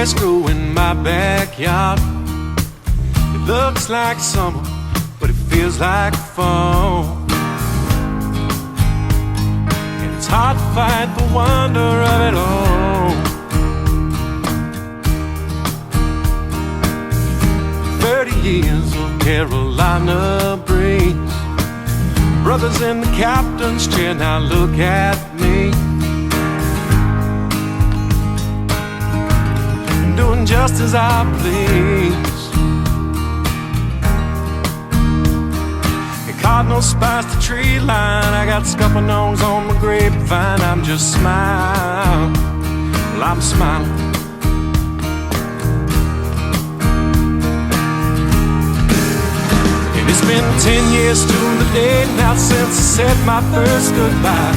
grass grow in my backyard. It looks like summer, but it feels like fall. And it's hard to fight the wonder of it all. 30 years of Carolina breeze, brothers in the captain's chair, now look at me. Doing just as I please. And cardinal spice the tree line, I got scuppernongs on my grapevine. I'm just smiling, well I'm smiling. And it's been 10 years to the day now since I said my first goodbye.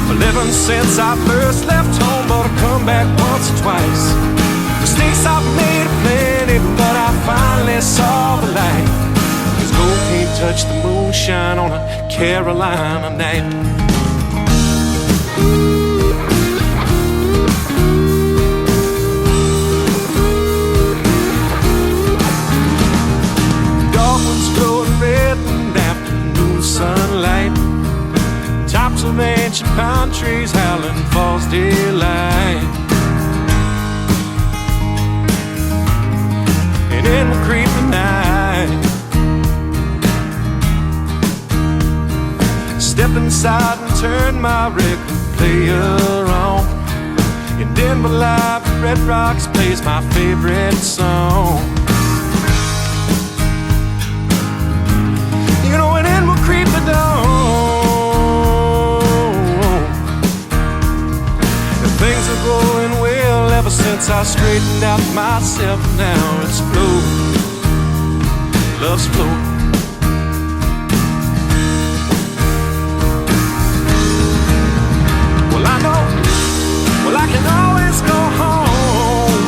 11 since I first left home, but I come back once or twice. Mistakes I've made plenty, but I finally saw the light. 'Cause gold can't touch the moonshine on a Carolina night. Dogwoods glowing red in afternoon sunlight. Tops of ancient pine trees howling false daylight. In the creeping night, step inside and turn my record player on. In Denver Live, Red Rocks plays my favorite song. You know, and in will creep the dawn. And things are going well ever since I straightened out myself. Now it's flow, love's flow. Well I know, well I can always go home.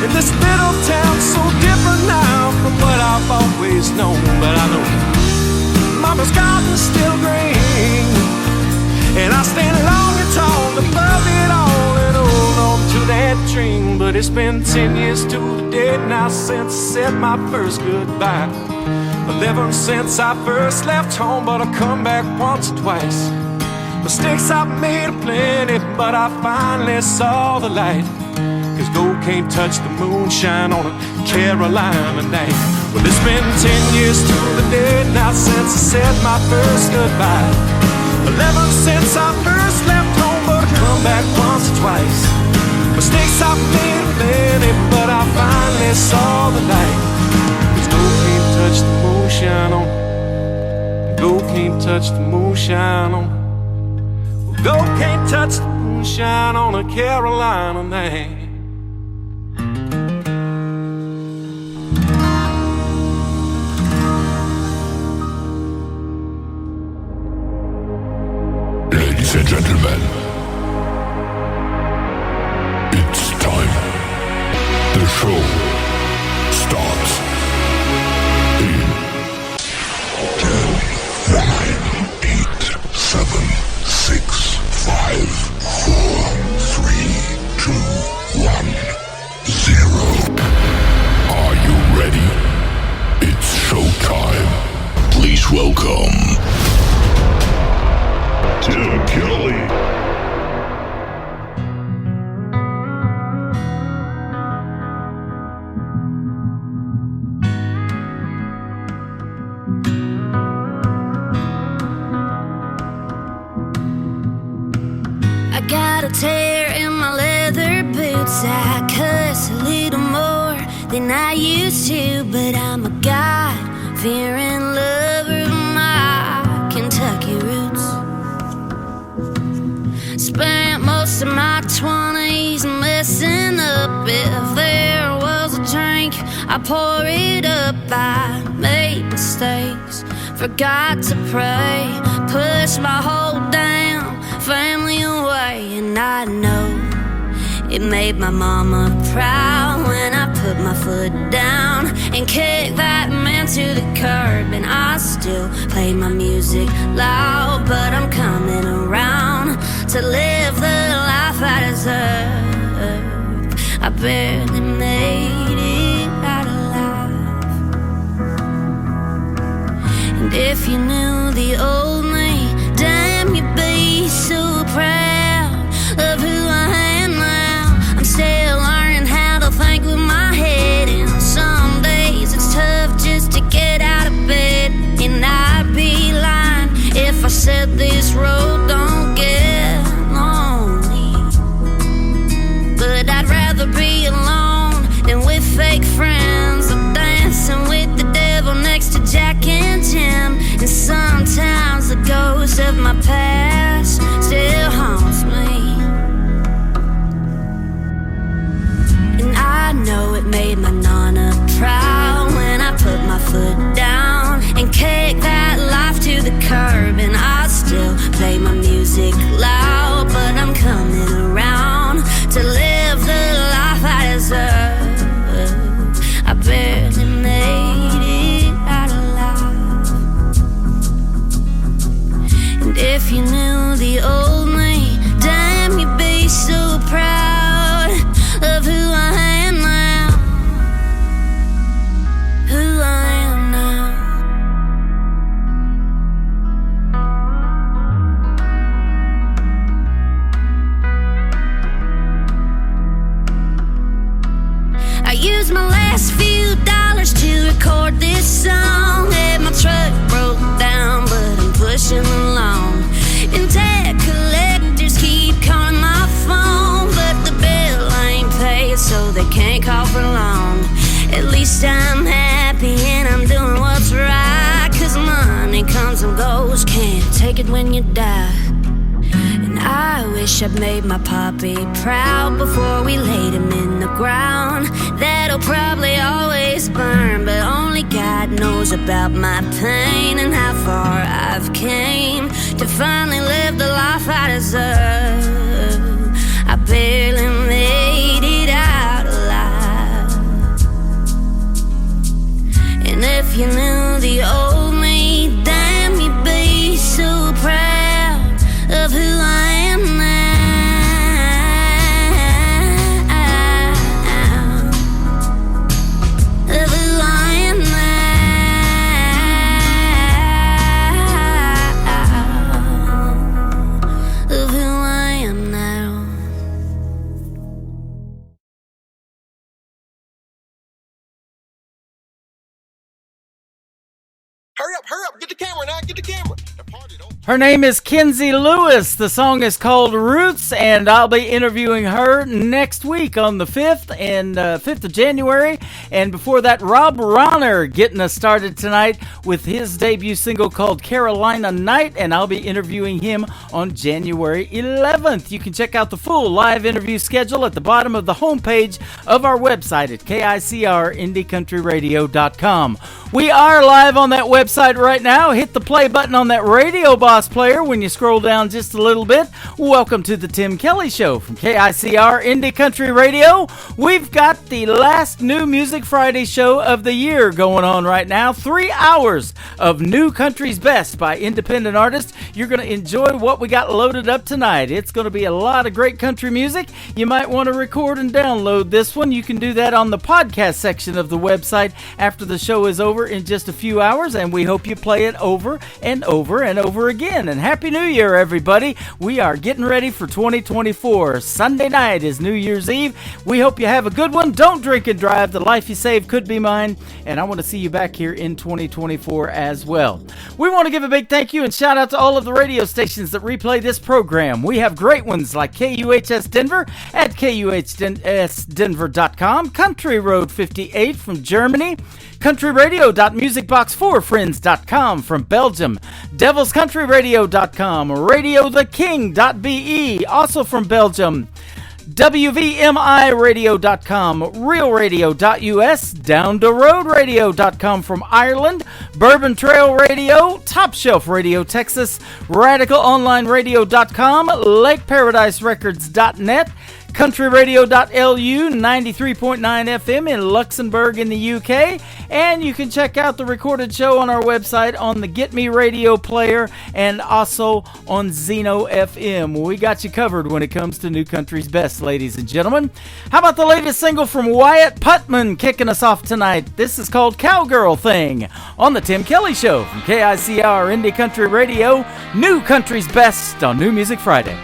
And this little town's so different now from what I've always known. But I know Mama's garden's still green, and I stand long and tall above it all and hold on to that dream. But it's been 10 years to the day now since I said my first goodbye. 11 since I first left home, but I come back once or twice. Mistakes I've made are plenty, but I finally saw the light. 'Cause gold can't touch the moonshine on a Carolina night. Well, it's been 10 years to the day now since I said my first goodbye. 11 since I first left home, but I come back once or twice. Mistakes I've made are plenty, but I finally saw the light. 'Cause gold can't touch the moonshine on. Gold can't touch the moonshine on. Gold can't touch the moonshine on a Carolina night. Ladies and gentlemen, it's time. The show starts in 10, 9, 8, 7, 6, 5, 4, 3, 2, 1, 0. Are you ready? It's showtime. Please welcome Tim Kelly. I got a tear in my leather boots. I cuss a little more than I used to, but I'm a God-fearing lover of my Kentucky roots. Spent most of my 20s messing up. If there was a drink, I pour it up. I made mistakes, forgot to pray, pushed my whole damn family away. And I know it made my mama proud when I put my foot down and kicked that man to the curb. And I still play my music loud, but I'm coming around to live the life I deserve. I've barely made it out alive. And if you knew the old me, damn, you'd be so proud of who I am now. I'm still learning how to think with my head, and some days it's tough just to get out of bed. And I'd be lying if I said this road don't get lonely, but I'd rather be alone than with fake friends, or dancing with the devil next to Jack and Jim. And sometimes the ghost of my past still haunts me, and I know it made my nana proud when I put my foot down and kick that life to the curb. And I still play my music loud, but I'm coming around to live the life I deserve. I barely made it out alive. And if you knew the old me, damn, you'd be so proud of who I am now. Who I am now. I used my last few dollars to record this song. Had my truck broke down, but I'm pushing along. And debt collectors keep calling my phone, but the bill ain't paid, so they can't call for long. At least I'm happy and I'm doing what's right, 'cause money comes and goes, can't take it when you die. And I wish I'd made my poppy proud before we laid him in the ground. That'll probably always burn, but only God knows about my pain and how far I've came to finally live the life I deserve. I barely made it out alive. And if you knew the old me, damn, you'd be so proud of who I am now. Of who I am now. Of who I am now. Hurry up, get the camera now, get the camera. The party don't. Her name is Kenzie Lewis. The song is called Roots, and I'll be interviewing her next week on the 5th of January. And before that, Rob Ronner getting us started tonight with his debut single called Carolina Night, and I'll be interviewing him on January 11th. You can check out the full live interview schedule at the bottom of the homepage of our website at KICRIndieCountryRadio.com. We are live on that website right now. Hit the play button on that Radio Boss player when you scroll down just a little bit. Welcome to the Tim Kelly Show from KICR Indie Country Radio. We've got the last New Music Friday show of the year going on right now. 3 hours of new country's best by independent artists. You're going to enjoy what we got loaded up tonight. It's going to be a lot of great country music. You might want to record and download this one. You can do that on the podcast section of the website after the show is over in just a few hours, and we hope you play it over and over and over again. And Happy New Year, everybody. We are getting ready for 2024. Sunday night is New Year's Eve. We hope you have a good one. Don't drink and drive. The life you save could be mine, and I want to see you back here in 2024 as well. We want to give a big thank you and shout out to all of the radio stations that replay this program. We have great ones like KUHS Denver at KUHSdenver.com, Country Road 58 from Germany, countryradio.musicbox4friends.com from Belgium, devilscountryradio.com, radiotheking.be, also from Belgium, WVMIradio.com, realradio.us, downtheroadradio.com from Ireland, Bourbon Trail Radio, Top Shelf Radio Texas, radicalonlineradio.com, lakeparadiserecords.net, countryradio.lu, 93.9 FM in Luxembourg in the UK. And you can check out the recorded show on our website on the Get Me Radio player and also on Zeno FM. We got you covered when it comes to New Country's best, ladies and gentlemen. How about the latest single from Wyatt Putman kicking us off tonight? This is called Cowgirl Thing on the Tim Kelly Show from KICR Indie Country Radio, New Country's best on New Music Friday.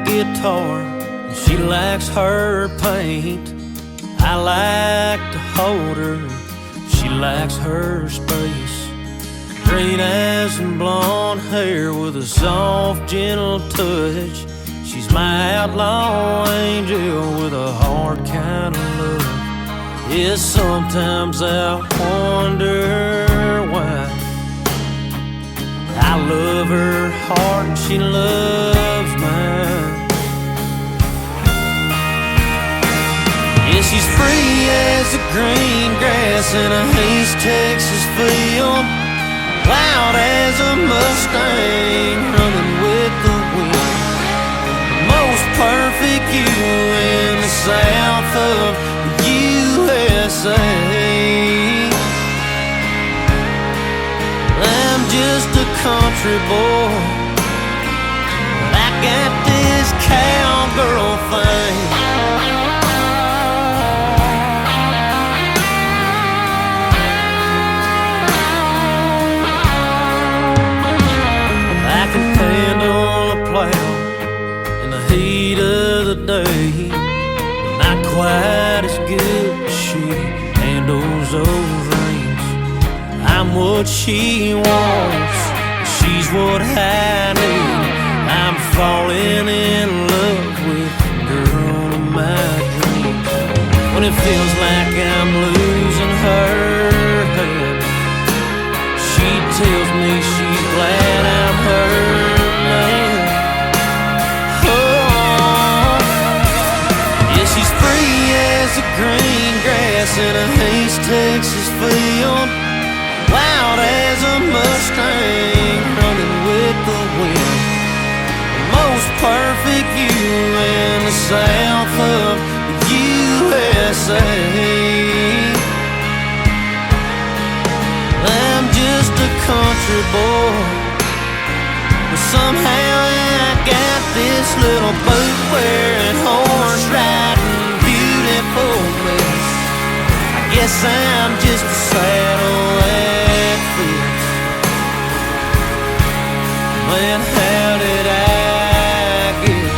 Guitar, and she likes her paint. I like to hold her, she likes her space. Green eyes and blonde hair with a soft, gentle touch. She's my outlaw angel with a hard kind of love. Yes, sometimes I wonder why. I love her heart and she loves mine. Yeah, she's free as the green grass in a Hays, Texas field, wild as a Mustang running with the wind. The most perfect you in the south of the USA. I'm just a country boy, but I got this cowgirl thing. I can handle a plow in the heat of the day, not quite as good as she handles those reins. I'm what she wants, she's what I need. I'm falling in love with the girl of my dreams. When it feels like I'm losing her head, she tells me she's glad I'm her man. Oh, yeah, she's free as the green grass in a Hays, Texas field, wild as a Mustang running with the wind. The most perfect view in the south of the USA. I'm just a country boy, but somehow I got this little boot-wearing, horse-riding, beautiful mess. I guess I'm just a saddle that fits. Man, how did I get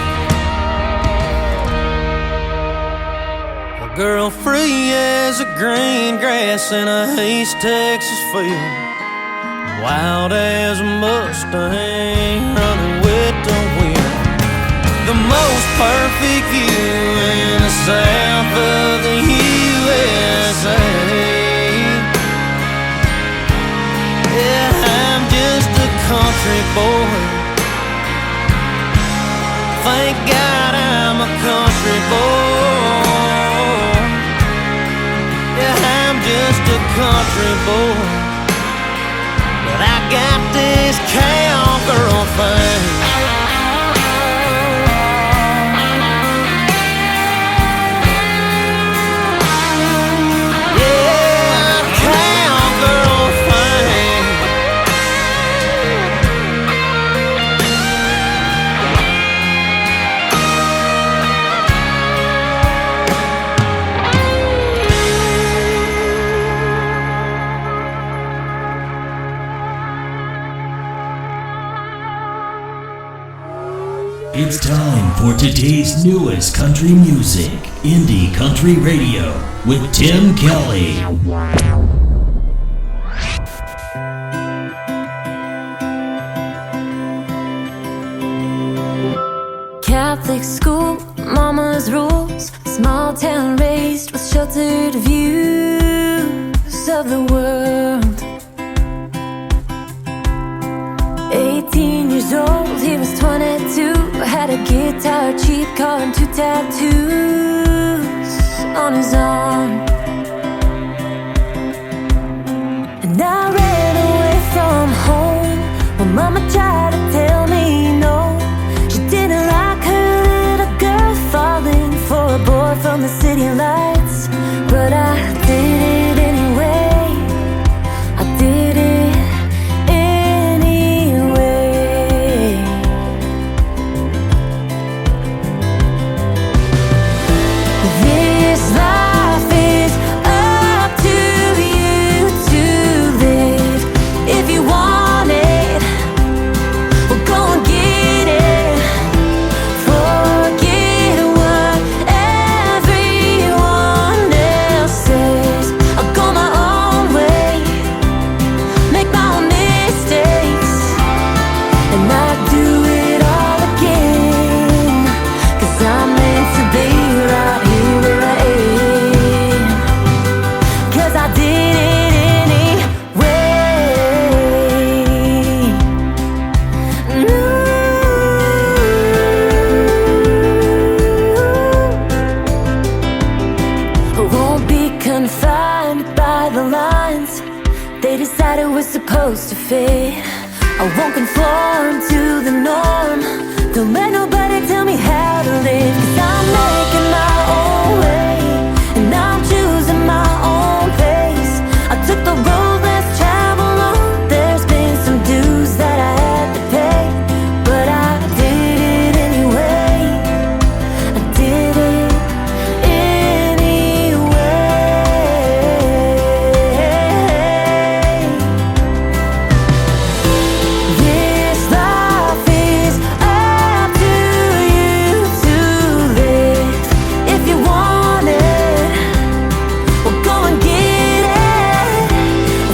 a girl free as a green grass in a Hays, Texas field, wild as a Mustang running with the wind. The most perfect view in the south of the USA. Yeah, I'm just a country boy. Thank God I'm a country boy. Yeah, I'm just a country boy, but I got this cowgirl thing. It's time for today's newest country music, Indie Country Radio, with Tim Kelly. Catholic school, mama's rules, small town raised with sheltered views of the world. 18 years old, he was 22, had a guitar, cheap car, and 2 tattoos on his arm. And now tried to tell me no. She didn't like her little girl falling for a boy from the city lights. But I did it anyway. I did it anyway. This life is up to you to live. If you want it, well, go and get it. Forget what everyone else says. I'll go my own way, make my own mistakes, and I do it all again. 'Cause I'm meant to be right here where I am. 'Cause I did it anyway. I won't be confined by the lines they decided was supposed to fit. I won't conform to the norm. Don't let nobody tell me how to live. 'Cause I'm making my own way, and I'm choosing my own pace. I took the road less traveled on. There's been some dues that I had to pay, but I did it anyway. I did it anyway. This life is up to you to live. If you want it, well, go and get it.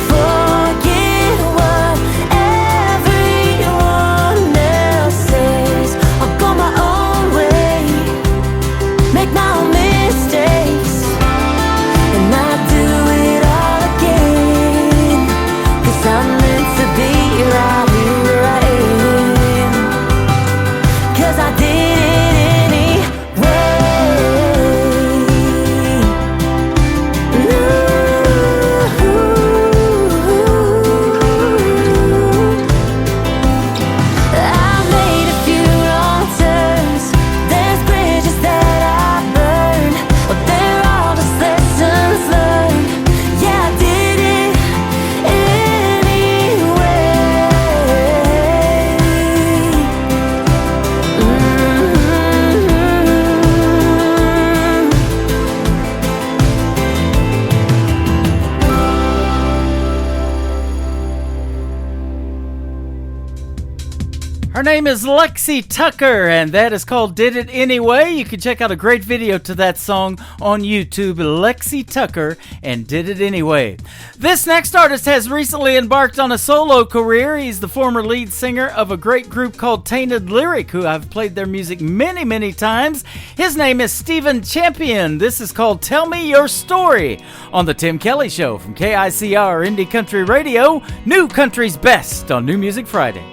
Forget what everyone else says. I'll go my own way, make my own mistakes, and I do it all again. 'Cause I'm meant to be right here where I am. 'Cause I did it anyway. I've made a few wrong turns. There's bridges that I burned, but they're all just lessons learned. Yeah, I did it anyway. Her name is Lexi Tucker, and that is called Did It Anyway. You can check out a great video to that song on YouTube, Lexi Tucker and Did It Anyway. This next artist has recently embarked on a solo career. He's the former lead singer of a great group called Tainted Lyric, who I've played their music many, many times. His name is Stephen Champion. This is called Tell Me Your Story on The Tim Kelly Show from KICR Indie Country Radio, New Country's Best on New Music Friday.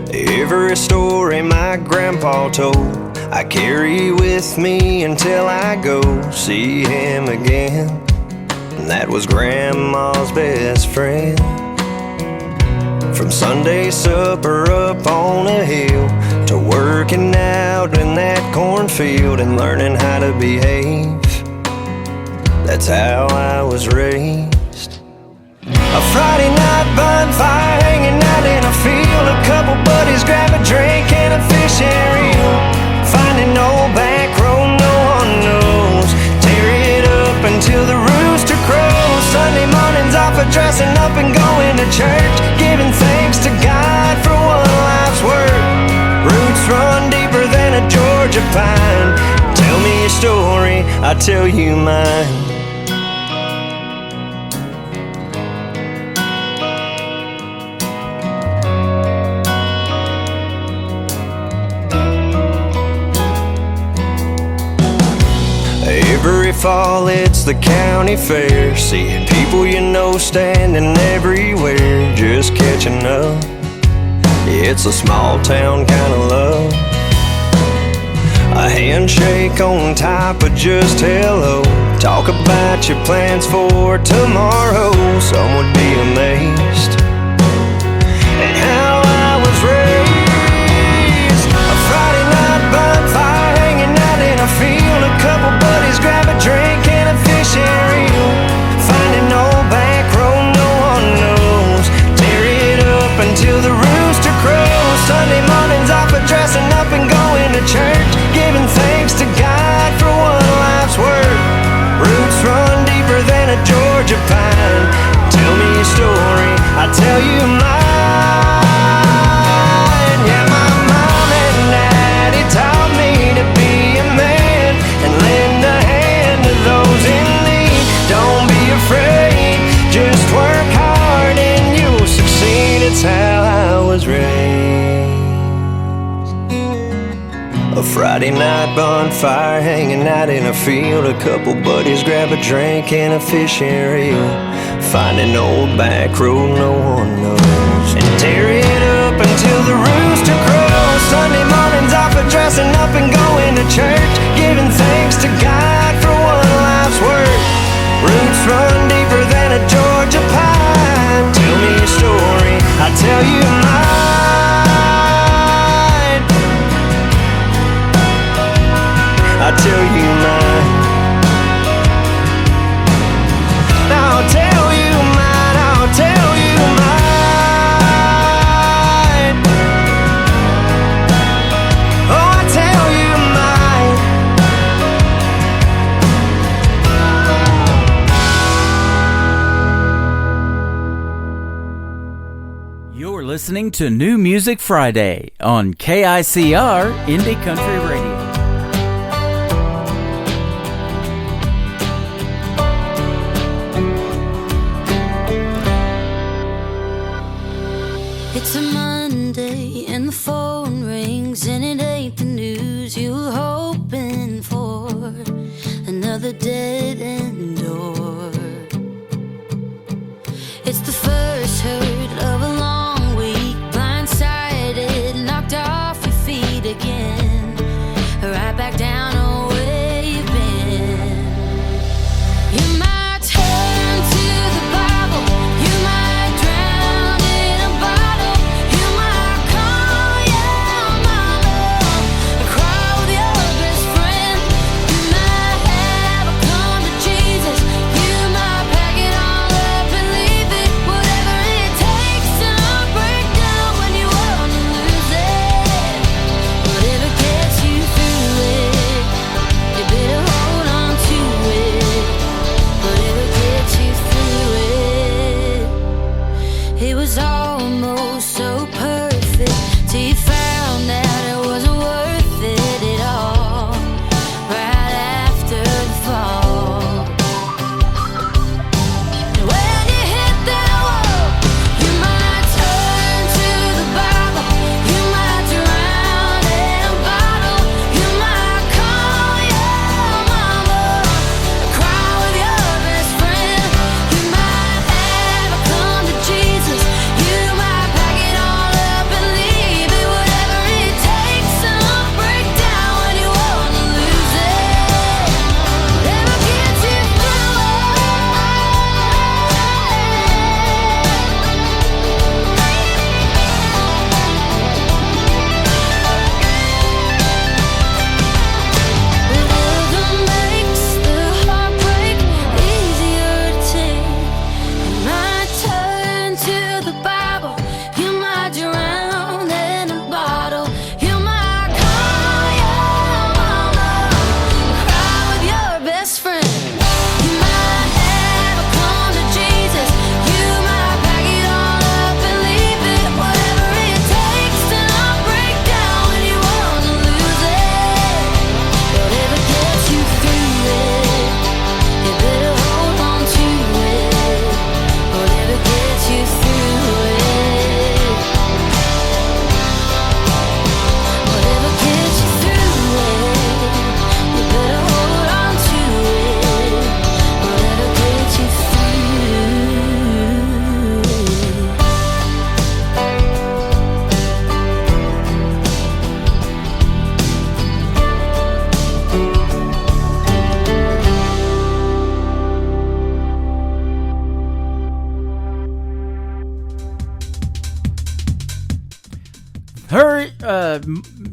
Every story my grandpa told, I carry with me until I go see him again. And that was Grandma's best friend. From Sunday supper up on a hill to working out in that cornfield and learning how to behave, that's how I was raised. A Friday night bonfire hanging out in a field, a couple buddies grab a drink and a fishing reel. Finding no back road no one knows, tear it up until the rooster crows. Sunday mornings off of dressing up and going to church, giving thanks to God for one life's work. Roots run deeper than a Georgia pine. Tell me your story, I'll tell you mine. Every fall it's the county fair, seeing people you know standing everywhere, just catching up. It's a small town kind of love. A handshake on top of just hello. Talk about your plans for tomorrow. Some would be amazed at how I was raised. A Friday night bonfire, hanging out in a field. A couple buddies grab a drink and a fishing reel. Finding old back road no one knows. Tear it up until the rooster crows. Sunday mornings off of dressing up and going to church, giving thanks to God for one life's work. Roots run deeper than a Georgia pine. Tell me a story, I tell you mine. Yeah, my mom and daddy taught me to be a man and lend a hand to those in need. Don't be afraid, just work hard and you'll succeed. It's how I was raised. A Friday night bonfire, hanging out in a field. A couple buddies grab a drink and a fishing reel. Find an old back road no one knows, and tear it up until the rooster crows. Sunday mornings off of dressing up and going to church, giving thanks to God for one life's work. Roots run deeper than a Georgia pine. Tell me a story, I tell you mine. I tell you mine. I'll tell you mine. I'll tell you mine. Oh, I tell you mine. You're listening to New Music Friday on KICR Indie Country Radio. It's a Monday and the phone rings and it ain't the news you were hoping for. Another dead-end door. It's the first hurt of a long week. Blindsided, knocked off your feet again. Right back down where you've been. You might turn to the Bible. You might drown in a bottle. You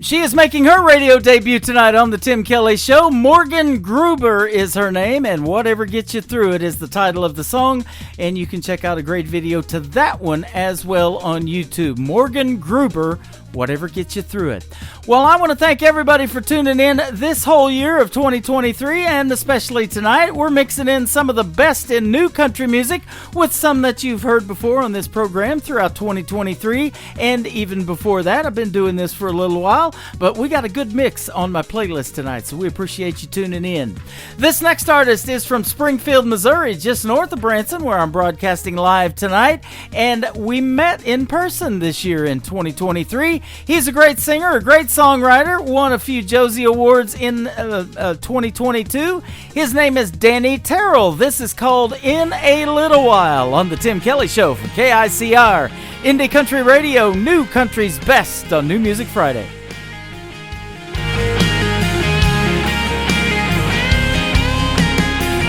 she is making her radio debut tonight on the Tim Kelly Show. Morgan Gruber is her name, and Whatever Gets You Through It is the title of the song, and you can check out a great video to that one as well on YouTube. Morgan Gruber, Whatever Gets You Through It. Well, I want to thank everybody for tuning in this whole year of 2023, and especially tonight. We're mixing in some of the best in new country music with some that you've heard before on this program throughout 2023, and even before that. I've been doing this for a little while, but we got a good mix on my playlist tonight, so we appreciate you tuning in. This next artist is from Springfield, Missouri, just north of Branson, where I'm broadcasting live tonight, and we met in person this year in 2023. He's a great singer, a great songwriter, won a few Josie Awards in 2022. His name is Danny Terrell. This is called In a Little While on the Tim Kelly Show from KICR, Indie Country Radio, New Country's Best on New Music Friday.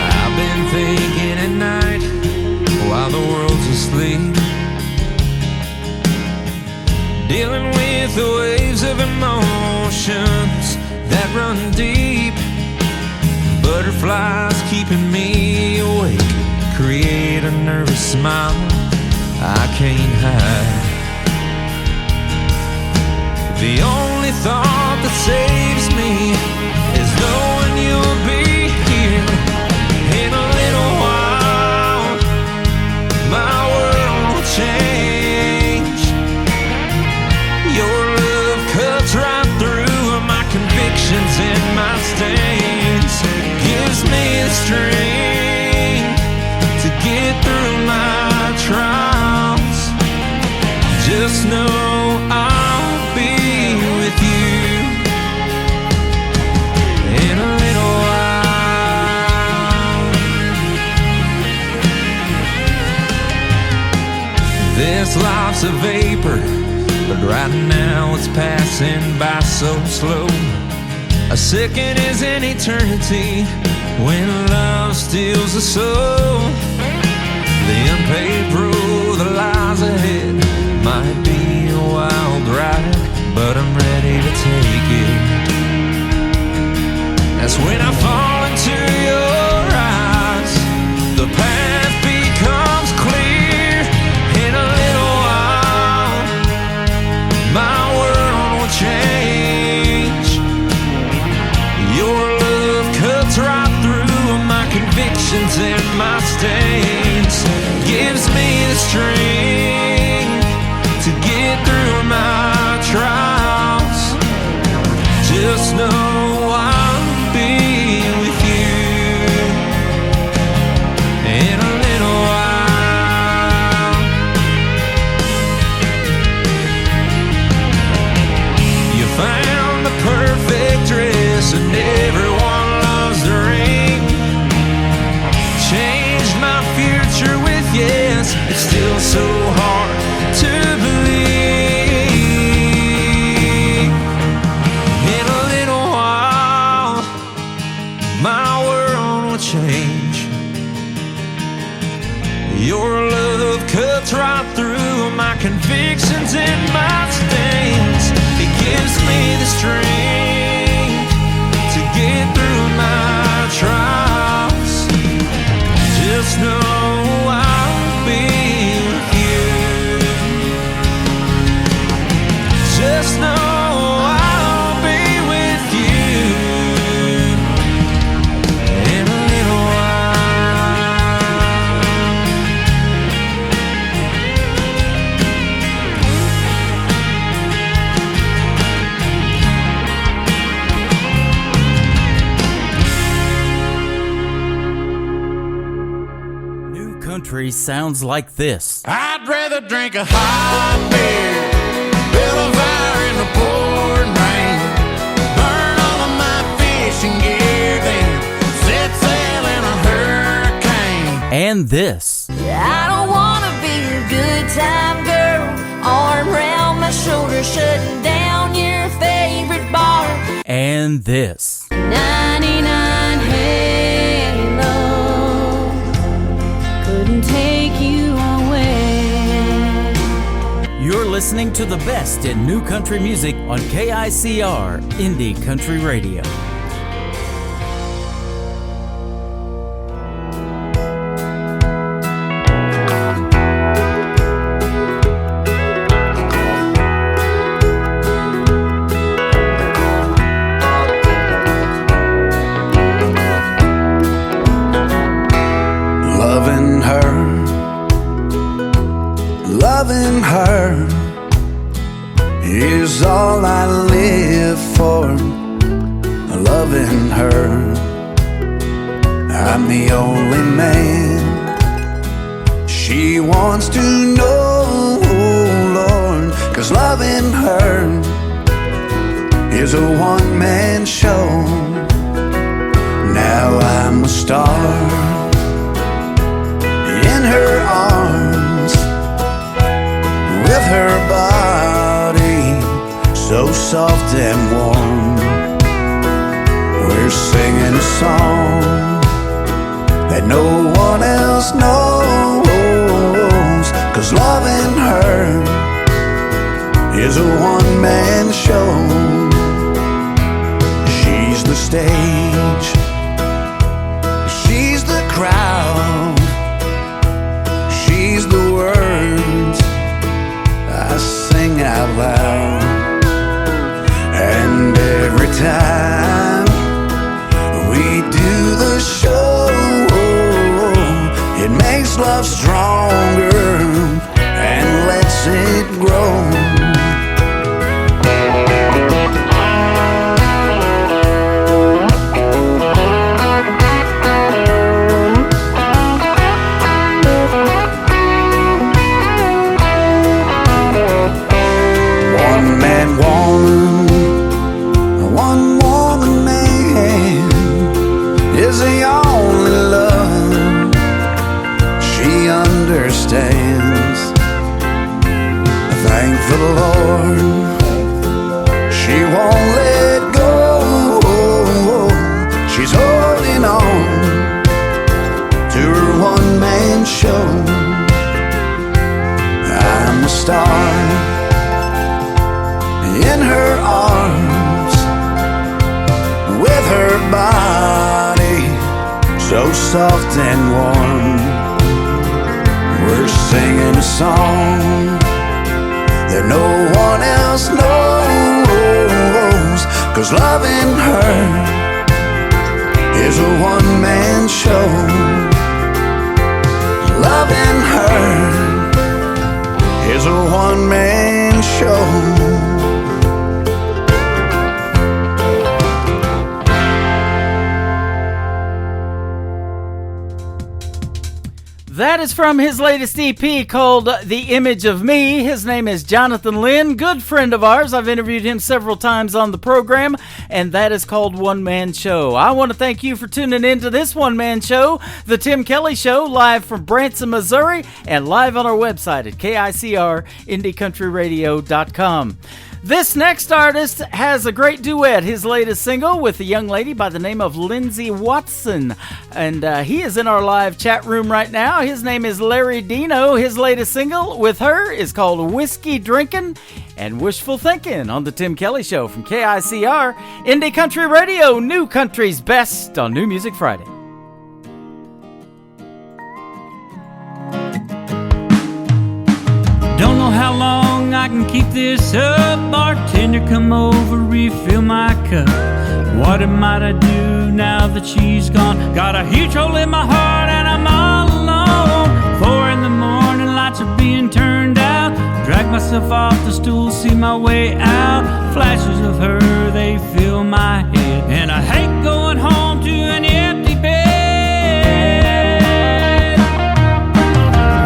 I've been thinking at night while the world's asleep, dealing with the waves of emotions that run deep. Butterflies keeping me awake, create a nervous smile I can't hide. The only thought that saves me is knowing you'll be here in a little while. My world will change. Your love cuts right through my convictions and my stains. Gives me the strength to get through my trials. Just know I'll be with you in a little while. This life's a vapor, but right now it's passing by so slow. A second is an eternity when love steals the soul. The unpaid road that lies ahead might be a wild ride, but I'm ready to take it. That's when I fall into your eyes. The path becomes clear in a little while. My world will change. Your love cuts right through my convictions and my stains. Gives me the strength to get through my trials. Just know I'll be with you in a little while. You found the perfect dress and everyone loves the ring. Changed my future with yes. It's still so hard to believe. In a little while, my world will change. Your love cuts right through my convictions and my stains. It gives me the strength to get through my trials. Just know I'll be with you. Just know I'll be with you in a little New country sounds like this. I'd rather drink a hot beer, build a fire in the pouring rain, burn all of my fishing gear, then set sail in a hurricane. And this. I don't wanna be your good time girl, arm around my shoulder, shutting down your favorite bar. And this. 99 Halo couldn't take you away. You're listening to the best in new country music on KICR Indie Country Radio. Loving her is all I live for. Loving her, I'm the only man she wants to know, Lord. 'Cause loving her is a one-man show. Now I'm a star in her arms, with her body so soft and warm. We're singing a song that no one else knows. 'Cause loving her is a one-man show. She's the stage, she's the crowd, she's the words I sing out loud. And every time we do the show, it makes love stronger and lets it grow. Thank the Lord, she won't let go. She's holding on to her one-man show. I'm a star in her arms, with her body so soft and warm. We're singing a song that no one else knows. 'Cause loving her is a one-man show. Loving her is a one-man show. That is from his latest EP called The Image of Me. His name is Jonathan Lynn, good friend of ours. I've interviewed him several times on the program, and that is called One Man Show. I want to thank you for tuning in to this One Man Show, The Tim Kelly Show, live from Branson, Missouri, and live on our website at KICRIndieCountryRadio.com. This next artist has a great duet, his latest single with a young lady by the name of Lindsay Watson. And he is in our live chat room right now. His name is Larry Dino. His latest single with her is called Whiskey Drinkin' and Wishful Thinkin' on The Tim Kelly Show from KICR, Indie Country Radio, New Country's Best on New Music Friday. Don't know how long I can keep this up. Bartender, come over, refill my cup. What might I do now that she's gone? Got a huge hole in my heart and I'm all alone. 4 in the morning, lights are being turned out. Drag myself off the stool, see my way out. Flashes of her, they fill my head, and I hate going home to an empty bed.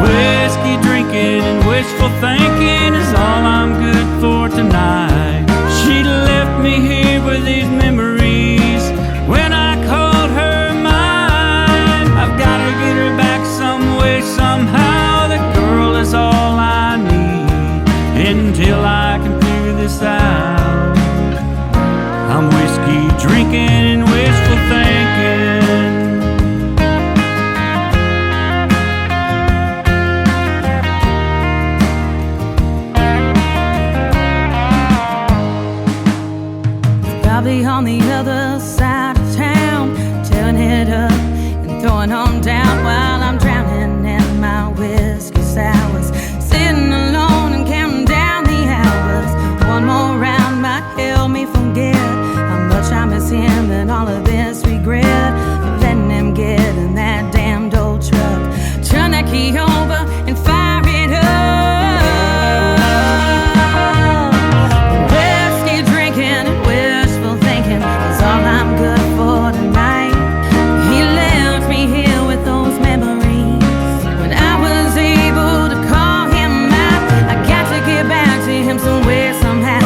Whiskey drinking and wishful thinking is all I'm good for tonight. She left me here with these memories when I called her mine. I've got to get her back some way, somehow. The girl is all I need until I can figure this out. I'm whiskey drinking and wishful thinking. Probably on the other side of town, tearing it up and throwing on down while I'm drowning in my whiskey sours, sitting alone and counting down the hours. One more round might help me forget how much I miss him and all of this regret of letting him get in that damned old truck. Turn that key over and fire it up. Whiskey drinking and wishful thinking is all I'm good for tonight. He left me here with those memories when I was able to call him out. I got to get back to him somewhere, somehow.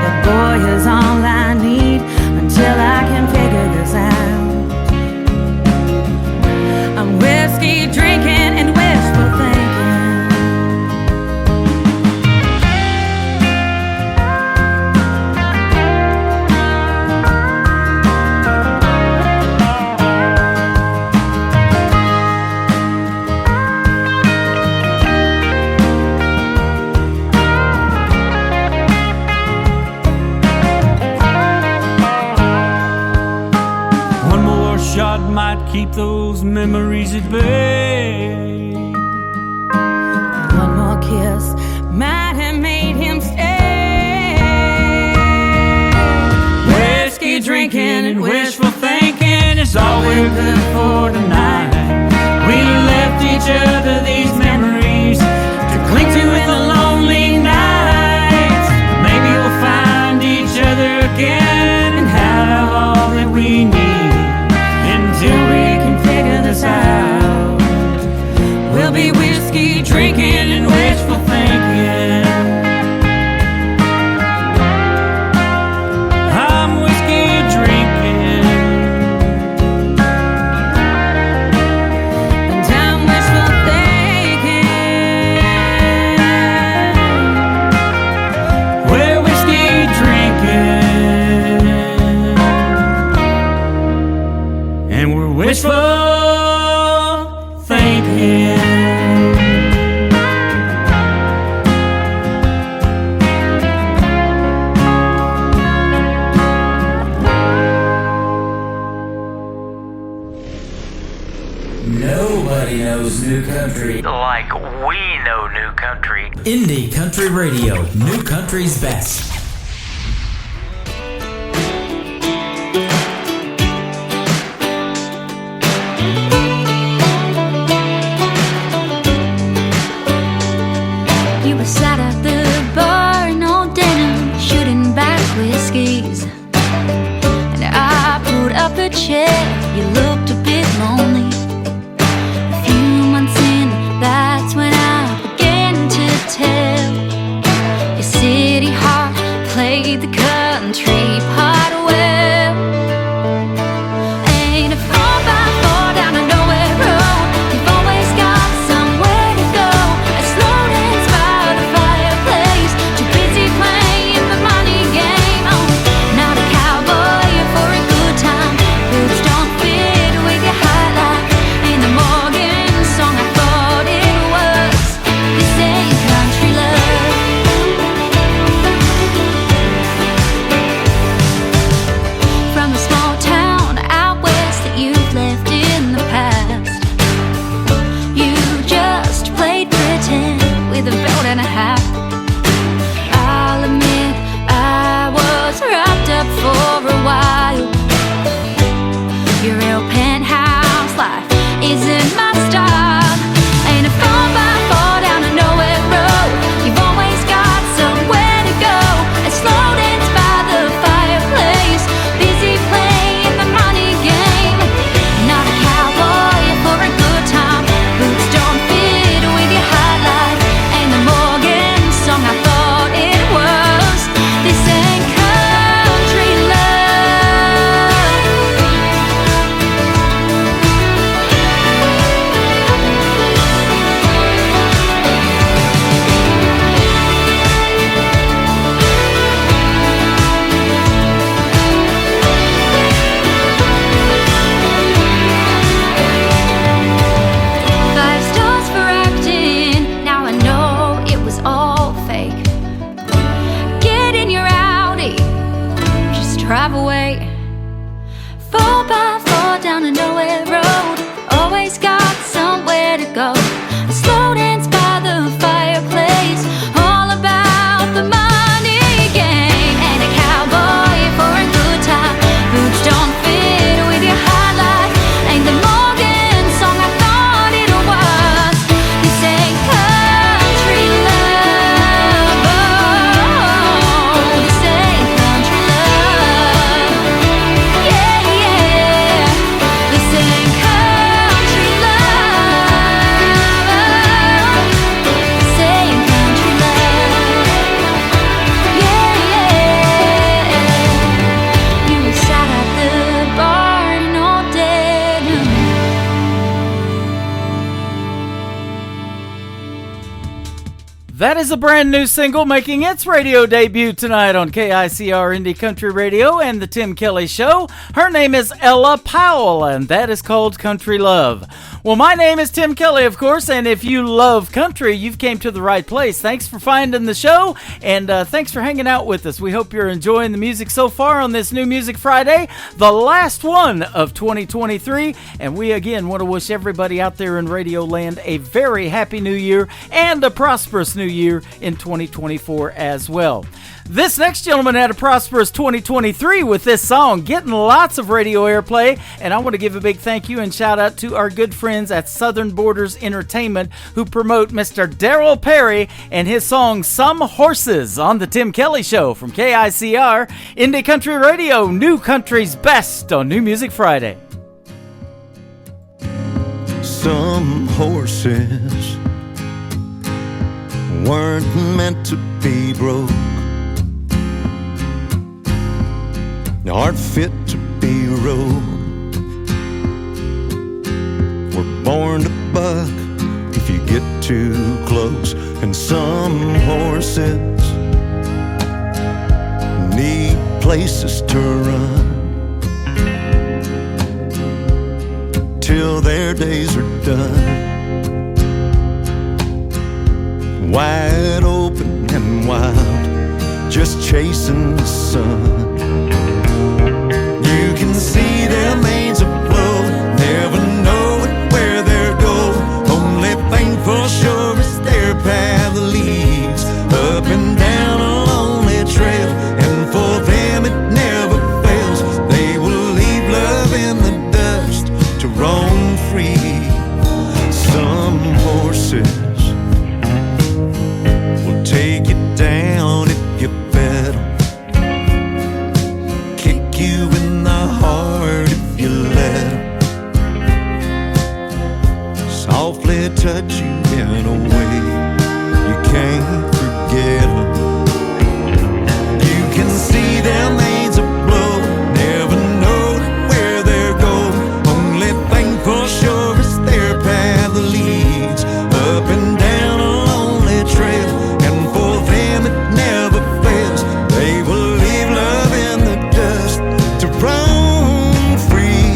That boy is all I need until I can figure this out. I'm whiskey drinking and wishful thinking. One more shot might keep those memories at bay. One more kiss might have made him stay. Whiskey drinking and wishful thinking is all we're good for tonight. We left each other these memories to cling to in the lonely nights. Maybe we'll find each other again and have all that we need until we can figure this out. We'll be whiskey drinking and wishful thinking. I'm whiskey drinking And I'm wishful thinking. We're whiskey drinking and we're wishful thinking. Nobody knows new country Like we know new country. Indie Country Radio, new country's best. You were sat at the bar in old denim, shooting back whiskeys. And I pulled up a chair, you looked a bit lonely. A few months in, that's when I began to tell. Your city heart played the country part well. Ain't a 4x4 down a nowhere road. You've always got somewhere to go. A slow dance by the fireplace, too busy playing the money game. Oh, not a cowboy for a good time. Boots don't fit with 4x4 down a nowhere road. Always got somewhere to go. A slow dance by the fireplace, all about the money game. And a cowboy for a good time. Boots don't fit with your highlight. Ain't the Morgan song I thought it was. This ain't country love. Oh, this ain't country love. Yeah, yeah. This ain't country love. This ain't country love. Yeah, yeah. You sat at the bar and all day long. That is a brand new single making its radio debut tonight on KICR Indie Country Radio and the Tim Kelly Show. Her name is Ella Powell, and that is called Country Love. Well, my name is Tim Kelly, of course, and if you love country, you've came to the right place. Thanks for finding the show, and thanks for hanging out with us. We hope you're enjoying the music so far on this New Music Friday, the last one of 2023, and we again want to wish everybody out there in Radio Land a very happy new year and a prosperous new year in 2024 as well. This next gentleman had a prosperous 2023 with this song, getting lots of radio airplay, and I want to give a big thank you and shout out to our good friends at Southern Borders Entertainment who promote Mr. Darryl Perry and his song Some Horses on the Tim Kelly Show from KICR Indie Country Radio, New Country's best on New Music Friday. Some horses weren't meant to be broke, aren't fit to be rode. We're born to buck if you get too close. And some horses need places to run till their days are done. Wide open and wild, just chasing the sun. You can see their manes afloat, never knowing where they're going. Only thing for sure is their path leads up and down a lonely trail. And for them it never fails, they will leave love in the dust to roam free. Some horses will take you down if you bet 'em, kick you in the heart if you let 'em, softly touch you in a way you can't forget 'em. You can see their manes afloat, never know where they're going. Only thing for sure is their path leads up and down a lonely trail. And for them it never fails, they will leave love in the dust to roam free.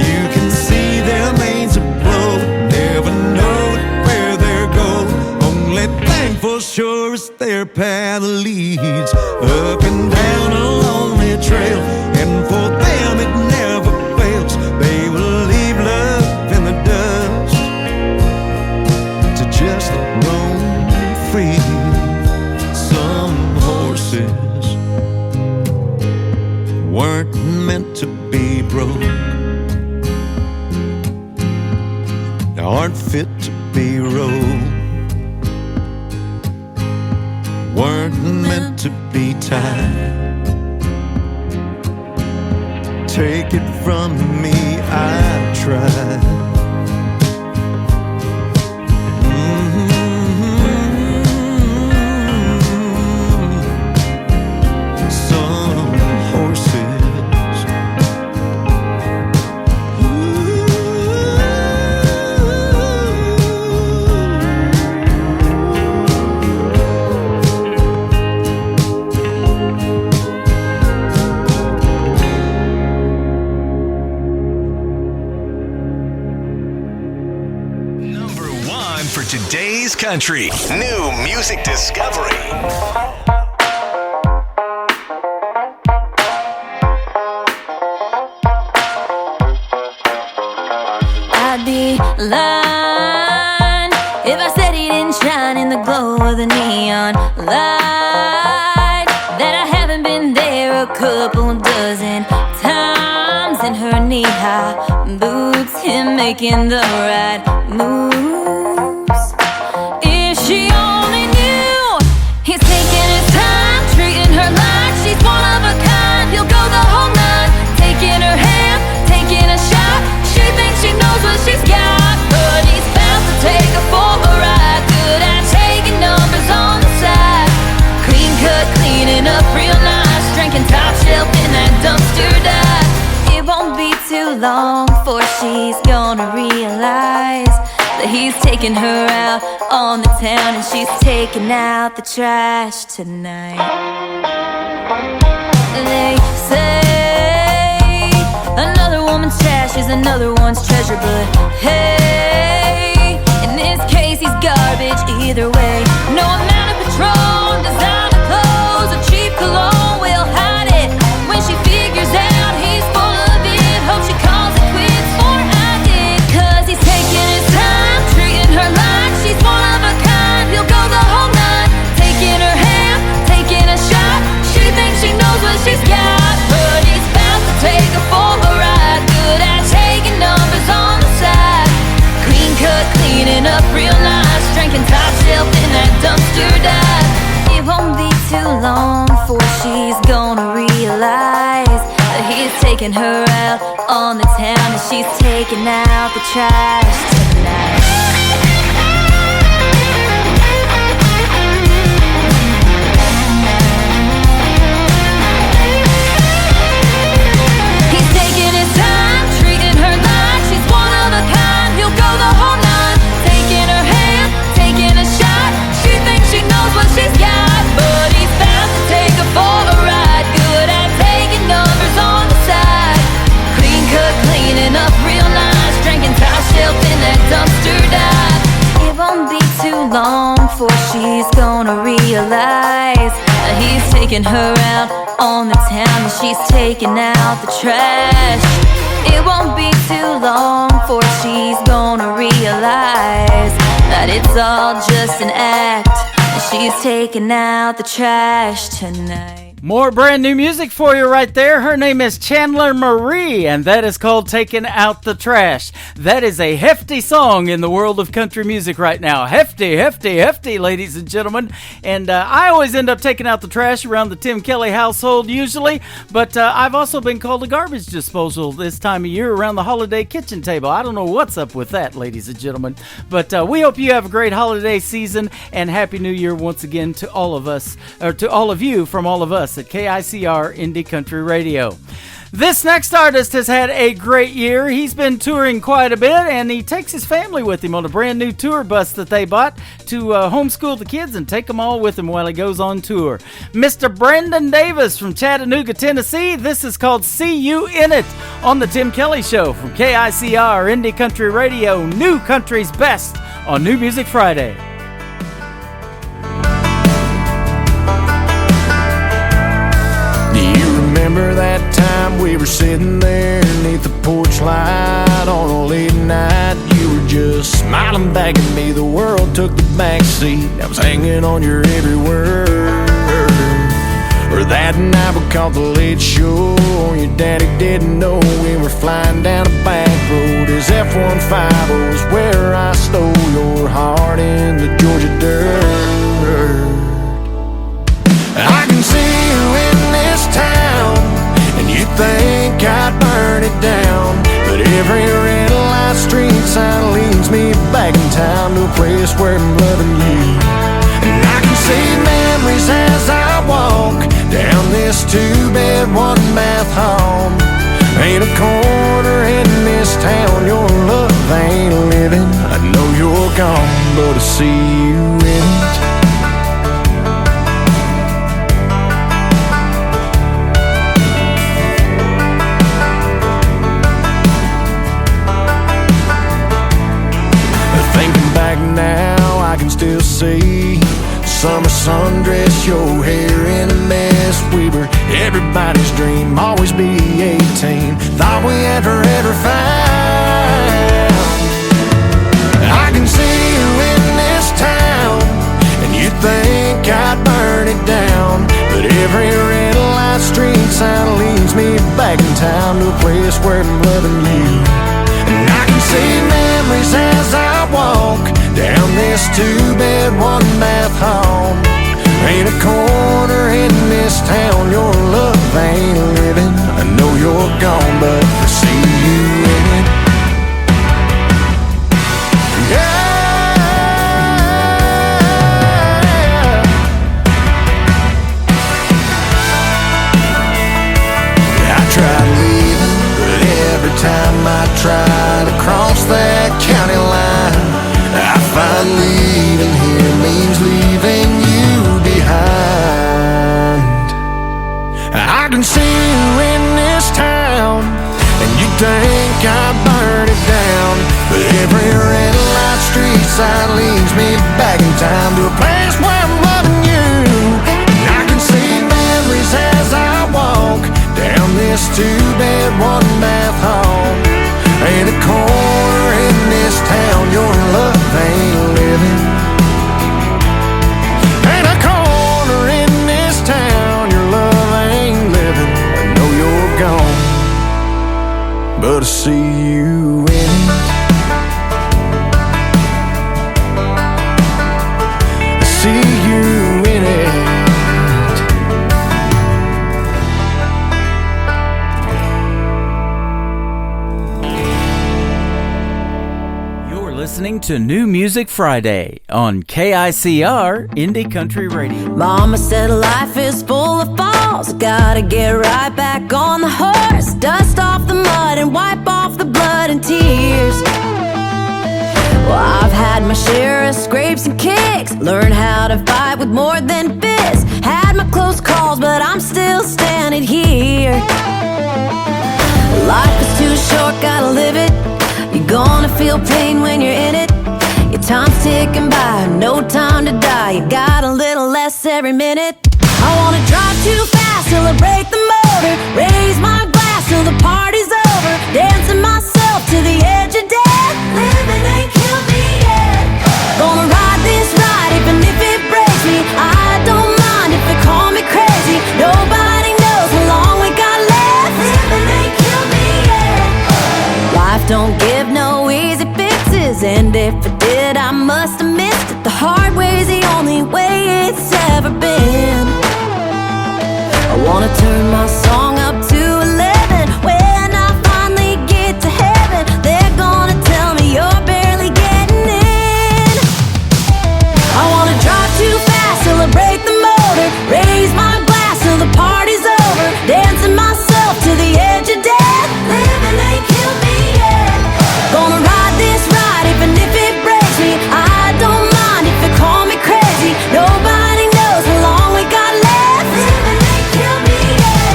You can see their manes afloat, never know where they're going. Only thing for sure is their path leads up and down a lonely trail. And for them it never fails, they will leave love in the dust to just roam free. Some horses weren't meant to be broke, aren't fit to be rode, weren't meant to be tied. Take it from me, I tried. Some horses today's country. New music discovery. I'd be lying if I said he didn't shine in the glow of the neon light. That I haven't been there a couple dozen times in her knee-high boots, him making the right moves. If she only knew he's taking his time, treating her like she's one of a kind. He'll go the whole night, taking her hand, taking a shot. She thinks she knows what she's got, but he's bound to take her for a ride. Good at taking numbers on the side, clean cut, cleaning up real nice, drinking top shelf in that dumpster dive. It won't be too long before she's gonna realize that he's taking her out on the town and she's taking out the trash tonight. They say another woman's trash is another one's treasure, but hey, in this case he's garbage either way. No amount of Patron, designer clothes, or cheap cologne will hide it. When she figures out he's full of it, hope she calls it quits or I did. Cause he's taking his time, treating her like she's one of a kind. He'll go the whole night, taking her hand, taking a shot. She thinks she knows what she's got, but he's bound to take her for a ride. Good at taking numbers on the side, clean cut, cleaning up real nice, drinking top shelf in that dumpster dive. It won't be too long before she's gonna realize that he's taking her out on the town and she's taking out the trash tonight. He's taking his time, treating her like she's one of a kind. He'll go the whole night, taking her hand, taking a shot. She thinks she knows what she's got, but he's bound to take her for a ride. Good at taking numbers on the side, clean cut, cleaning up real nice, drinking top shelf in that dumpster dive. It won't be too long before she's gonna realize that he's taking her out on the town and she's taking out the trash. It won't be too long before she's gonna realize that it's all just an act and she's taking out the trash tonight. More brand new music for you right there. Her name is Chandler Marie, and that is called Taking Out the Trash. That is a hefty song in the world of country music right now. Hefty, hefty, hefty, ladies and gentlemen. And I always end up taking out the trash around the Tim Kelly household usually, but I've also been called a garbage disposal this time of year around the holiday kitchen table. I don't know what's up with that, ladies and gentlemen, but we hope you have a great holiday season and Happy New Year once again to all of us, or to all of you from all of us at KICR Indie Country Radio. This next artist has had a great year. He's been touring quite a bit, and he takes his family with him on a brand new tour bus that they bought to homeschool the kids and take them all with him while he goes on tour. Mr. Brendan Davis from Chattanooga, Tennessee. This is called See You In It on the Tim Kelly Show from KICR Indie Country Radio, New Country's Best on New Music Friday. Remember that time we were sitting there beneath the porch light on a late night? You were just smiling back at me. The world took the back seat. I was hanging on your every word. Or that night we caught the late show. Your daddy didn't know we were flying down a back road. His F-150 was where I stole your heart in the Georgia dirt. I can see you in this town, and you think I'd burn it down, but every red light street sign leads me back in town to a place where I'm loving you. And I can see memories as I walk down this two-bed, one-bath home. Ain't a corner in this town your love ain't living. I know you're gone, but I see you in it. Now I can still sundress, your hair in a mess. We were everybody's dream, always be 18. Thought we had forever found. I can see you in this town, and you think I'd burn it down. But every red light street sign leads me back in time to a place where I'm loving you. And I can see memories as I walk down this 2-bed, 1-bath hall. Ain't a corner in this town your love ain't living. I know you're gone, but I see you in it. Tried leaving, but every time I try to cross that county line, I find leaving here means leaving you behind. I can see you in this town, and you think I burn it down. But every red light street sign leads me back in time to a place where I'm loving you. And I can see memories as I walk down this 2-bed, 1-bath hall. Ain't a corner in this town your love ain't living. Ain't a corner in this town your love ain't living. I know you're gone, but I see you in it. I see you in it. Listening to New Music Friday on KICR Indie Country Radio. Mama said life is full of falls. Gotta get right back on the horse. Dust off the mud and wipe off the blood and tears. Well, I've had my share of scrapes and kicks. Learned how to fight with more than fists. Had my close calls, but I'm still standing here. Life is too short, gotta live it. You're gonna feel pain when you're in it. Your time's ticking by, no time to die. You got a little less every minute. I wanna drive too fast till I break the motor. Raise my glass till the party's over. Dancing myself to the edge of death. Living ain't killed me yet. Gonna ride this ride even if it breaks me. I don't mind if they call me crazy. Nobody knows how long we got left. Living ain't killed me yet. Life don't give no easy fixes, and if it did, I must have missed it. The hard way's the only way it's ever been. I wanna turn my song up to 11. When I finally get to heaven, they're gonna tell me you're barely getting in. I wanna drive too fast till I break the motor. Raise my glass till the party's over. Dancing myself to the edge of death. Living ain't killed me yet. Gonna ride this ride even if it breaks me. I don't mind if they call me crazy. Nobody knows how long we got left. Living ain't killed me yet.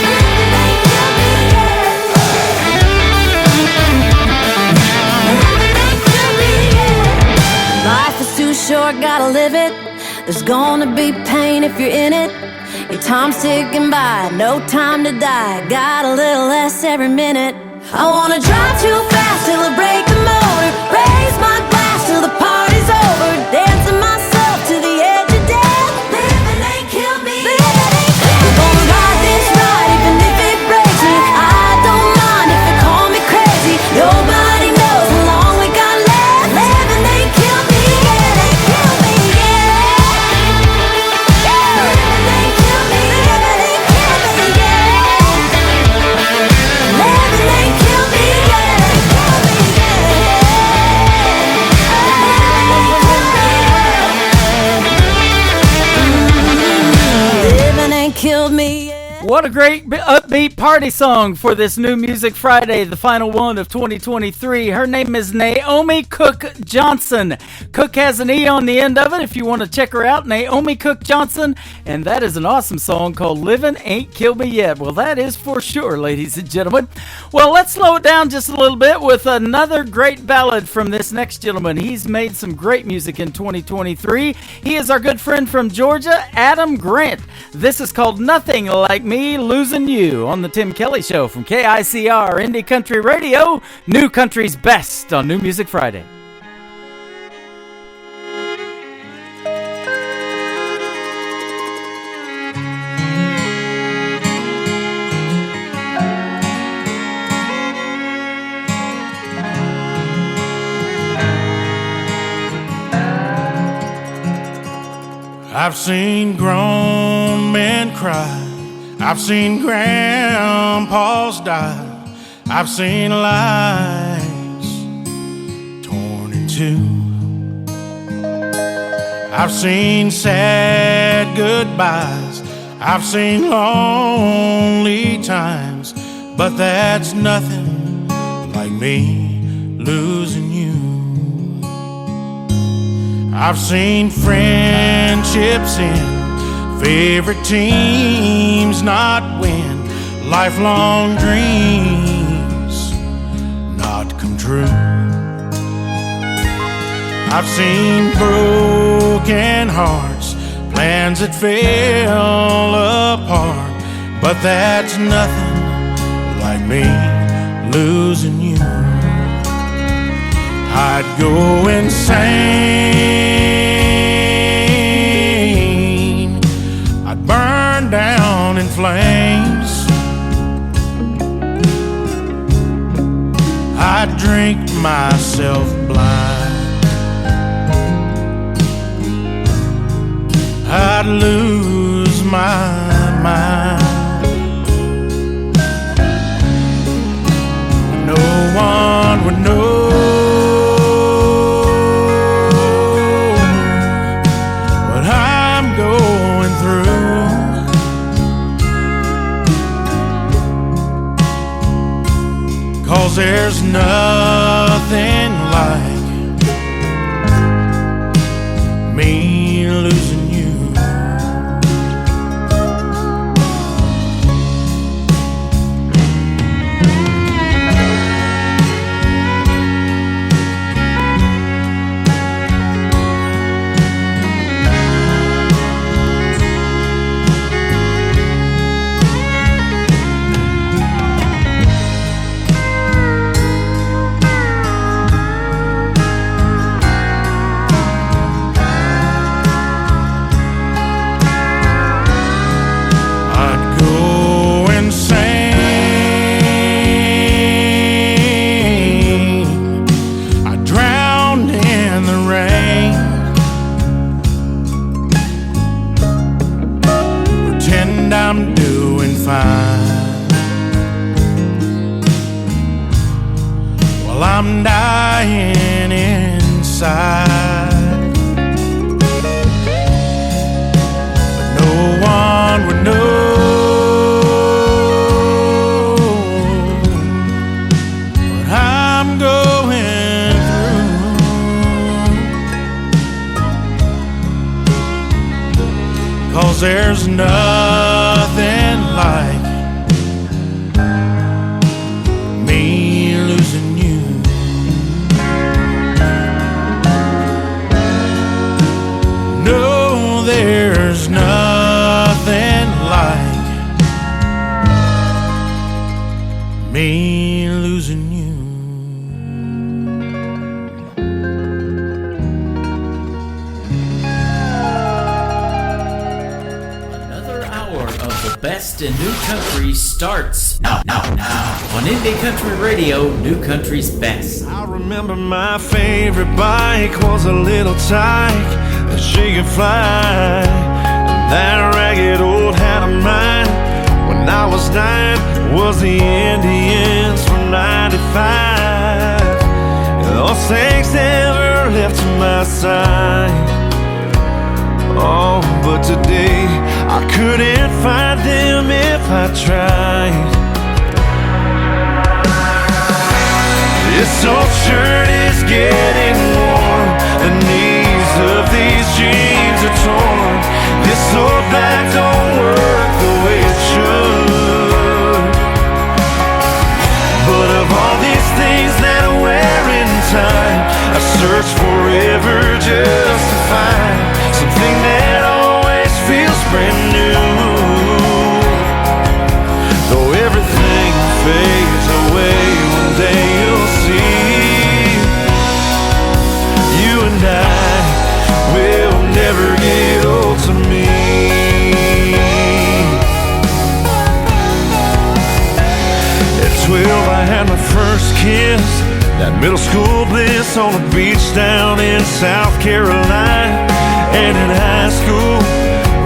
Living ain't killed me yet. Living ain't killed me yet. Life is too short, gotta live it. There's gonna be pain if you're in it. Your time's ticking by, no time to die. Got a little less every minute. I wanna drive too fast till I break the motor. Raise my glass till the party's over. Dancing myself to the edge of death. Living ain't killed me yet. I'm gonna ride this ride even if it breaks me. I don't mind if they call me crazy. Nobody knows how long we got left. Living ain't killed me yet. Ain't killed me yet. Living ain't killed me yet. Ain't killed me yet. Living ain't killed me yet. Living ain't killed me yet. What a great upbeat party song for this New Music Friday, the final one of 2023. Her name is Naomi Cook Johnson. Cook has an E on the end of it if you want to check her out, Naomi Cook Johnson. And that is an awesome song called Livin' Ain't Killed Me Yet. Well, that is for sure, ladies and gentlemen. Well, let's slow it down just a little bit with another great ballad from this next gentleman. He's made some great music in 2023. He is our good friend from Georgia, Adam Grant. This is called Nothing Like Me Losing You on the Tim Kelly Show from KICR Indie Country Radio, New Country's Best on New Music Friday. I've seen grown men cry, I've seen grandpas die, I've seen lives torn in two. I've seen sad goodbyes, I've seen lonely times, but that's nothing like me losing you. I've seen friendships end, favorite teams not win, lifelong dreams not come true. I've seen broken hearts, plans that fell apart, but that's nothing like me losing you. I'd go insane, I'd burn down in flames, I'd drink myself blind, I'd lose my mind. No one would know there's nothing like me losing you. I'm doing fine while I'm dying inside, but no one would know what I'm going through, 'cause there's nothing like me losing you. No, there's nothing like me losing you. Best in New Country starts now on Indie Country Radio, New Country's Best. I remember my favorite bike was a little tyke that she could fly. And that ragged old hat of mine when I was 9 was the Indians from 95. And those things never left my side. Oh, but today I couldn't find them if I tried. This old shirt is getting worn. The knees of these jeans are torn. This old back don't work the way it should. But of all these things that I wear in time, I search forever just to find something that always feels brand new. Though everything fades away, one day you'll see you and I will never get old to me. At 12 I had my first kiss, that middle school bliss on the beach down in South Carolina. And in high school,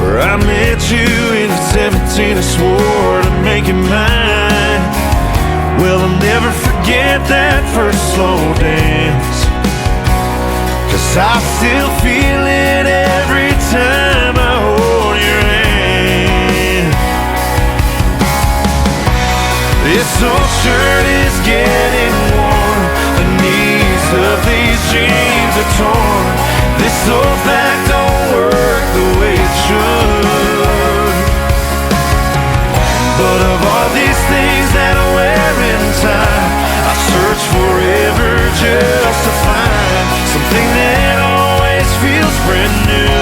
where I met you in 17, I swore to make it mine. Well, I'll never forget that first slow dance, 'cause I still feel it every time I hold your hand. This old shirt is getting worn. The knees of these jeans are torn. This old back don't work the way it should. But of all these things that I wear in time, I search forever just to find something that always feels brand new.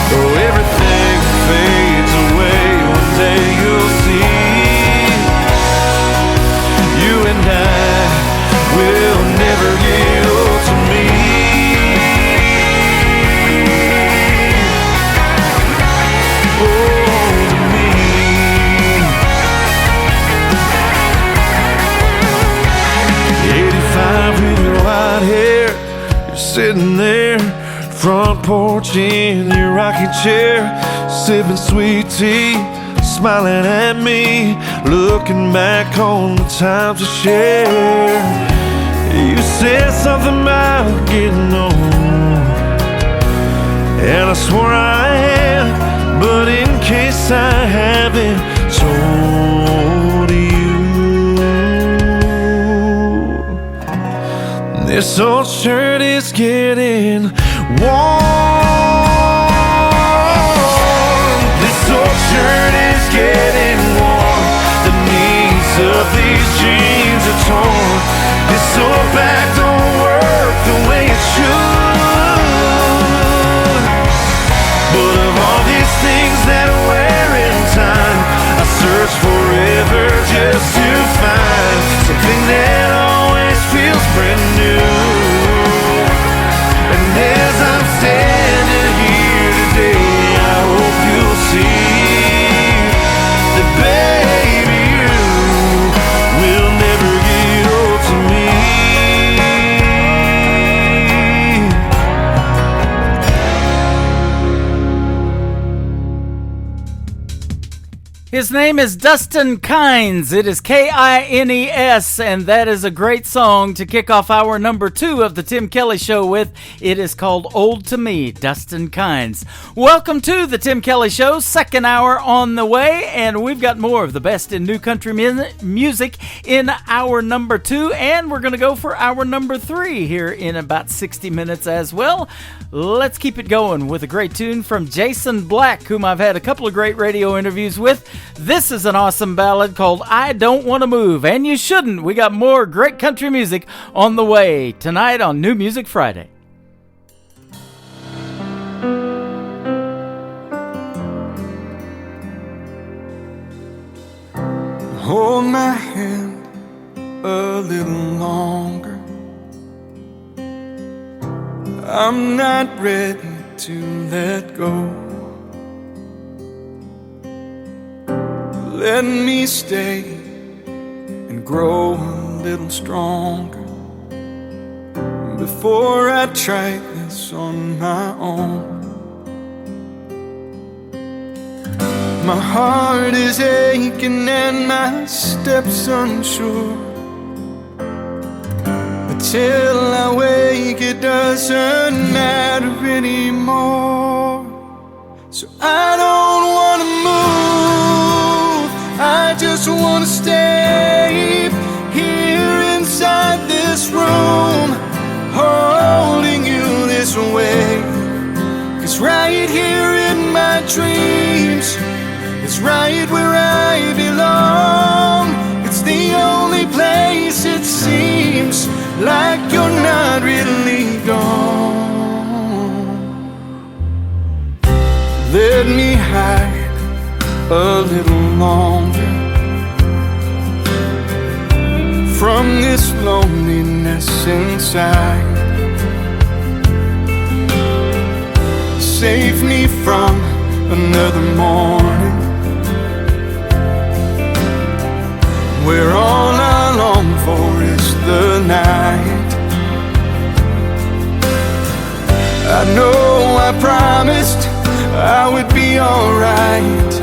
Though everything fades away, one day you'll see you and I will never get old to me. Old to me. 85 with your white hair, you're sitting there, front porch in your rocking chair, sipping sweet tea, smiling at me, looking back on the times we shared. You said something about getting old, and I swore I had, but in case I haven't told you, this old shirt is getting warm. This old shirt is getting warm. The knees of these jeans are torn. This old back don't work the way it should. But of all these things that I wear in time, I search forever just to find something that always feels brand new. And as I'm standing here today, I hope you'll see that, baby, you will never get old to me. His name is Dustin Kines. It is Kines, and that is a great song to kick off hour number 2 of the Tim Kelly Show with. It is called Old to Me, Dustin Kines. Welcome to the Tim Kelly Show, second hour on the way, and we've got more of the best in new country music in hour number 2, and we're going to go for hour number 3 here in about 60 minutes as well. Let's keep it going with a great tune from Jason Black, whom I've had a couple of great radio interviews with. This is an awesome ballad called I Don't Want to Move, and you shouldn't. We got more great country music on the way tonight on New Music Friday. Hold my hand a little longer. I'm not ready to let go. Let me stay and grow a little stronger before I try this on my own. My heart is aching and my steps unsure, but till I wake it doesn't matter anymore. So I don't wanna move. just wanna stay here inside this room, holding you this way. 'Cause right here in my dreams is right where I belong. It's the only place it seems like you're not really gone. Let me hide a little longer from this loneliness inside. Save me from another morning where all I long for is the night. I know I promised I would be alright,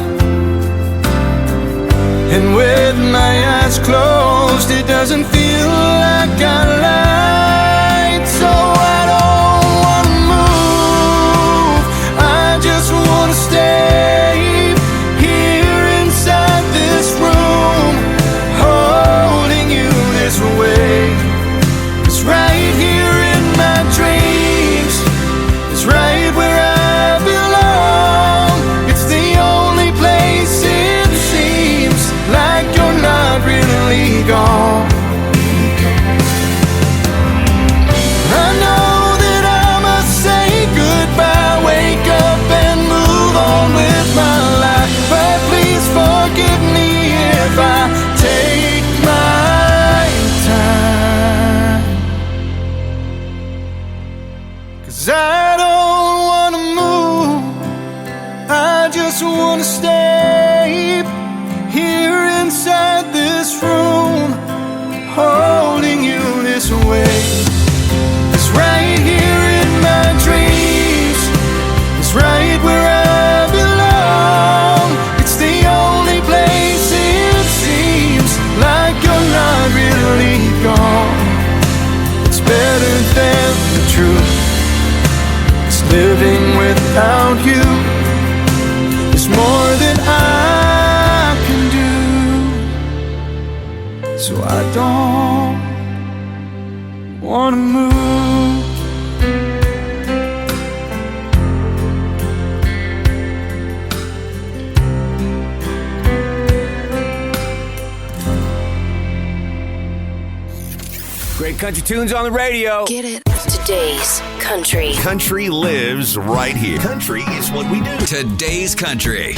and with my eyes closed it doesn't feel like I lied. So I don't wanna move, I just wanna stay here inside this room, holding you this way. 'Cause right here in my dreams is right where I belong. It's the only place it seems like you're not really gone. I know that I must say goodbye, wake up and move on with my life, but please forgive me if I take my time. 'Cause I don't wanna move, I just wanna stay here inside this room, holding you this way. 'Cause right here in my dreams is right where I belong. It's the only place it seems like you're not really gone. It's better than the truth. It's living without you. It's more than I can do. So I don't wanna move. Great country tunes on the radio. Get it? Today's country. Country lives right here. Country is what we do. Today's country.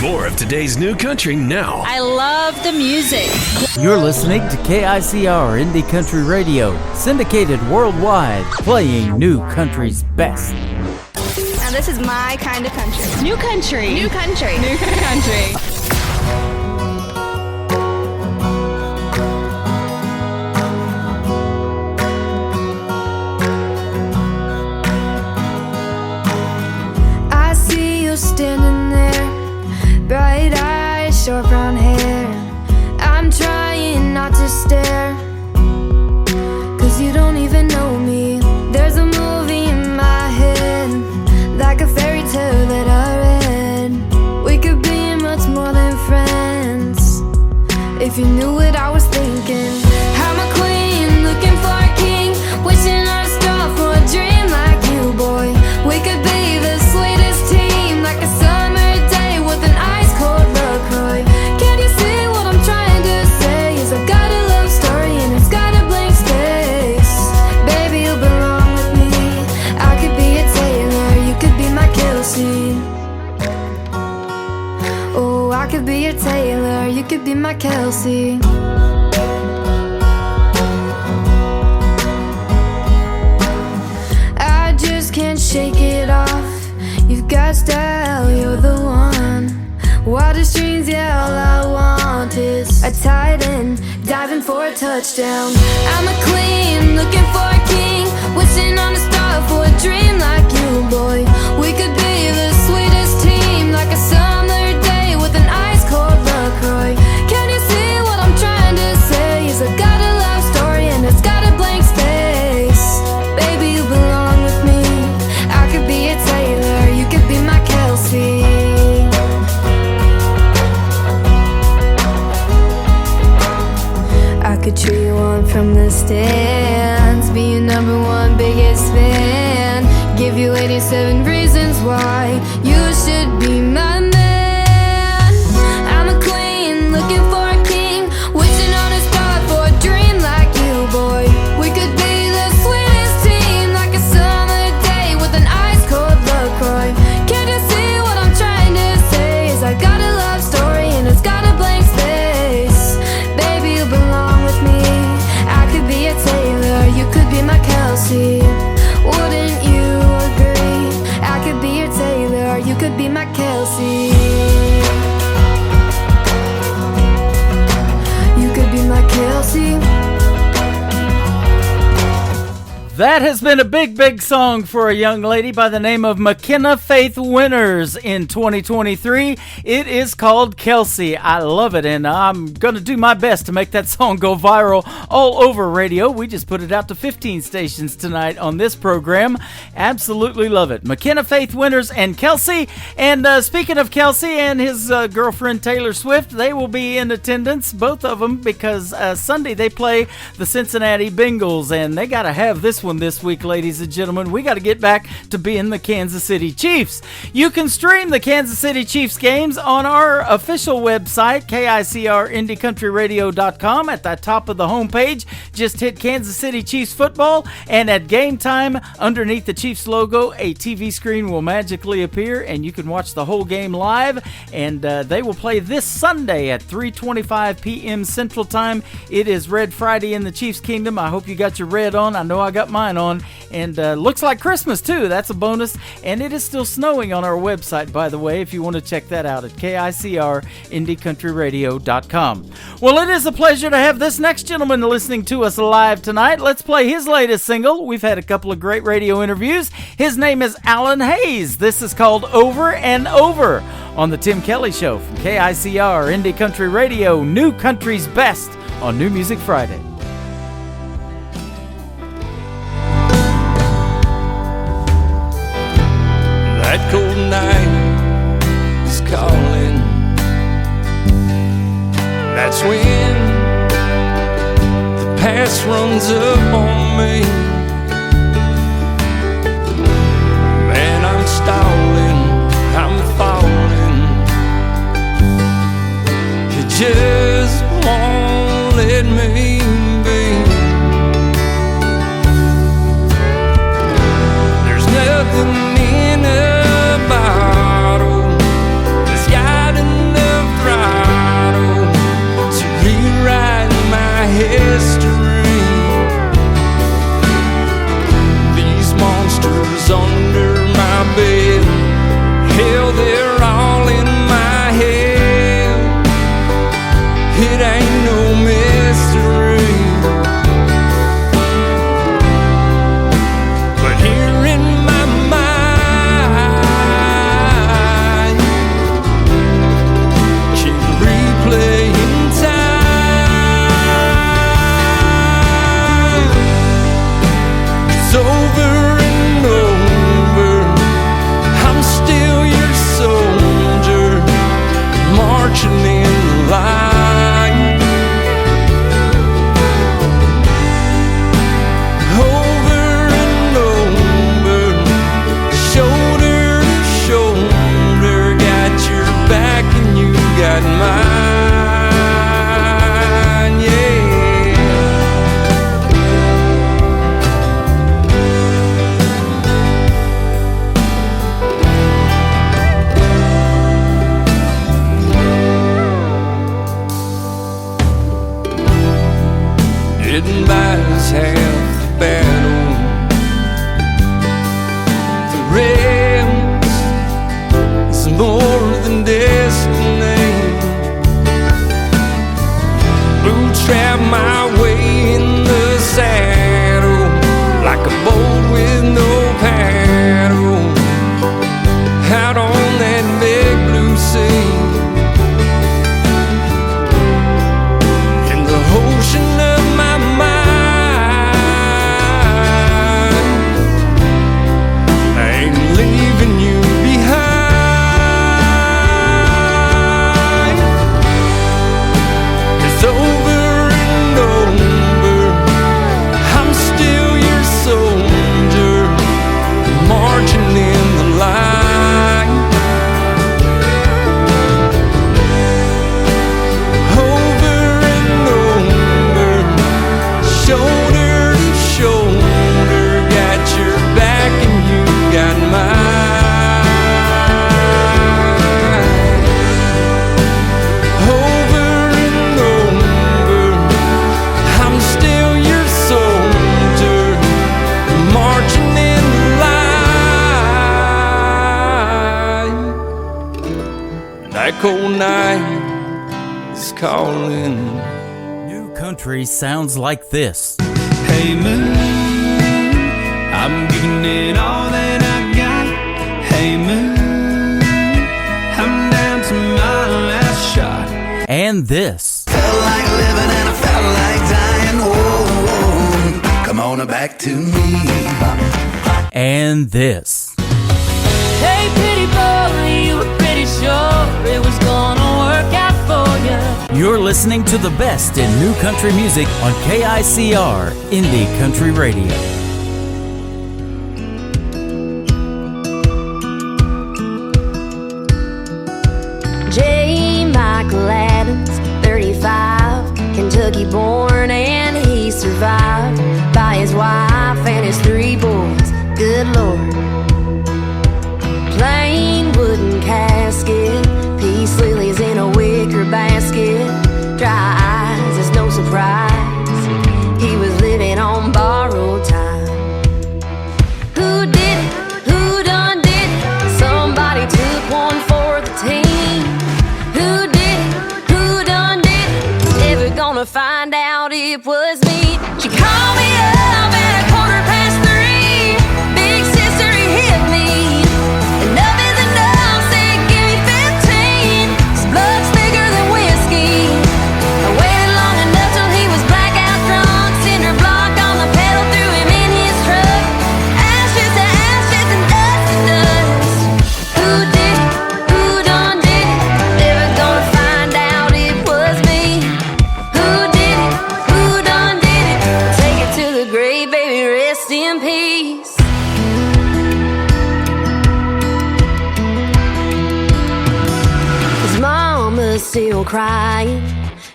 More of today's new country now. I love the music. You're listening to KICR Indie Country Radio, syndicated worldwide, playing new country's best. Now this is my kind of country. New country. New country. New country. Standing there, bright eyes, short brown hair. I'm trying not to stare, 'cause you don't even know me. There's a movie in my head, like a fairy tale that I read. We could be much more than friends, if you knew what I was thinking. I'm a queen, looking for a king, wishing on a star for a dream like you, boy. We could be the sweetest team, like a summer day with an ice cold LaCroix. Can't you see what I'm trying to say? Is I've got a love story and it's got a blank space. Baby, you belong with me. I could be a Taylor, you could be my Kelsey. Oh, I could be a Taylor, you could be my Kelsey. I just can't shake it off. You've got style, you're the one. Water streams, yeah, all I want is a tight end, diving for a touchdown. I'm a queen, looking for a king, wishing on a star for a dream like you, boy. We could be the sweetest team, like a summer day with an ice cold LaCroix. Can you see what I'm trying to say? Is I've got a love story and it's got a blank space. Baby, you belong with me. I could be a Taylor, you could be my Kelsey. stands. Be your number one biggest fan. Give you 87 reasons why you should be my man. I'm a queen looking for a king, wishing on a star for a dream like you, boy. We could be the sweetest team, like a summer day with an ice cold love cry. Can't you see what I'm trying to say? Is I got a love story and it's got a blank space. Baby, you belong with me. I could be a Taylor, you could be my Kelsey. Wouldn't you agree? I could be your Taylor, you could be my Kelsey. You could be my Kelsey. That has been a big song for a young lady by the name of McKenna Faith Winters in 2023. It is called Kelsey. I love it, and I'm going to do my best to make that song go viral all over radio. We just put it out to 15 stations tonight on this program. Absolutely love it. McKenna Faith Winters and Kelsey. And speaking of Kelsey and his girlfriend Taylor Swift, they will be in attendance, both of them, because Sunday they play the Cincinnati Bengals, and they got to have this one this week, ladies and gentlemen. We got to get back to being the Kansas City Chiefs. You can stream the Kansas City Chiefs games on our official website, KICRIndieCountryRadio.com. At the top of the homepage, just hit Kansas City Chiefs football, and at game time, underneath the Chiefs logo, a TV screen will magically appear, and you can watch the whole game live. And they will play this Sunday at 3:25 p.m. Central Time. It is Red Friday in the Chiefs Kingdom. I hope you got your red on. I know I got mine on, and looks like Christmas too. That's a bonus. And it is still snowing on our website, by the way, if you want to check that out at KICRIndieCountryRadio.com. Well, it is a pleasure to have this next gentleman listening to us live tonight. Let's play his latest single. We've had a couple of great radio interviews. His name is Alan Hayes. This is called Over and Over on the Tim Kelly Show from KICR Indie Country Radio, New Country's Best on New Music Friday. That cold night is calling. That's when the past runs up on me. Man, I'm stalling, I'm falling. You just won't let me be. There's nothing in a bottle that's got enough throttle to rewrite my history. These monsters under my bed, hell, they're all in my head. cold night is calling. New country sounds like this. Hey moon, I'm giving it all that I got. Hey moon, I'm down to my last shot. And this. Felt like living and I felt like dying. Whoa, come on back to me. And this. Hey, pretty boy, you were pretty sure it was gonna work out for you. You're listening to the best in new country music on KICR Indie Country Radio. J. Michael Adams, 35, Kentucky born, and he survived by his wife and his 3 boys. Good Lord. Plain wooden casket, peace lilies in a wicker basket. Dry eyes, it's no surprise he was living on borrowed time. Who did it? Who done did it? Somebody took one for the team. Who did it? Who done did it? Never gonna find out it was me. She called me up at 3:15. Big sister, he hit me. Enough is enough, said give me 15. His blood's thicker than whiskey. I waited long enough till he was blackout drunk. Cinder block on the pedal, threw him in his truck. Ashes to ashes and dust to dust. Who did it? Who done did it? Never gonna find out it was me. Who did it? Who done did it? Take it to the grave, baby, rest in peace. His mama's still crying,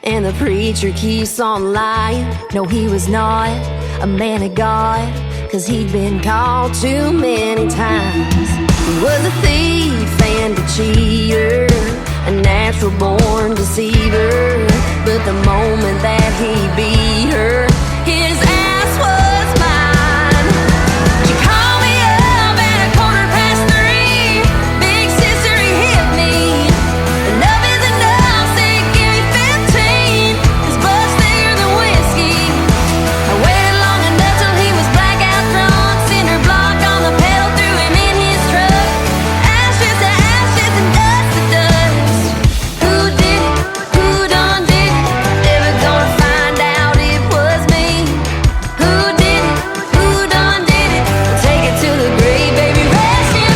and the preacher keeps on lying. No, he was not a man of God, 'cause he'd been called too many times. He was a thief and a cheater, a natural born deceiver. But the moment that he beat her, his ass was mine. She called me up at 3:15. Big sister, he hit me. Enough is enough, said give me 15. His blood's thicker than whiskey. I waited long enough till he was blackout drunk. Cinder block on the pedal, threw him in his truck. Ashes to ashes and dust to dust. Who did it? Who done did it? Never gonna find out it was me. Who did it? Who done did it? Take it to the grave, baby, rest in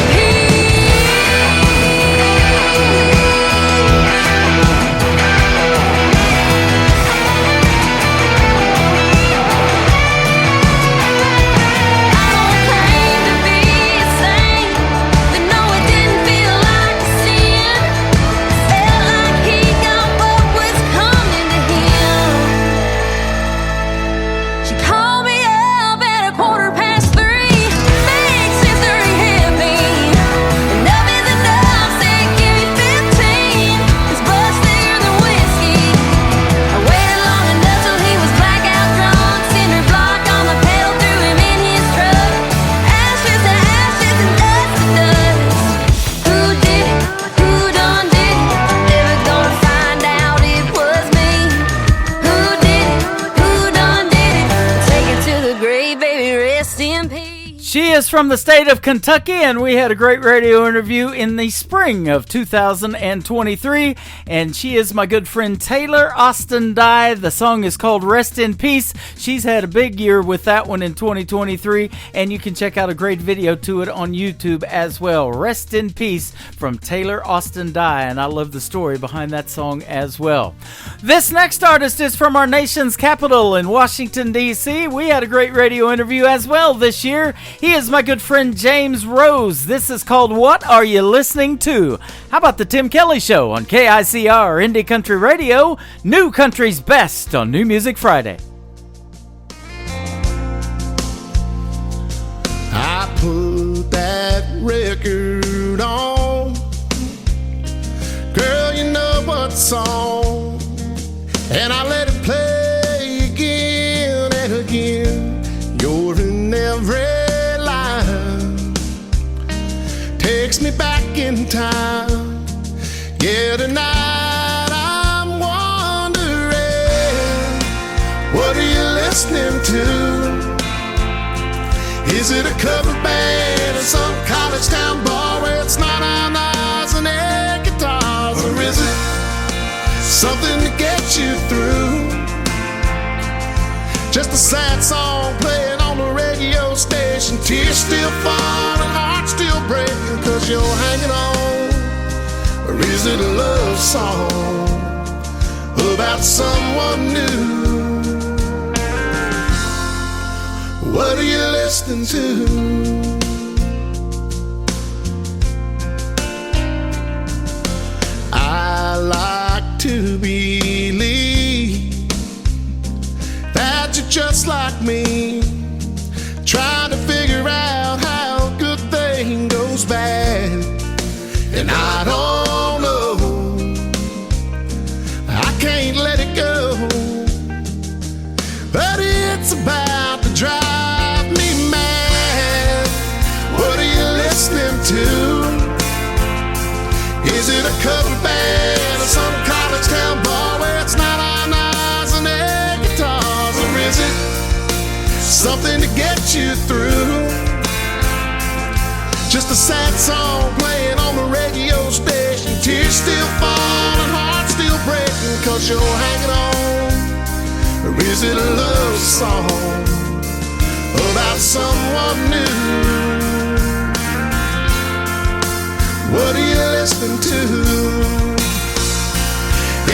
She called me up at 3:15. Big sister, he hit me. Enough is enough, said give me 15. His blood's thicker than whiskey. I waited long enough till he was blackout drunk. Cinder block on the pedal, threw him in his truck. Ashes to ashes and dust to dust. Who did it? Who done did it? Never gonna find out it was me. Who did it? Who done did it? Take it to the grave, baby, rest in peace. She is from the state of Kentucky, and we had a great radio interview in the spring of 2023. And she is my good friend Taylor Austin Dye. The song is called Rest in Peace. She's had a big year with that one in 2023, and you can check out a great video to it on YouTube as well. Rest in Peace from Taylor Austin Dye, and I love the story behind that song as well. This next artist is from our nation's capital in Washington, D.C. We had a great radio interview as well this year. He is my good friend James Rose. This is called What Are You Listening To? How about the Tim Kelly Show on KICR Indie Country Radio, New Country's Best on New Music Friday. I put that record on. Girl, you know what song. And I let it play again and again. You're in every line. Takes me back in time. Yeah, Well, tonight I'm wondering, what are you listening to? Is it a cover band in some college town bar where it's not on eyes and air guitars? Or is it something to get you through? Just a sad song playing on the radio station, tears still falling, heart still breaking, 'cause you're hanging on. Or is it a love song about someone new? What are you listening to? I like to believe that you're just like me, trying to figure out how a good thing goes bad. And I don't know, I can't let it go, but it's about to drive me mad. What are you listening to? Is it a cover band or some college town bar where it's not on eyes and air guitars? Or is it something to get you through? Just a sad song playing on the radio station, tears still falling, heart still breaking, 'cause you're hanging on. Or is it a love song about someone new? What are you listening to?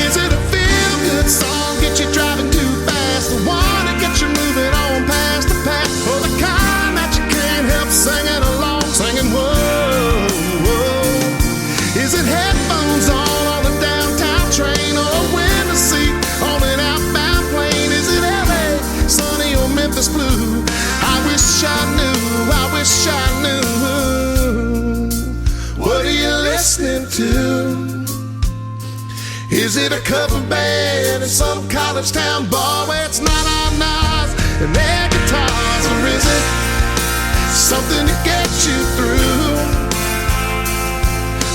Is it a feel-good song, get you driving too fast, the one that gets you moving on past the path, or the kind that you can't help singing along, singing whoa, whoa? Is it headphones on the downtown train, or a window seat on an outbound plane? Is it LA, sunny, or Memphis blue? I wish I knew, I wish I knew. What are you listening to? Is it a cover band in some college town bar where it's not on knives and air guitars? Or is it something to get you through?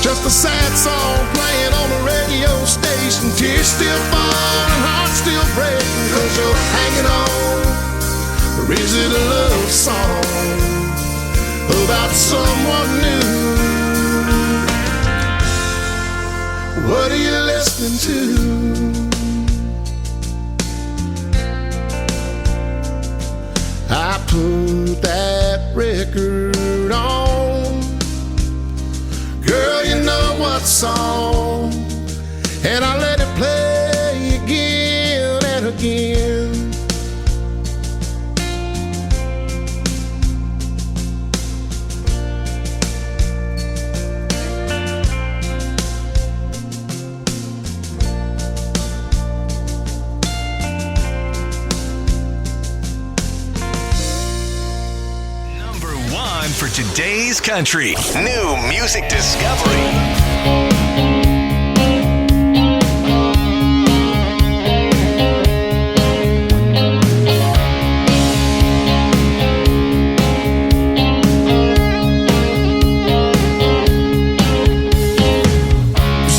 Just a sad song playing on the radio station, tears still falling, heart still breaking, 'cause you're hanging on. Or is it a love song about someone new? What are you listening to? I put that record on, girl, you know what song, and I let it play again and again. For today's country, new music discovery.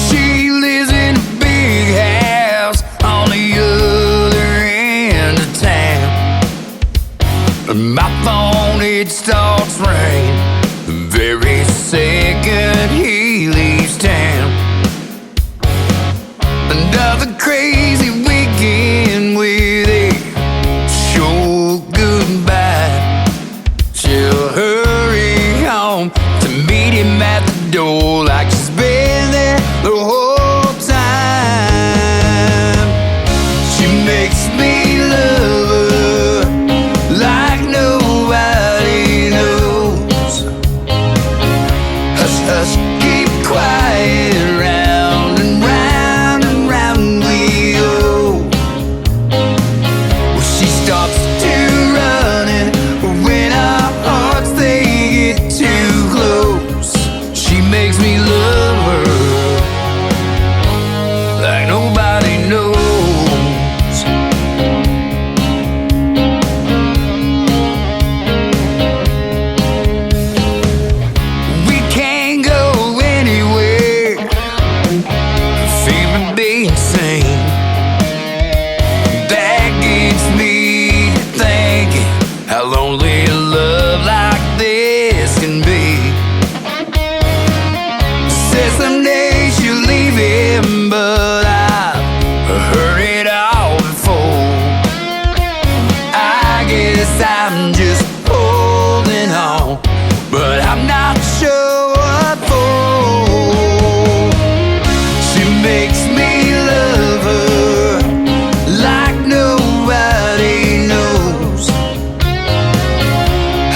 She lives in a big house on the other end of town. My phone, it starts ringing the very second he leaves town. Another crazy weekend with a short goodbye. She'll hurry home to meet him at the door like she's been there the whole time. She makes me love her like nobody knows. Hush, hush, keep quiet, round and round we go. to be insane. That gets me thinking how lonely a love like this can be. Said some days you'll leave him, but I've heard it all before. I guess I'm just holding on, but I'm not sure what for. She makes me love her like nobody knows.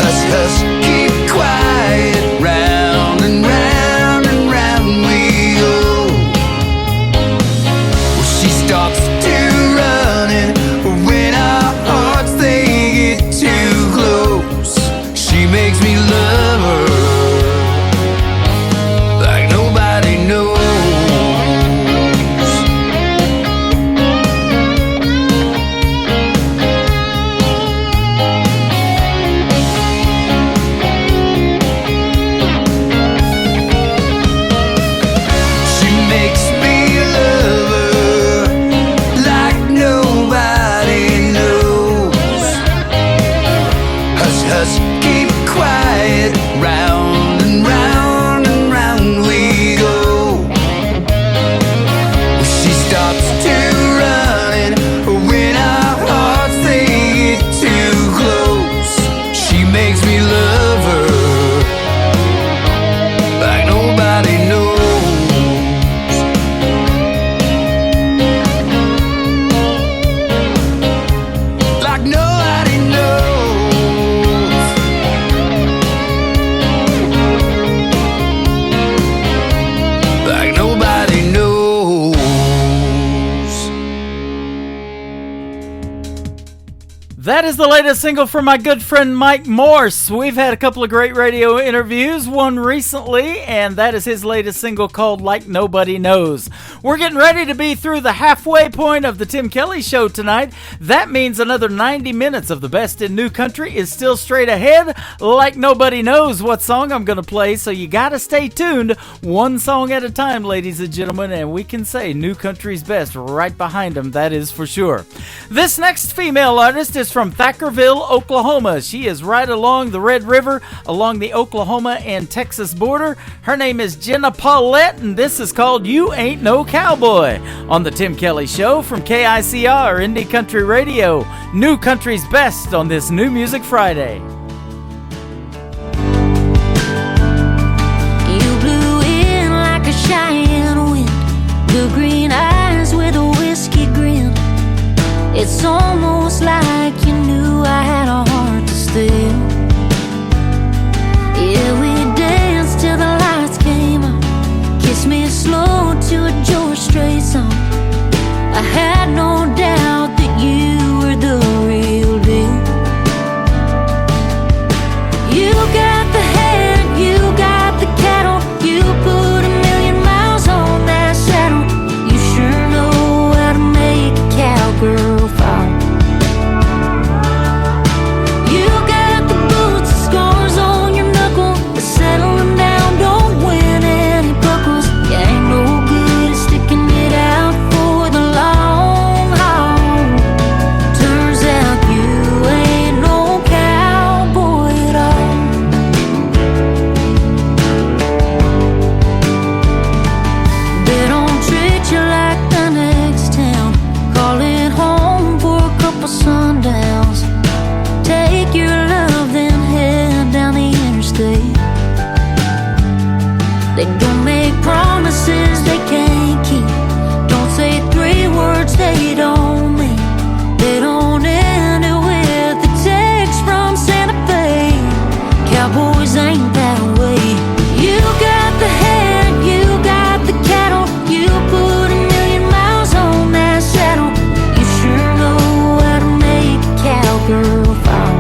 Hush, hush, keep quiet, round and round and round we go. Well, she starts to running when our hearts they get too close. She makes me love her like nobody knows. She makes me love her like nobody knows. Hush, hush, keep quiet, round and round and round we go. She stops to running when our hearts they get too close. She makes me love her like nobody knows. Like nobody knows. Like nobody knows. That is the latest single from my good friend Mike Morse. We've had a couple of great radio interviews, one recently, and that is his latest single called Like Nobody Knows. We're getting ready to be through the halfway point of the Tim Kelly Show tonight. That means another 90 minutes of the best in new country is still straight ahead. Like nobody knows what song I'm going to play, so you got to stay tuned one song at a time, ladies and gentlemen, and we can say new country's best right behind them, that is for sure. This next female artist is from Thackerville, Oklahoma. She is right along the Red River, along the Oklahoma and Texas border. Her name is Jenna Paulette, and this is called You Ain't No Cowboy on the Tim Kelly Show from KICR Indie Country Radio. New country's best on this New Music Friday. You blew in like a Cheyenne wind, blue green eyes with a whiskey grin. It's almost like you knew I had a heart to steal. Yeah, we danced till the lights came on. Kiss me slow to a George Strait song. I had no doubt that you were the real deal. You got the head, you got the cattle. You put 1,000,000 miles on that saddle. You sure know how to make a cowgirl fall. You got the boots, scars on your knuckle, but settling down don't win any buckles. You ain't no good at sticking it out for the long haul. Turns out you ain't no cowboy at all. They don't treat you like the next town. Call it home for a couple sundowns. Take your love, then head down the interstate. They don't make promises they can't keep. Don't say 3 words they don't mean. They don't end it with a text from Santa Fe. Cowboys ain't that way. You got the head, you got the cattle. You put 1,000,000 miles on that saddle. You sure know how to make a cowgirl fall.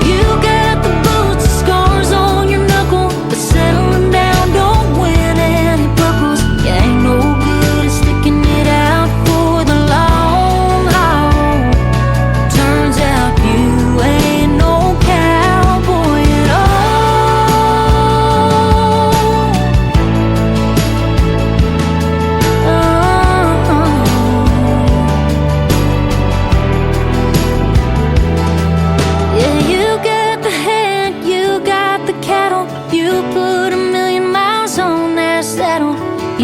You got the boots, scars on your knuckle, but settling down don't win any buckles. You ain't no good at sticking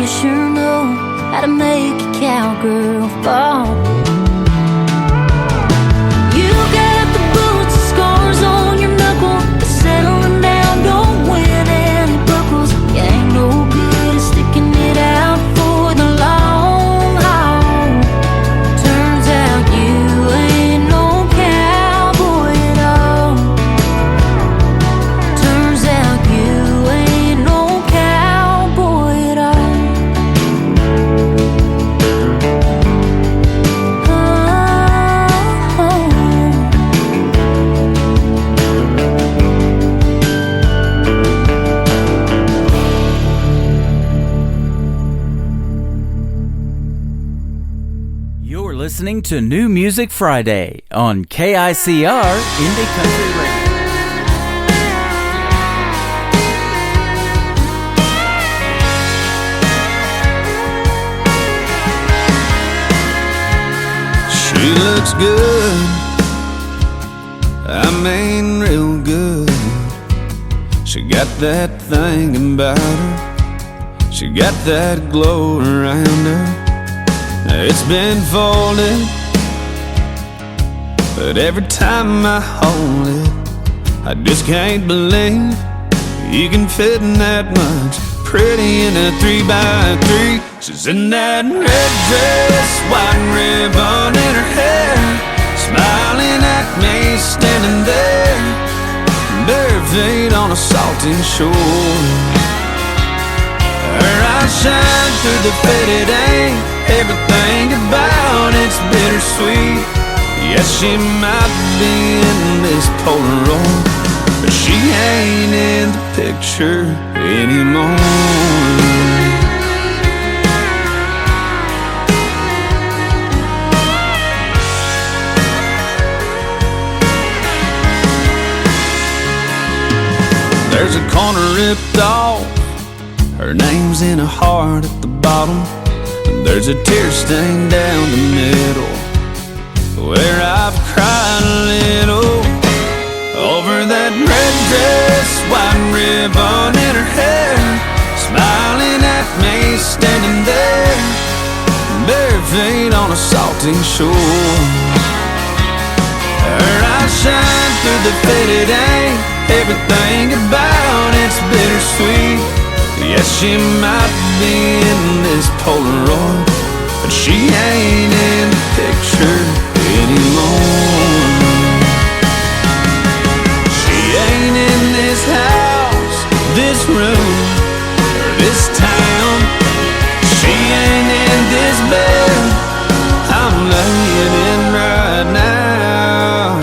you sure know how to make a cowgirl fall. You got the boots and scars on your knuckle, but settling down don't win any buckles. You ain't no good at sticking it out for the long haul. Turns out you ain't no cowboy at all. Turns out you ain't no cowboy at all. You're listening to New Music Friday on KICR Indie Country Radio. She looks good, I mean real good. She got that thing about her, she got that glow around her. It's been folded, but every time I hold it, I just can't believe you can fit in that much. Pretty in a 3x3. She's in that red dress, white ribbon in her hair, smiling at me, standing there, bare feet on a salty shore. Her eyes shine through the faded ink, everything about it's bittersweet. Yes, she might be in this Polaroid, but she ain't in the picture anymore. There's a corner ripped off, her name's in a heart at the bottom. There's a tear stain down the middle, where I've cried a little over that red dress, white ribbon in her hair, smiling at me, standing there, bare feet on a salty shore. Her eyes shine through the faded ink, everything about it's bittersweet. Yes, she might be in this Polaroid, but she ain't in the picture anymore. She ain't in this house, this room, or this town. She ain't in this bed I'm laying in right now.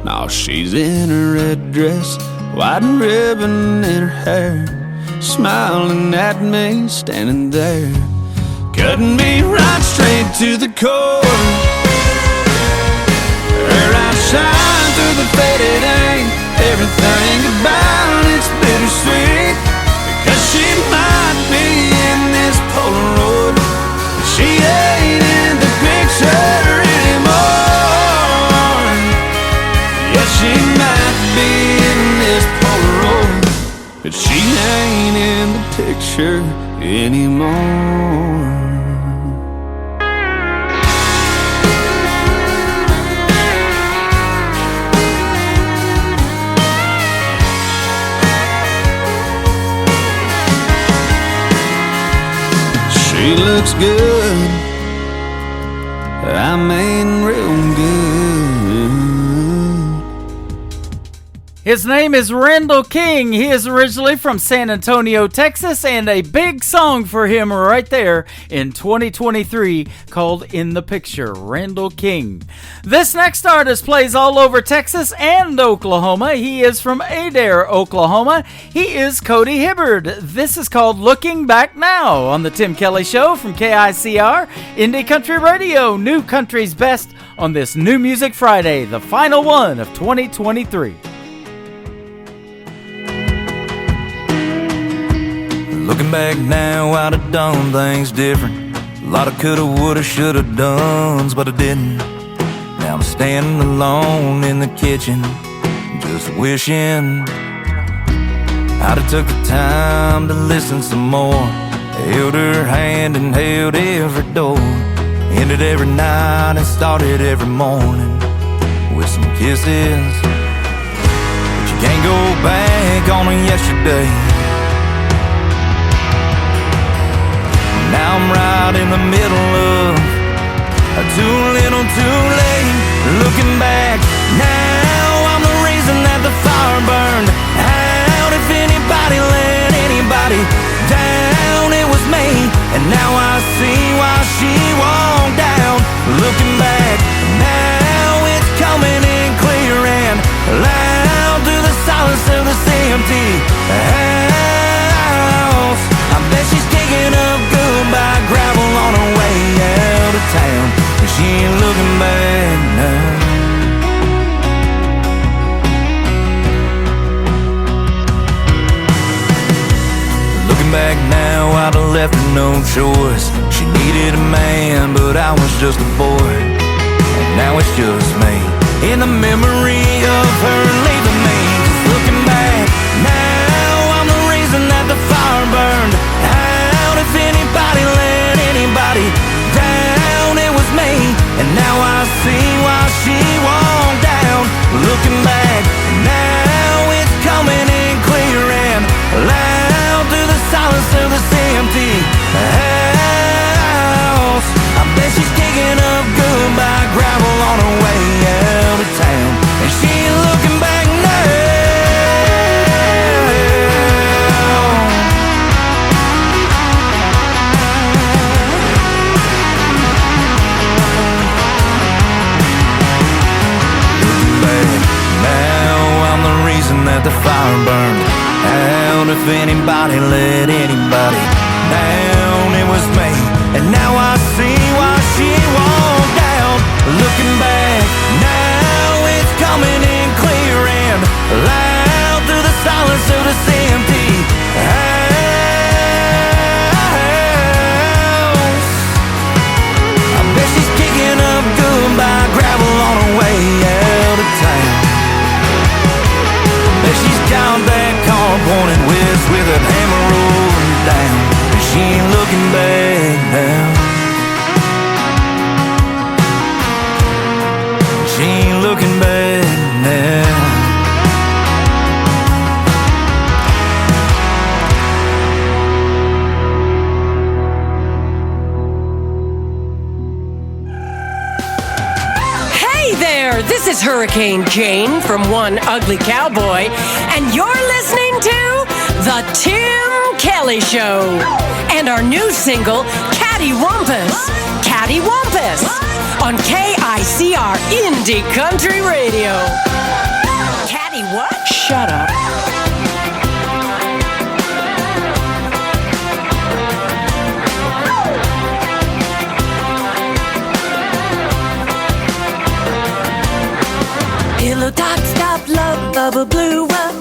No, she's in a red dress, white ribbon in her hair, smiling at me, standing there, cutting me right straight to the core. Her eyes shine through the faded ink, everything about it's bittersweet. Because she might be in this Polaroid, but she ain't in the picture anymore. Yeah, she might be in this Polaroid, but she ain't in the picture anymore. She looks good, I mean real good. His name is Randall King. He is originally from San Antonio, Texas, and a big song for him right there in 2023 called In the Picture, Randall King. This next artist plays all over Texas and Oklahoma. He is from Adair, Oklahoma. He is Cody Hibbard. This is called Looking Back Now on the Tim Kelly Show from KICR, Indie Country Radio, New Country's Best on this New Music Friday, the final one of 2023. Looking back now, I'd have done things different. A lot of coulda, woulda, shoulda dones, but I didn't. Now I'm standing alone in the kitchen, just wishing I'd have took the time to listen some more. Held her hand and held every door. Ended every night and started every morning with some kisses. But you can't go back on a yesterday. Now I'm right in the middle of too little, too late. Looking back, now I'm the reason that the fire burned out. If anybody let anybody down, it was me. And now I see why she walked down. Looking back, now it's coming in clear and loud through the silence of this empty house. I bet she's digging up goodbye gravel on her way out of town. And she ain't looking back now. Looking back now, I'd have left her no choice. She needed a man, but I was just a boy. And now it's just me, in the memory of her leaving me. Just looking back, now I'm the reason that the fire burned out. If anybody let anybody down, it was me. And now I see why she walked down. Looking back, now it's coming in clear and loud through the silence of this empty house. I bet she's digging up goodbye gravel on her way out of town. And she ain't looking back now. Looking back now, I'm the reason that the fire burned out. If anybody let anybody down, it was me. And now I see why she walked down. Looking back, now it's coming in clear and loud through the silence of this empty house. I bet she's kicking up goodbye gravel on her way out of town. Bet she's got that car pointed west with a hammer rolling down. And she ain't looking back now. She ain't looking back now. Hey there, this is Hurricane Jane from One Ugly Cowboy, and you're listening to The Tim Kelly Show and our new single, Cattywampus. Cattywampus on KICR Indie Country Radio. Catty what? Shut up. Pillow top, stop, love, bubble blew up.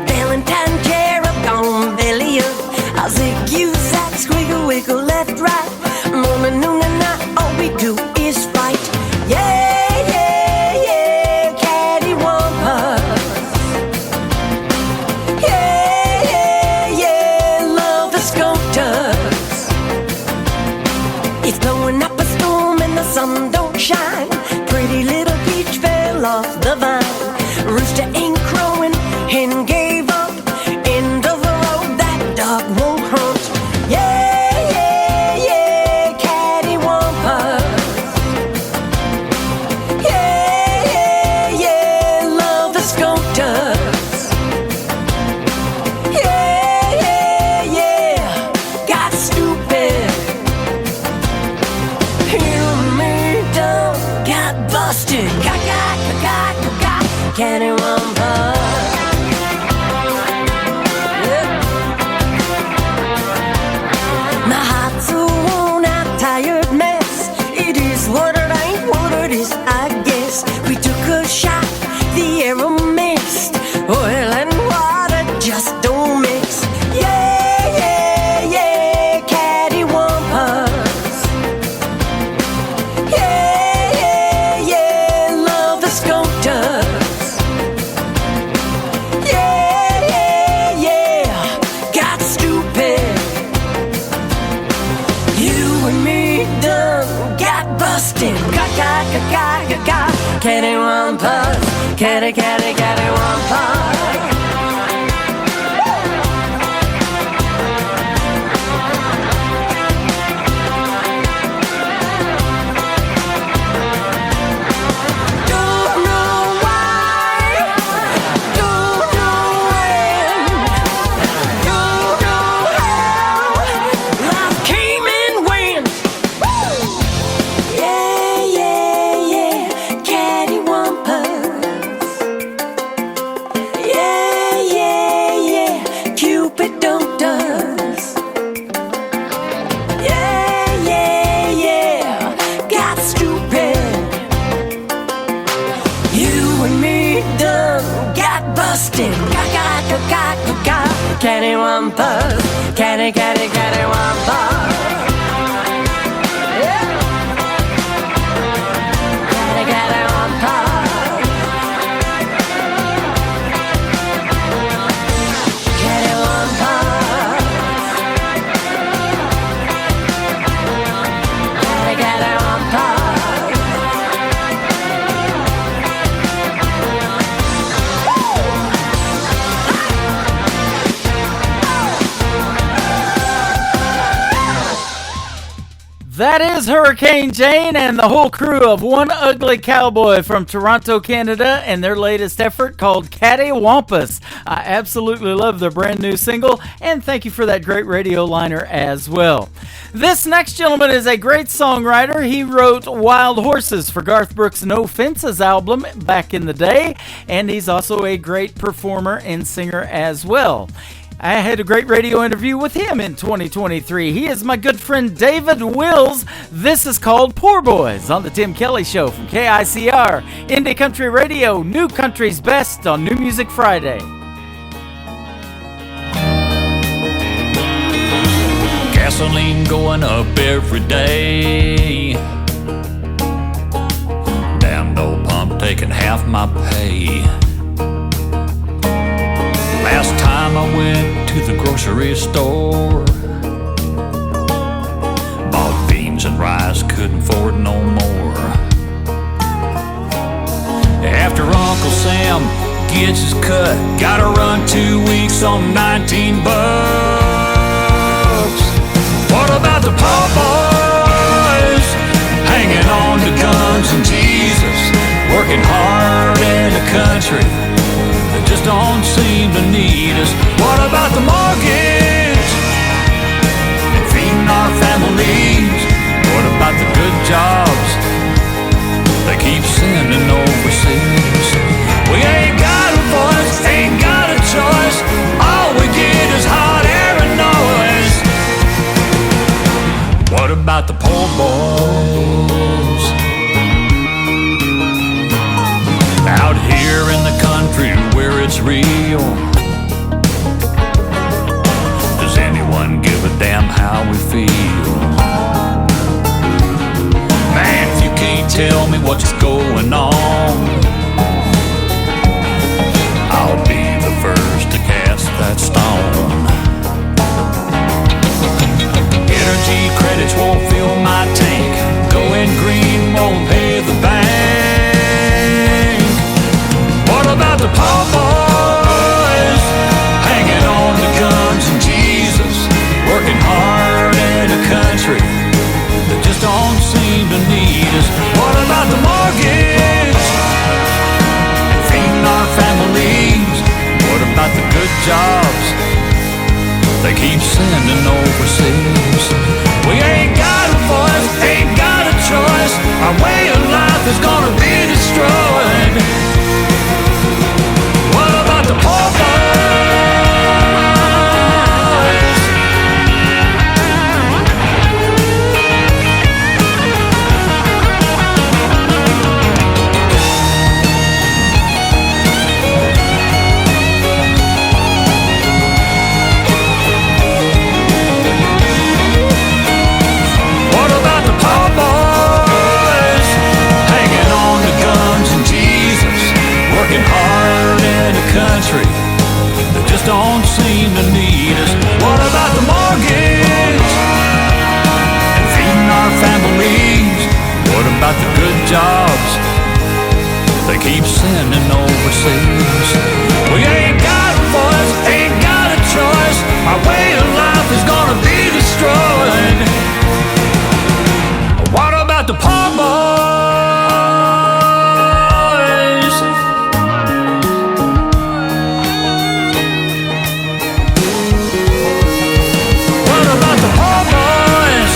Valentine cherub gone belly up. I'll zig you, zag, squiggle, wiggle, left, right. Morning, noon, and night, all we do is fight. Yeah, yeah, yeah, cattywampus. Yeah, yeah, yeah, love the sculptors. It's blowing up a storm and the sun don't shine. Pretty little peach fell off the vine. Rooster ain't crowing, hen gave up. End of the road, that dog won't hunt. Yeah, yeah, yeah, cattywampus. Yeah, yeah, yeah, love the sculptors. Yeah, yeah, yeah, busted. Cattywampus, cattywampus. Cattywampus, cattywampus. Yeah. Cattywampus. Cattywampus. Cattywampus. That is Hurricane Jane and the whole crew of One Ugly Cowboy from Toronto, Canada, and their latest effort called Cattywampus. I absolutely love their brand new single, and thank you for that great radio liner as well. This next gentleman is a great songwriter. He wrote Wild Horses for Garth Brooks' No Fences album back in the day, and he's also a great performer and singer as well. I had a great radio interview with him in 2023. He is my good friend David Wills. This is called Poor Boys on the Tim Kelly Show from KICR, Indie Country Radio, New Country's Best on New Music Friday. Gasoline going up every day. Damn old pump taking half my pay. Last time I went to the grocery store, bought beans and rice, couldn't afford no more. After Uncle Sam gets his cut, gotta run 2 weeks on 19 bucks. What about the poor boys, hanging on to guns and Jesus, working hard in the country? They just don't seem to need us. What about the mortgage and feeding our families? What about the good jobs they keep sending overseas? We ain't got a voice, ain't got a choice. All we get is hot air and noise. What about the poor boys out here in the country where it's real? Does anyone give a damn how we feel? Man, if you can't tell me what's going on, I'll be the first to cast that stone. Energy credits won't fill my tank, going green won't pay the bank. What about the poor boys, hanging on to guns and Jesus, working hard in a country that just don't seem to need us? What about the mortgage, feeding our families? What about the good jobs they keep sending overseas? We ain't got a voice, ain't got a choice. Our way of life is gonna be destroyed. What about the poor boys? keep sending overseas. We ain't got a voice, ain't got a choice. Our way of life is gonna be destroyed. What about the poor boys? What about the poor boys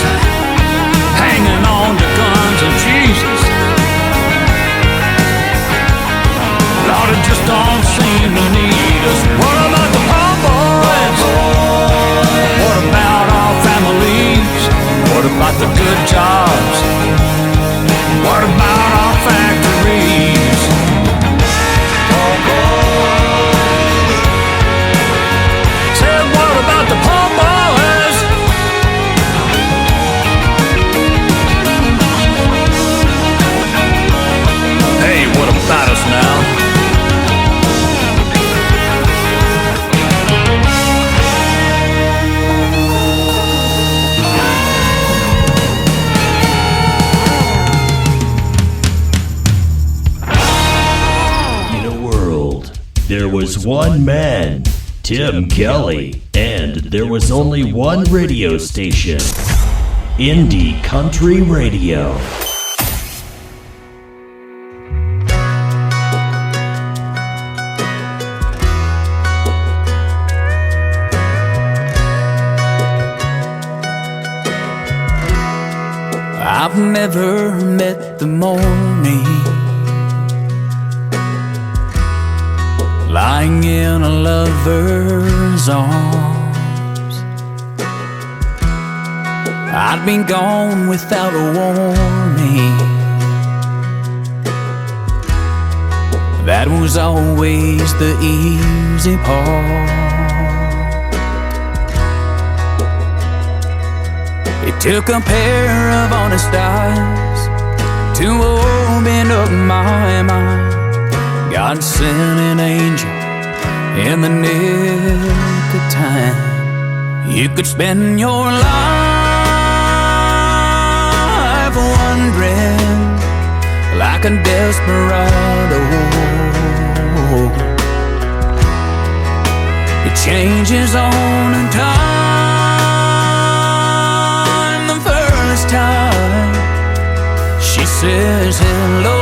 hanging on to guns and Jesus? Lord, it just don't seem to need us. What about the poor boys? What about our families? What about the good jobs? What about our factories? Said, what about the poor boys? Hey, what about us now? There was one man, Tim Kelly, and there was only one radio station, Indie Country Radio. I've never met the morning lying in a lover's arms. I'd been gone without a warning. That was always the easy part. It took a pair of honest eyes to open up my mind. God sent an angel in the nick of time. You could spend your life wondering like a desperado. It changes on a time. The first time she says hello,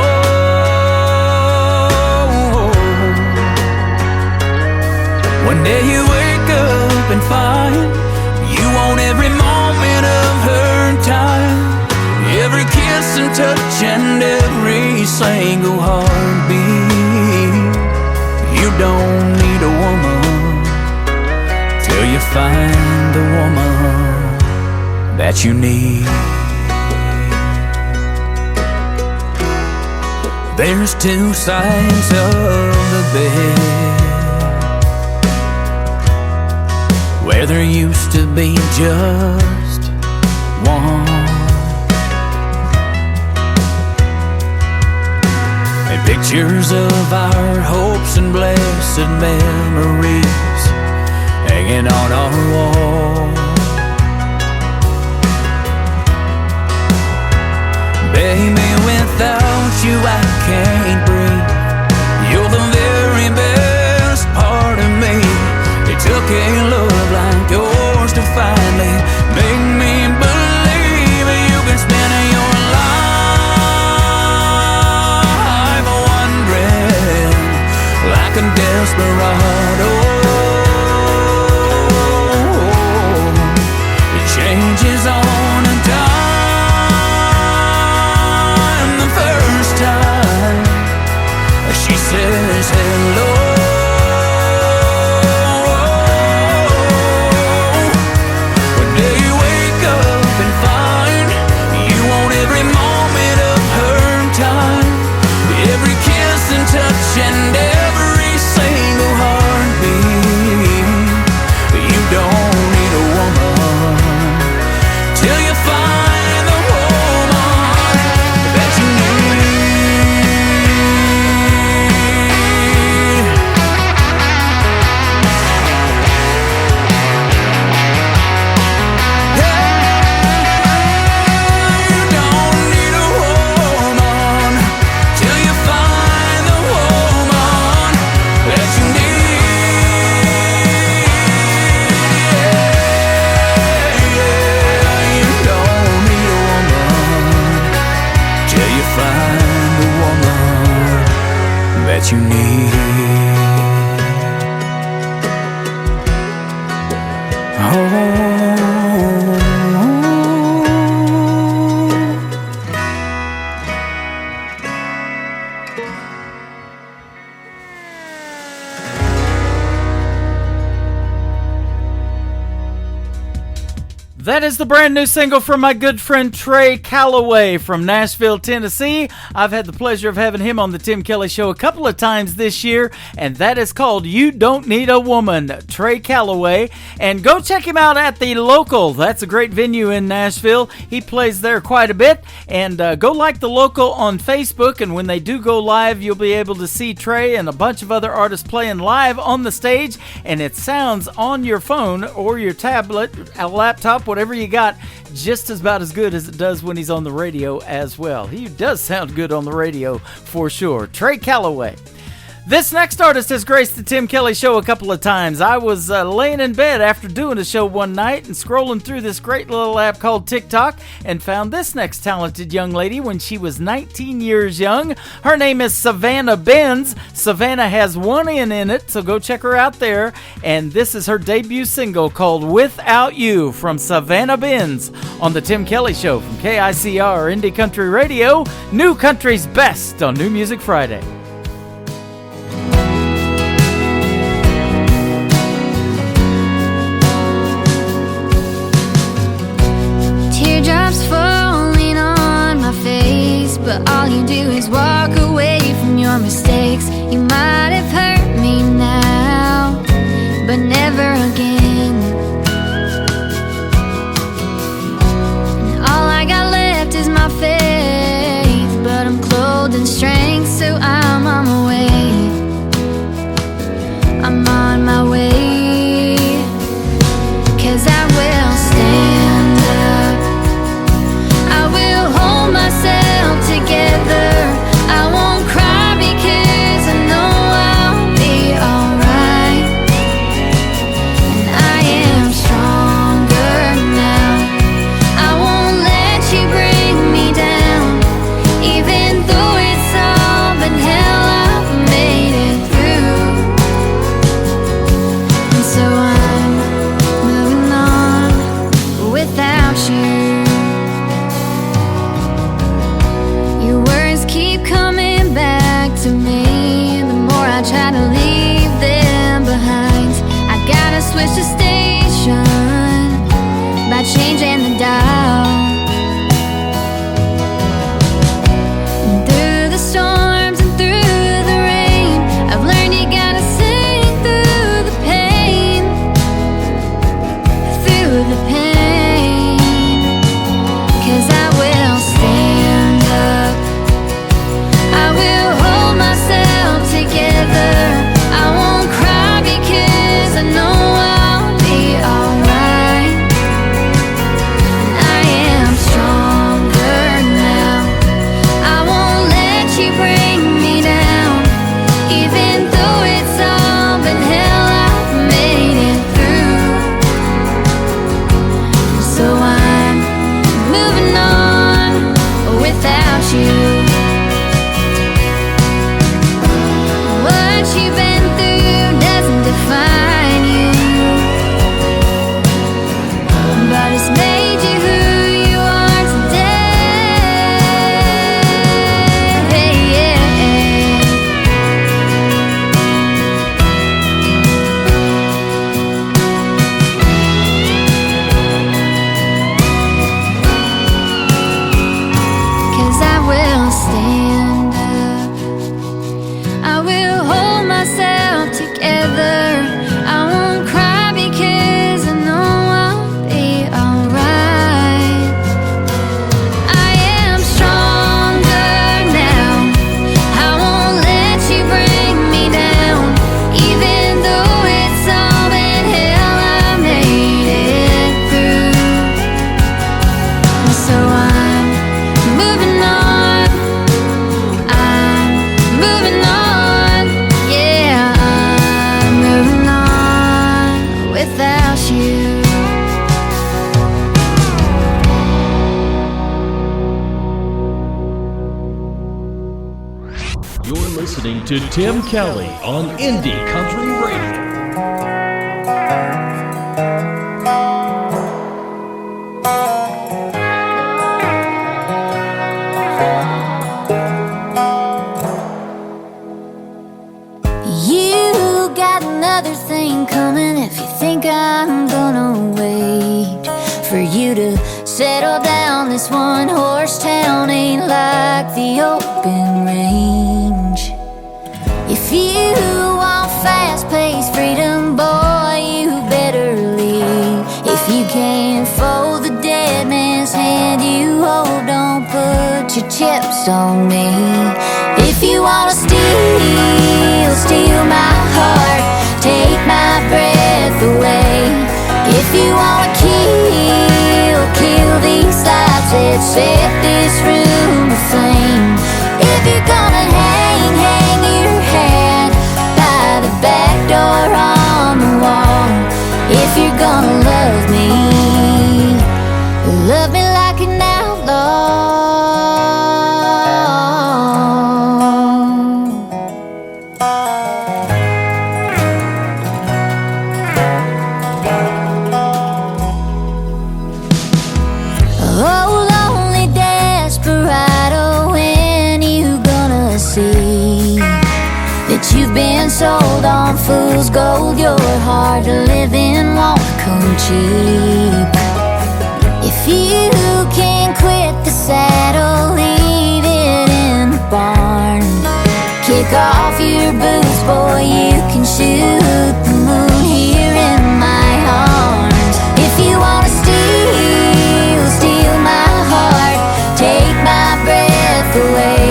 one day you wake up and find you want every moment of her time, every kiss and touch and every single heartbeat. You don't need a woman till you find the woman that you need. There's two sides of the bed where there used to be just one. And pictures of our hopes and blessed memories hanging on our wall. Baby, without you I can't breathe. You're the very best part of me. It took a love like yours to finally make me believe you can spend your life wondering like a desperado. It changes on a dime. The first time That is the brand new single from my good friend Trey Calloway from Nashville, Tennessee. I've had the pleasure of having him on the Tim Kelly Show a couple of times this year, and that is called You Don't Need a Woman, Trey Calloway. And go check him out at the Local. That's a great venue in Nashville. He plays there quite a bit. And go like the Local on Facebook, and when they do go live, you'll be able to see Trey and a bunch of other artists playing live on the stage, and it sounds on your phone or your tablet, a laptop, whatever you got, just about as good as it does when he's on the radio as well. He does sound good on the radio for sure. Trey Calloway. This next artist has graced the Tim Kelly Show a couple of times. I was laying in bed after doing a show one night and scrolling through this great little app called TikTok and found this next talented young lady when she was 19 years young. Her name is Savannah Benz. Savannah has one N in it, so go check her out there. And this is her debut single called Without You from Savannah Benz on the Tim Kelly Show from KICR Indie Country Radio, New Country's best on New Music Friday. Teardrops falling on my face, but all you do is walk away from your mistakes. You might have hurt me now, but never again. And all I got left is my faith, but I'm clothed in strength, so I'm on my way. I'm on my way, 'cause I will stand up. I will hold myself together. I won't cry because I know I'll be alright. And I am stronger now. I won't let you bring me down. Even though it's all been hell, I've made it through. And so I'm moving on without you. Your words keep coming back to me. The more I try to leave them behind, I gotta switch the station by changing the dial. And through the storms and through the rain, I've learned you gotta sing through the pain, through the pain. 'Cause I will stand up. I will hold myself together. I won't cry because I know I'll be alright. And I am stronger now. I won't let you bring me down. Even though it's all been hell, I've made it through. So I'm moving on without you. What you've been through doesn't define you, but it's made you who you are today. Cause I will stand up. I will hold myself together. I won't cry because I know I'll be alright. I am stronger now. I won't let you bring me down. Even though it's all been hell, I made it through. And so I'm moving on. I'm moving on. Yeah, I'm moving on without you. You're listening to Tim Kelly on Indie Country Radio. You got another thing coming if you think I'm gonna wait for you to settle down. This one horse town ain't like the open range. If you want fast-paced freedom, boy, you better leave. If you can't fold the dead man's hand you hold, don't put your chips on me. If you wanna steal my heart, take my breath away. If you wanna kill these lights that set this room aflame. If you're gonna hang your hat by the back door on the wall. If you're gonna love me like an outlaw. Oh, lonely desperado, when you gonna see that you've been sold on fool's gold? Your hard to live in won't come cheap. If you can quit the saddle, leave it in the barn. Kick off your boots, boy, you can shoot the moon here in my arms. If you wanna steal my heart, take my breath away.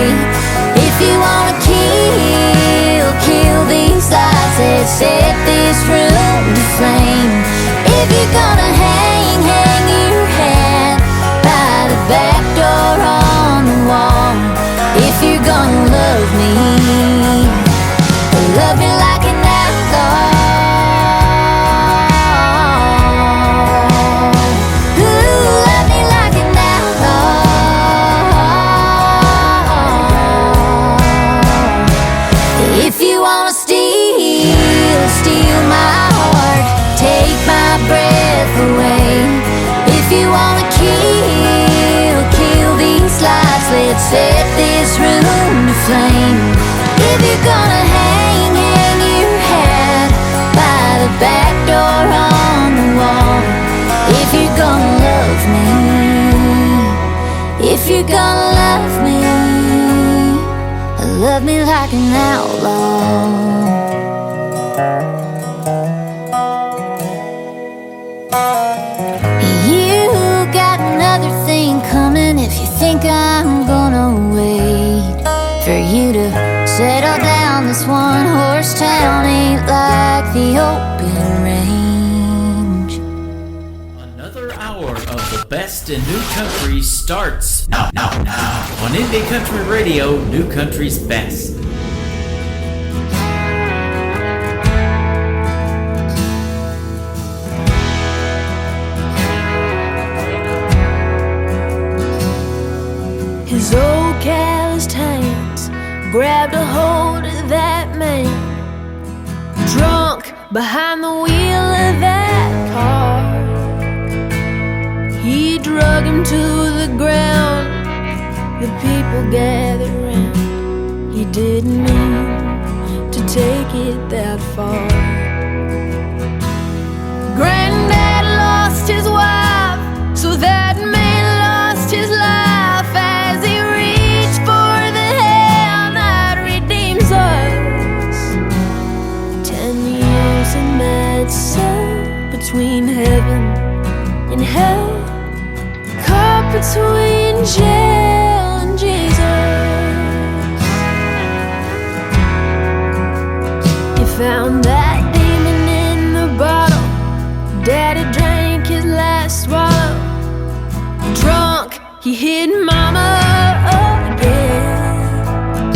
If you wanna kill these lights that set this room to flame. If you're gonna hang your hat by the back door on the wall. If you're gonna love me like an outlaw. Ooh, love me like an outlaw. If you wanna steal my heart, take my breath away. If you wanna kill these lights, let's set this room to flame. If you're gonna hang your hat by the back door on the wall. If you're gonna love me, if you're gonna love me like an outlaw. You got another thing coming if you think I'm gonna wait for you to settle down. This one horse town ain't like the open range. Another hour of the best in new country starts now on Indie Country Radio, New Country's best. His old calloused hands grabbed a hold of that man, drunk behind the wheel of that car. He drug him to the ground, the people gathered round. He didn't mean to take it that far. Granddad lost his wife, so that man lost his life as he reached for the hand that redeems us. 10 years in that cell between heaven and hell, caught between jail and Jesus. He found that demon in the bottle. Daddy drank his last swallow. Drunk, he hit Mama again.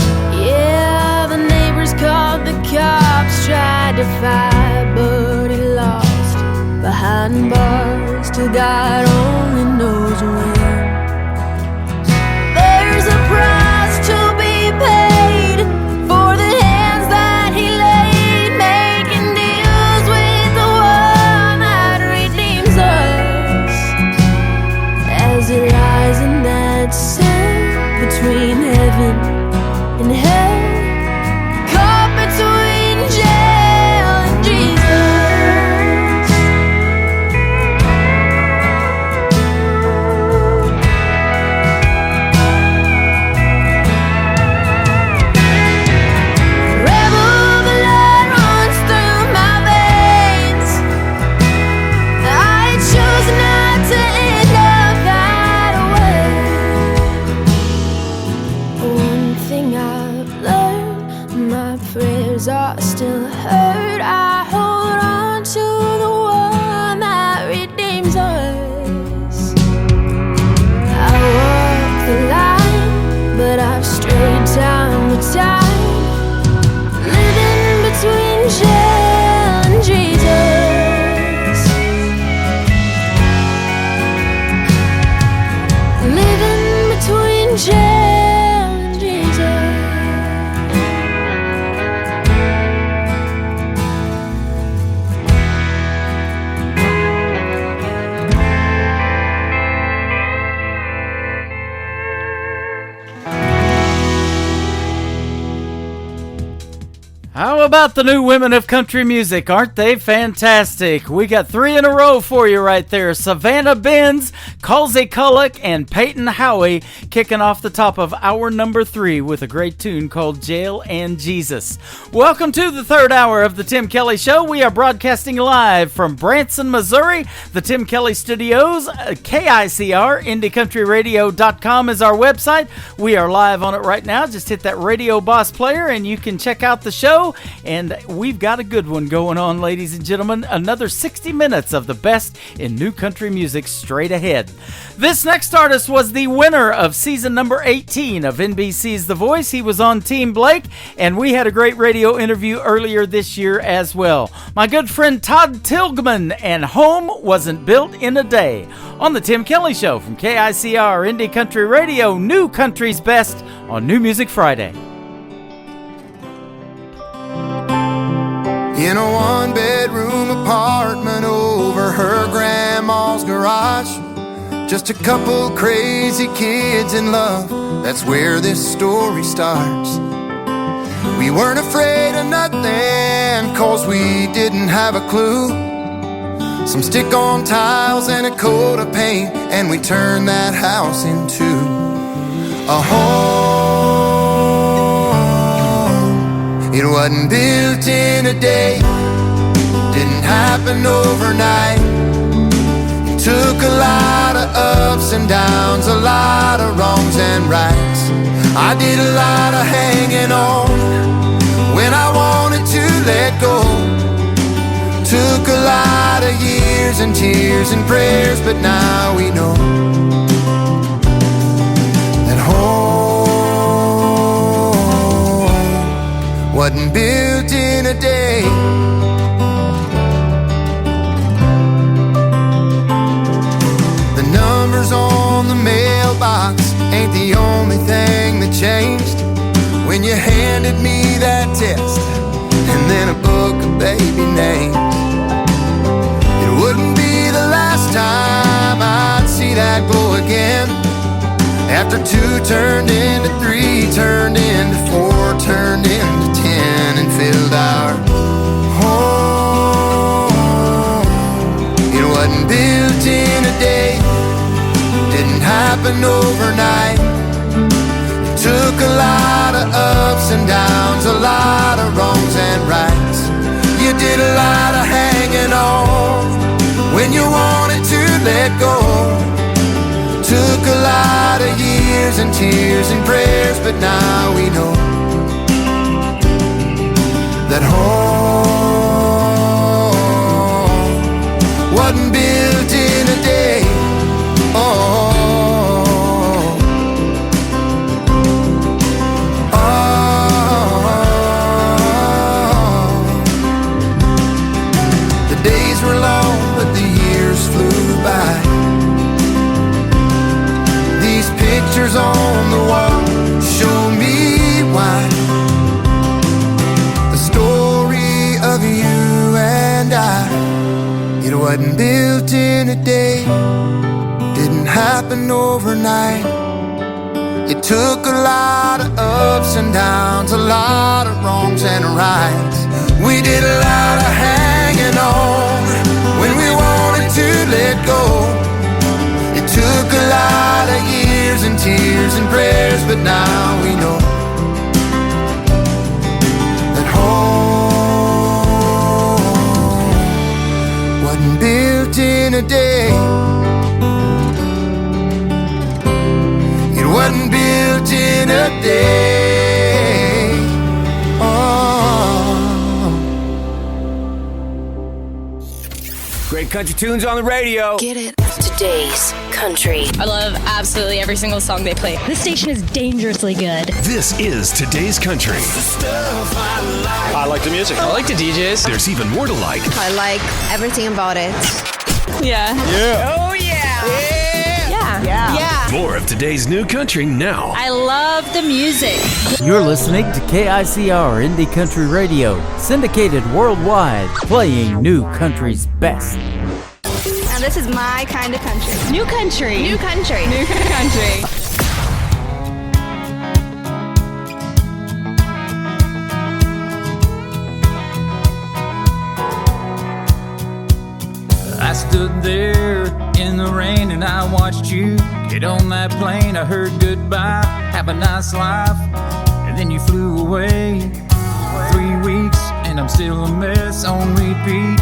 Yeah, the neighbors called the cops, tried to fight, but he lost behind bars till God only knows when. There's a price to be paid for the hands that he laid, making deals with the one that redeems us. As he lies in that cell between heaven and hell, caught between jail and Jesus. How about the new women of country music? Aren't they fantastic? We got 3 in a row for you right there. Savannah Benz, Halsey Cullick, and Peyton Howie kicking off the top of hour number 3 with a great tune called Jail and Jesus. Welcome to the third hour of the Tim Kelly Show. We are broadcasting live from Branson, Missouri, the Tim Kelly Studios. KICR, IndieCountryRadio.com is our website. We are live on it right now. Just hit that Radio Boss player and you can check out the show. And we've got a good one going on, ladies and gentlemen. Another 60 minutes of the best in new country music straight ahead. This next artist was the winner of season number 18 of NBC's The Voice. He was on Team Blake, and we had a great radio interview earlier this year as well. My good friend Todd Tilghman and Home Wasn't Built in a Day on the Tim Kelly Show from KICR Indie Country Radio, New Country's Best on New Music Friday. In a one-bedroom apartment over her grandma's garage, just a couple crazy kids in love, that's where this story starts. We weren't afraid of nothing, cause we didn't have a clue. Some stick-on tiles and a coat of paint, and we turned that house into a home. It wasn't built in a day, didn't happen overnight. It took a lot of ups and downs, a lot of wrongs and rights. I did a lot of hanging on when I wanted to let go. Took a lot of years and tears and prayers, but now we know that home wasn't built in a day. The numbers on the mailbox ain't the only thing that changed when you handed me that test and then a book of baby names. It wouldn't be the last time I'd see that glow again. After 2 turned into 3, turned into 4, turned into 10, and filled our home. It wasn't built in a day, didn't happen overnight. It took a lot of ups and downs, a lot of wrongs and rights. You did a lot of hanging on when you wanted to let go. Took a lot of years and tears and prayers, but now we know that home wasn't built in a day. Oh, the days were long, but the years flew by. Pictures on the wall show me why. The story of you and I, it wasn't built in a day, didn't happen overnight. It took a lot of ups and downs, a lot of wrongs and rights. We did a lot of hanging on when we wanted to let go. It took a lot of years and tears and prayers, but now we know that home wasn't built in a day. It wasn't built in a day. Oh. Great country tunes on the radio. Get it. Today's country. I love absolutely every single song they play. This station is dangerously good. This is Today's Country. I like the music. I like the DJs. There's even more to like. I like everything about it. Yeah. Yeah. Oh, yeah. Yeah. Yeah. Yeah. More of today's new country now. I love the music. You're listening to KICR Indie Country Radio, syndicated worldwide, playing new country's best. Now this is my kind of country. New country. New country. New country. stood there in the rain and I watched you get on that plane. I heard goodbye, have a nice life, and then you flew away. 3 weeks and I'm still a mess on repeat.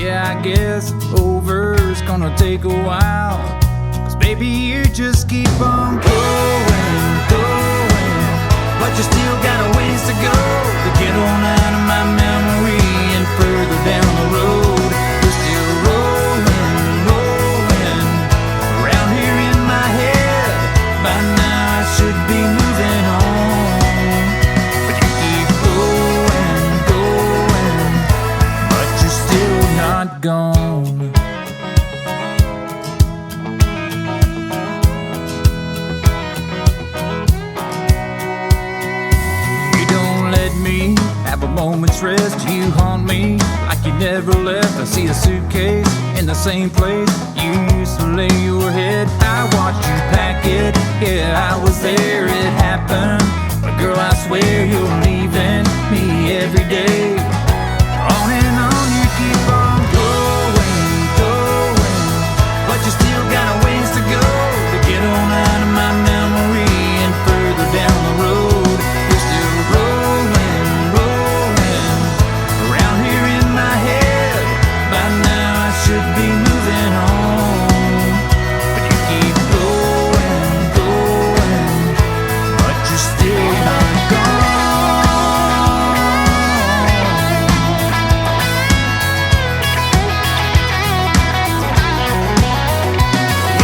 Yeah, I guess over's gonna take a while, 'cause baby you just keep on going, but you still got a ways to go to get on out of my memory and further down the road. You're still rolling around here in my head. By now I should be moving on, but you keep going, but you're still not gone. Have a moment's rest, you haunt me like you never left. I see a suitcase in the same place you used to lay your head. I watched you pack it, yeah, I was there, it happened. But girl, I swear you're leaving me every day. On and on you keep on going, but you still got a ways to go to get on out of my memory and further down the road. You're still rolling around here in my head. By now I should be moving on, but you keep going, but you're still not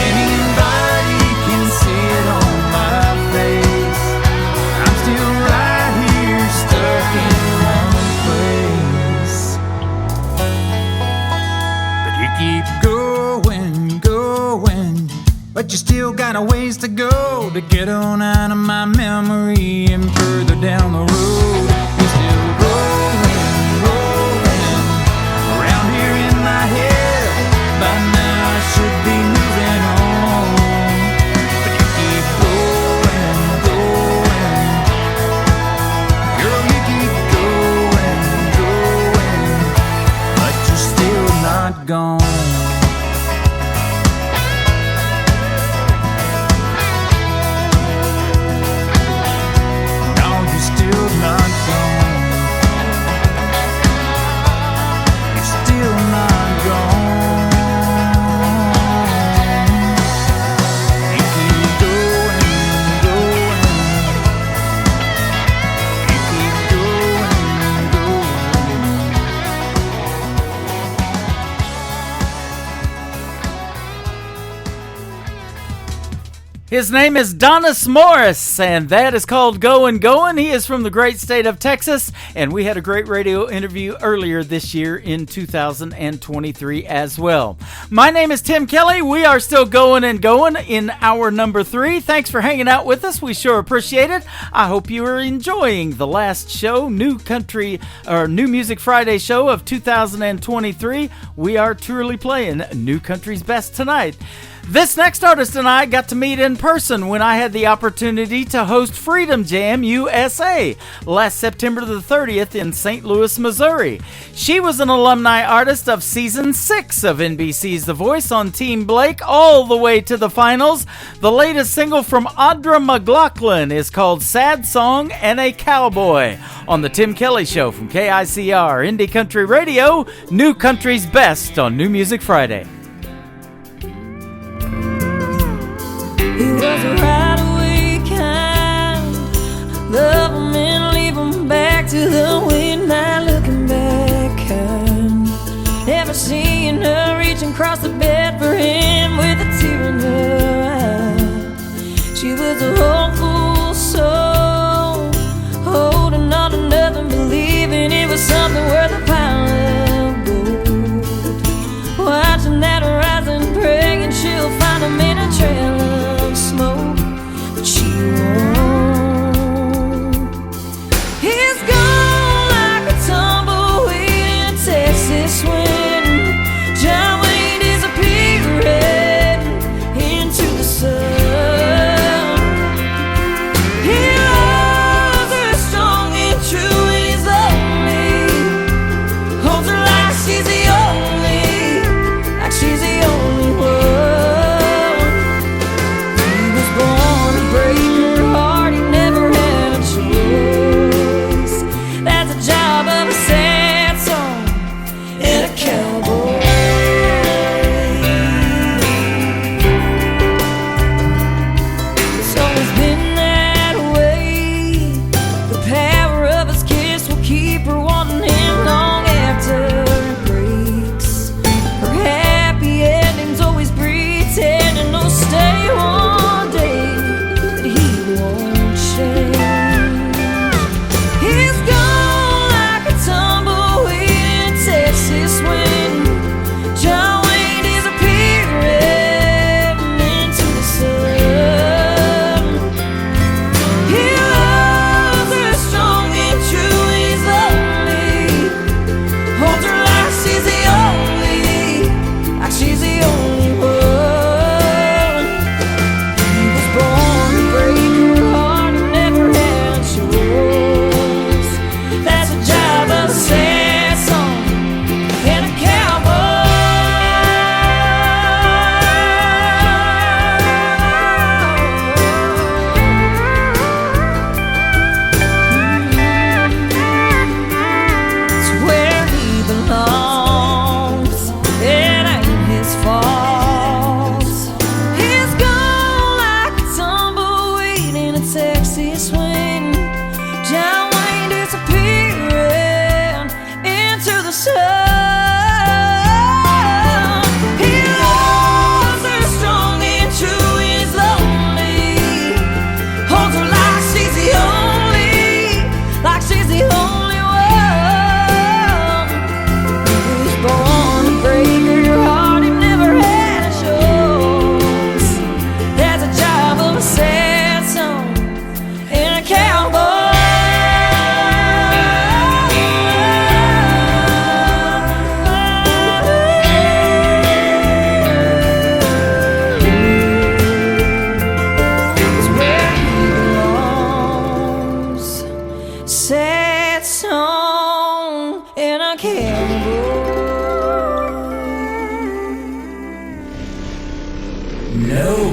Anybody can see it on my face. I'm still right here stuck in one place. But you keep going, but you still got a ways to go to get on out of my memory and further down the road. You're still rolling around here in my head. By now I should be moving on, but you keep going, girl, you keep going, but you're still not gone. No, you're still not gone. You're still not gone. You keep going, you keep going. His name is Donis Morris, and that is called Goin' Goin'. He is from the great state of Texas, and we had a great radio interview earlier this year in 2023 as well. My name is Tim Kelly. We are still going and going in hour number 3. Thanks for hanging out with us. We sure appreciate it. I hope you are enjoying the last show, New Music Friday show of 2023. We are truly playing New Country's best tonight. This next artist and I got to meet in person when I had the opportunity to host Freedom Jam USA last September the 30th in St. Louis, Missouri. She was an alumni artist of Season 6 of NBC's The Voice on Team Blake all the way to the finals. The latest single from Audra McLaughlin is called Sad Song and a Cowboy on The Tim Kelly Show from KICR Indie Country Radio, New Country's best on New Music Friday. He was a right-away kind, love him and leave him back to the way, not looking back kind. Never seeing her reaching across the bed for him with a tear in her eye. She was a hopeful soul, holding on to nothing, believing it was something worth a pile of gold. Watching that horizon, praying she'll find him in a trail of smoke, but she won't. He's gone like a tumbleweed in a Texas wind. John Wayne disappeared.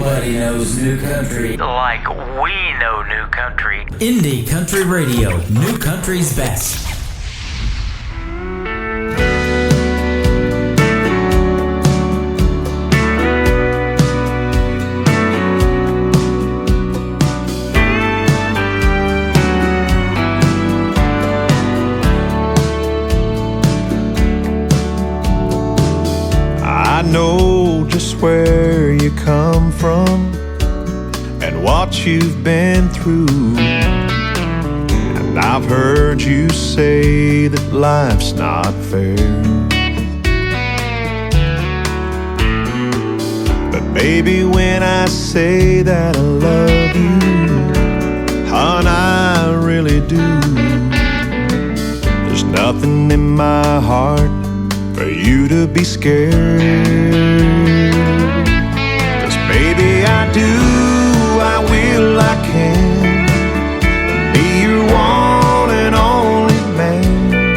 Nobody knows new country like we know new country. Indie Country Radio, new country's best. I know just where you come from and what you've been through. And I've heard you say that life's not fair. But baby, when I say that I love you, hon, I really do. There's nothing in my heart for you to be scared. 'Cause baby, I do, I will, I can be your one and only man.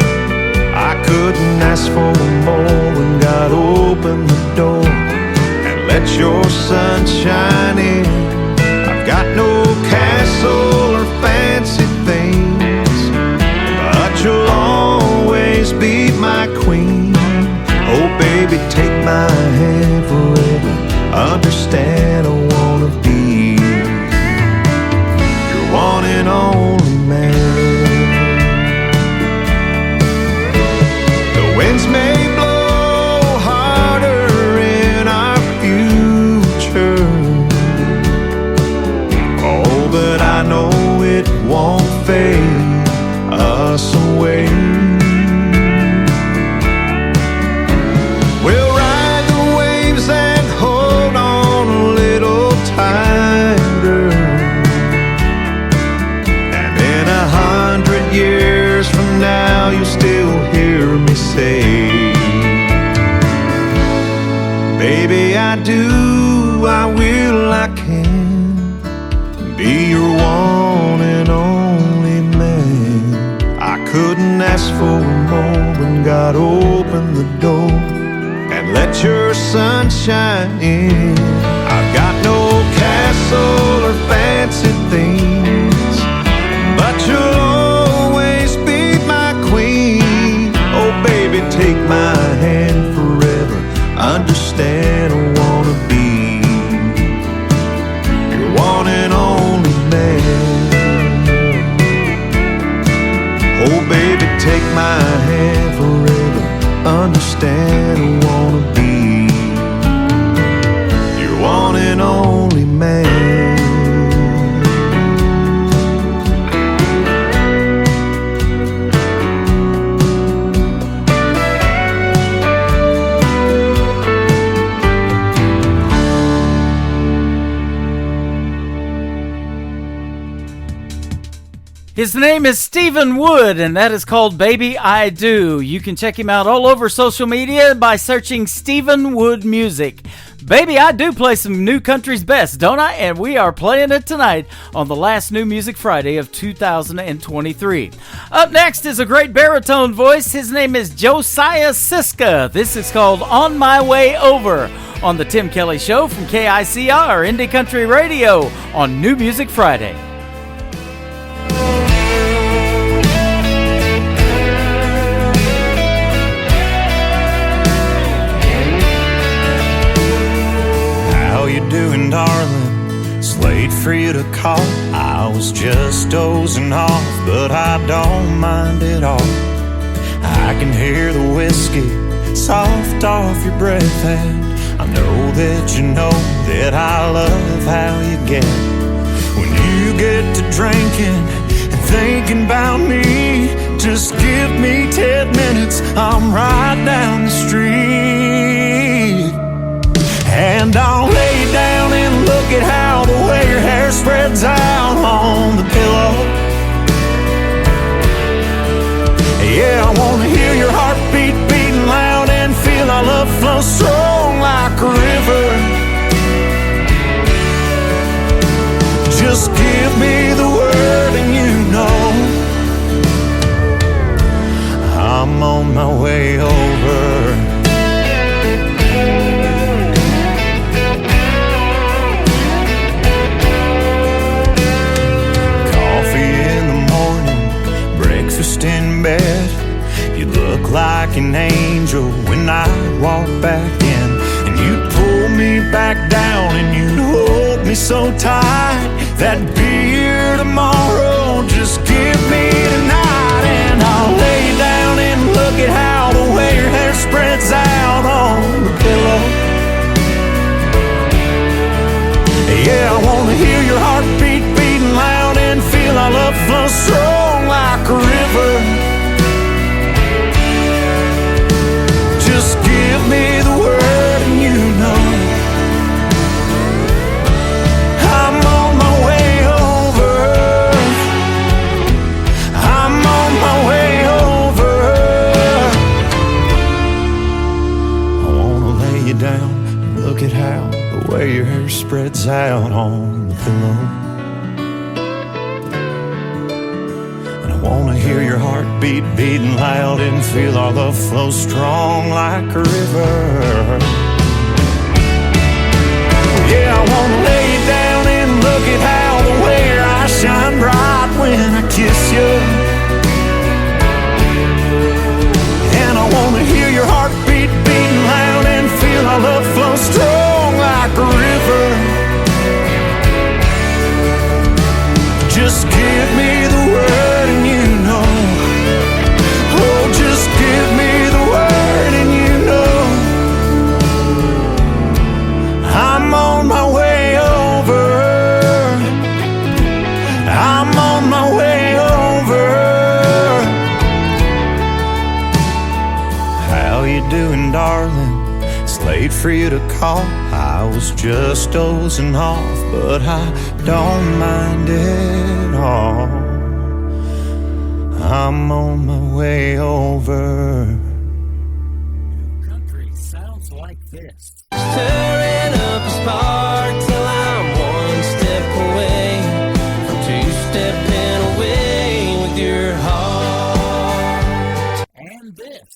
I couldn't ask for more when God opened the door and let your sunshine in. I've got no castle or fancy things, but you'll always be my queen. Oh baby, take my hand forever. Understand I wanna be your one and only man. The winds may blow harder in our future, oh, but I know it won't fade us away. Now you still hear me say, baby, I do, I will, I can be your one and only man. I couldn't ask for more when God opened the door and let your sunshine in. I've got no castle or fancy things, but you'll always be my queen. Oh baby, take my hand forever. Understand I wanna be your one and only man. Oh baby, take my hand forever. Understand I wanna be your one and only man. His name is Stephen Wood, and that is called Baby I Do. You can check him out all over social media by searching Stephen Wood Music. Baby, I do play some new country's best, don't I? And we are playing it tonight on the last New Music Friday of 2023. Up next is a great baritone voice. His name is Josiah Siska. This is called On My Way Over on the Tim Kelly Show from KICR Indie Country Radio on New Music Friday. How you doing, darling? It's late for you to call. I was just dozing off, but I don't mind at all. I can hear the whiskey soft off your breath, and I know that you know that I love how you get when you get to drinking and thinking about me. Just give me 10 minutes, I'm right down the street. And I'll lay down and look at how the way your hair spreads out on the pillow. Yeah, I wanna hear your heartbeat beating loud and feel our love flow strong like a river. Just give me the word and you know I'm on my way over. me so tight. That beer tomorrow, just give me tonight. And I'll lay down and look at how the way your hair spreads out on the pillow. Yeah, I wanna hear your heartbeat beating loud and feel our love flow strong like a river. Just give me the word and you know I'm on my way over. I'm on my way over. I wanna lay you down and look at how the way your hair spreads out on the pillow. And I wanna hear your heartbeat beating loud and feel our love flow strong like a river. Yeah, I wanna lay you down and look at how the way your eyes shine bright when I kiss you. And I wanna hear your heartbeat beating loud and feel our love flow strong like a river. Just give me the word and you know. Oh, just give me the word and you know I'm on my way over. I'm on my way over. How you doing, darling? It's late for you to call. I was just dozing off, but I don't mind it all. I'm on my way over. Country sounds like this. Stirring up a spark till I'm one step away from two-stepping away with your heart. And this.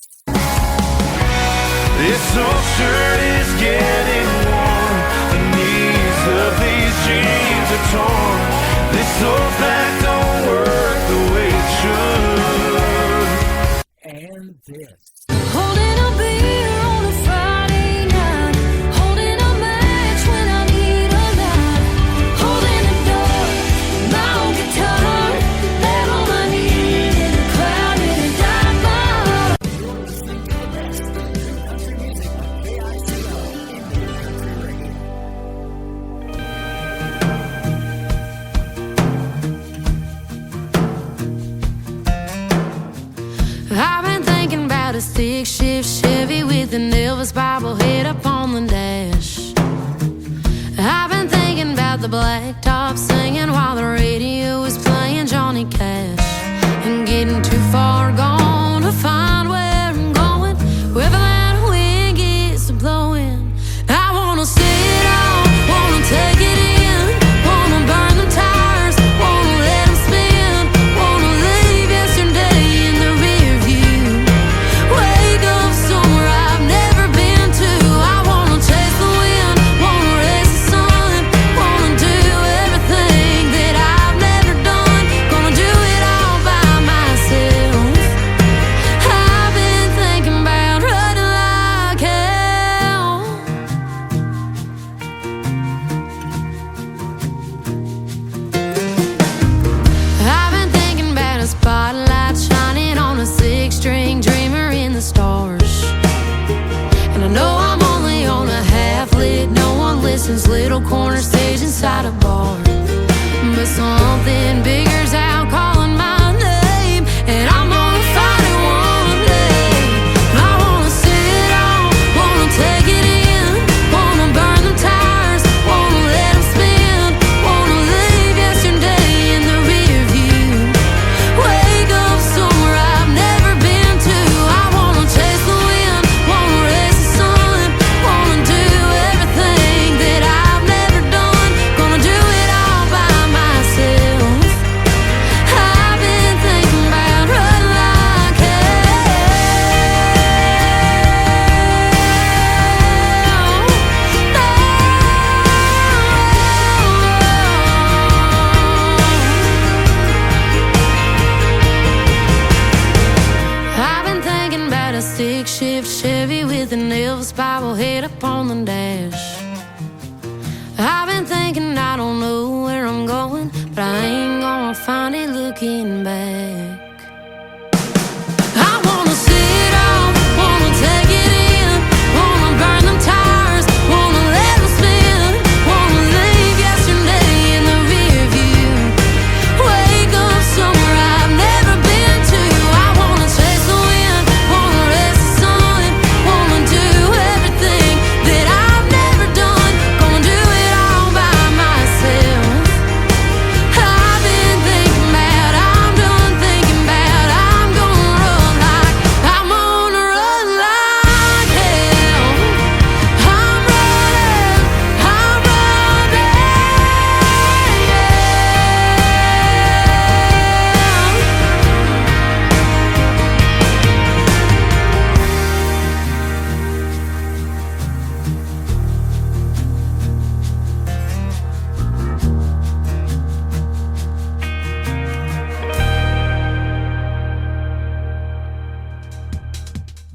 This old shirt is getting warm. The knees of these jeans are torn. This old back don't work the way it should. And this. Holding a beer on a Friday night, holding a match when I need a light, holding a door, my own guitar, left on my knees in the crowd and it died my heart. I've been thinking about a stick-shift Chevy with an Elvis bobblehead up on the dash. I've been thinking about the blacktop singing while the radio is playing Johnny Cash. And getting too far gone to find where I'm going, wherever that wind gets to blowing. I wanna see it all, wanna take it in, wanna burn the tires, wanna let them spin, wanna leave yesterday in the rear view. Wake up somewhere I've never been to. I wanna chase the wind, wanna race the sun, wanna do everything that I've never done. Gonna do it all by myself. I've funny looking back. I wanna sit down, wanna take it in, wanna burn them tires, wanna let them spin, wanna leave yesterday in the rear view. Wake up somewhere I've never been to. I wanna chase the wind, wanna race the sun, wanna do everything that I've never done. Gonna do it all by myself. I've been thinking about, I'm done thinking about, I'm gonna run like, I'm gonna run like hell. I'm running, I'm running, yeah.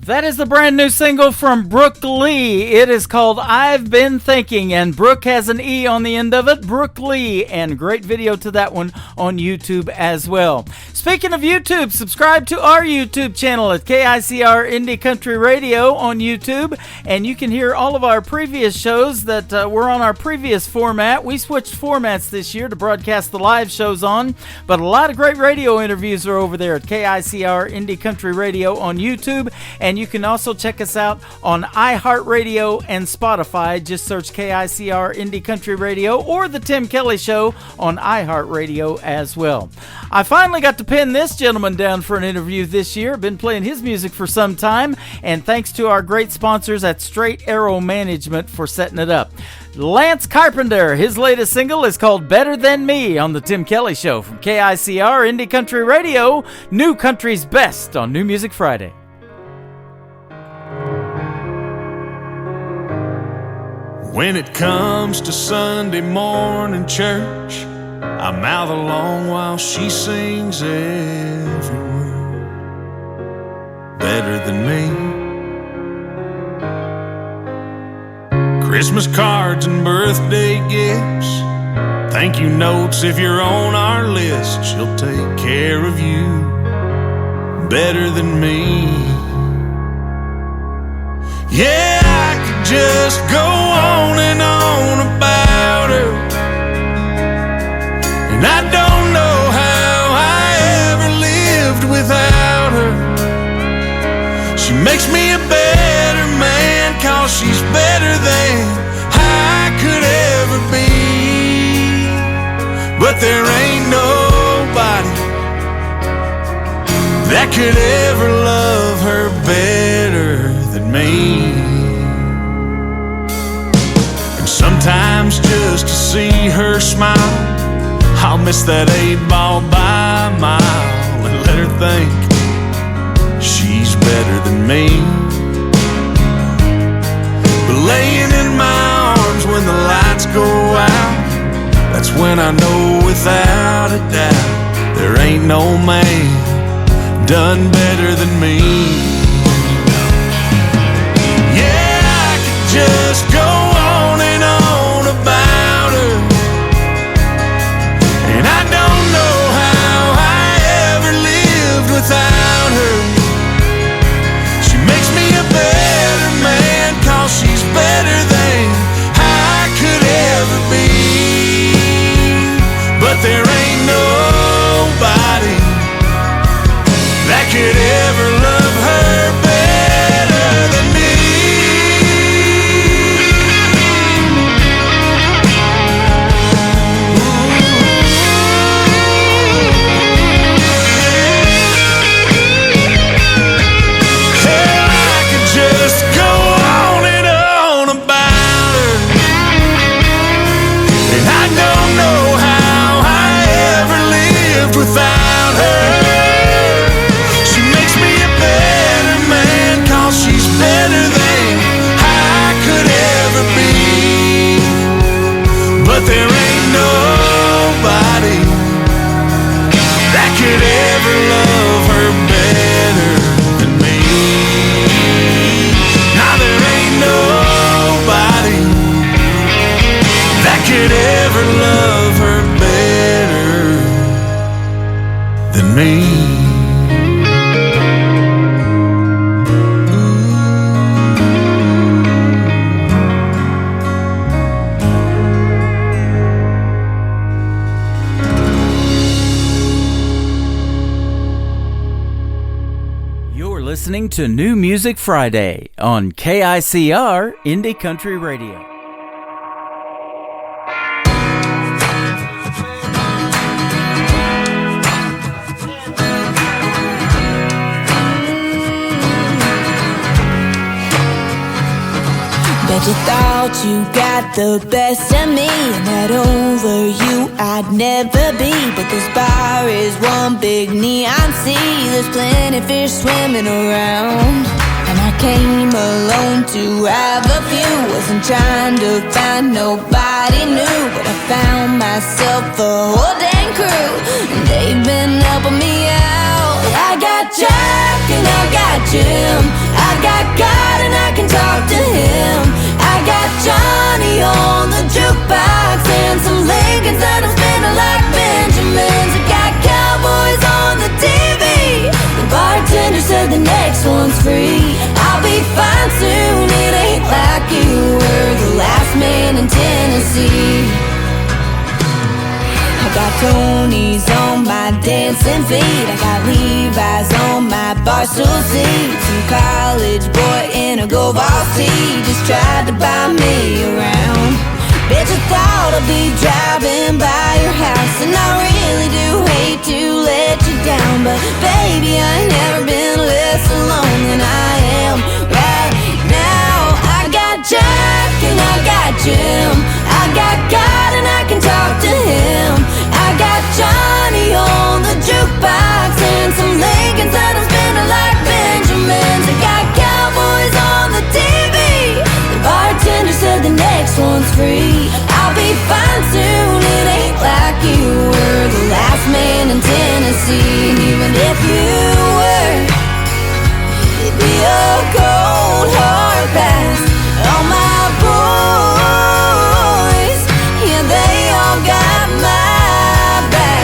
That is the brand new single from Brooke Lee. It is called I've Been Thinking, and Brooke has an E on the end of it. Brooke Lee, and great video to that one on YouTube as well. Speaking of YouTube, subscribe to our YouTube channel at KICR Indie Country Radio on YouTube, and you can hear all of our previous shows that were on our previous format. We switched formats this year to broadcast the live shows on, but a lot of great radio interviews are over there at KICR Indie Country Radio on YouTube, and you can also check us out on iHeartRadio and Spotify. Just search KICR Indie Country Radio or The Tim Kelly Show on iHeartRadio as well. I finally got to pin this gentleman down for an interview this year. Been playing his music for some time, and thanks to our great sponsors at Straight Arrow Management for setting it up. Lance Carpenter, his latest single is called Better Than Me on The Tim Kelly Show from KICR Indie Country Radio, New Country's Best on New Music Friday. When it comes to Sunday morning church, I mouth along while she sings every word. Better than me. Christmas cards and birthday gifts, thank you notes if you're on our list. She'll take care of you better than me. Yeah, I could just go on and on about her, and I don't know how I ever lived without her. She makes me a better man, 'cause she's better than I could ever be. But there ain't nobody that could ever love her better than me. And sometimes just to see her smile, I'll miss that 8-ball by a mile and let her think she's better than me. But laying in my arms when the lights go out, that's when I know without a doubt there ain't no man done better than me. Yeah, I could just go on and on about her, and I don't know how I ever lived without her. She makes me a better man, 'cause she's better than I could ever be. But there ain't nobody that could ever love her better than me. Hell, I could just go on and on about her, and I don't know how I ever lived without her. Better than I could ever be. But there ain't nobody that could ever love her better than me. Now there ain't nobody that could ever love her better listening to New Music Friday on KICR Indie Country Radio. Bet you thought you got the best of me, and that over you I'd never be. But this bar is one big neon sea. There's plenty fish swimming around, and I came alone to have a few. Wasn't trying to find nobody new, but I found myself a whole dang crew, and they've been helping me out. I got Jack and I got Jim, I got God and I can talk to him. I got Johnny on the jukebox and some Lincolns that I'm spinning like Benjamins. I got cowboys on the TV. The bartender said the next one's free. I'll be fine soon, it ain't like you were the last man in Tennessee. I got Tony's on my dancing feet. I got Levi's on my barstool seat. Some college boy in a go varsity just tried to buy me around. Bet you thought I'd be driving by your house, and I really do hate to let you down, but baby, I ain't never been less alone than I am right now. I got Jack and I got Jim, I got God and I can talk to him. I got Johnny on the jukebox and some Lincolns that I'm spinning like Benjamins. I got cowboys on the TV. The bartender said the next one's free. I'll be fine soon, it ain't like you were the last man in Tennessee. And even if you were, it'd be a cold hard pass. All my boys, yeah, they all got my back.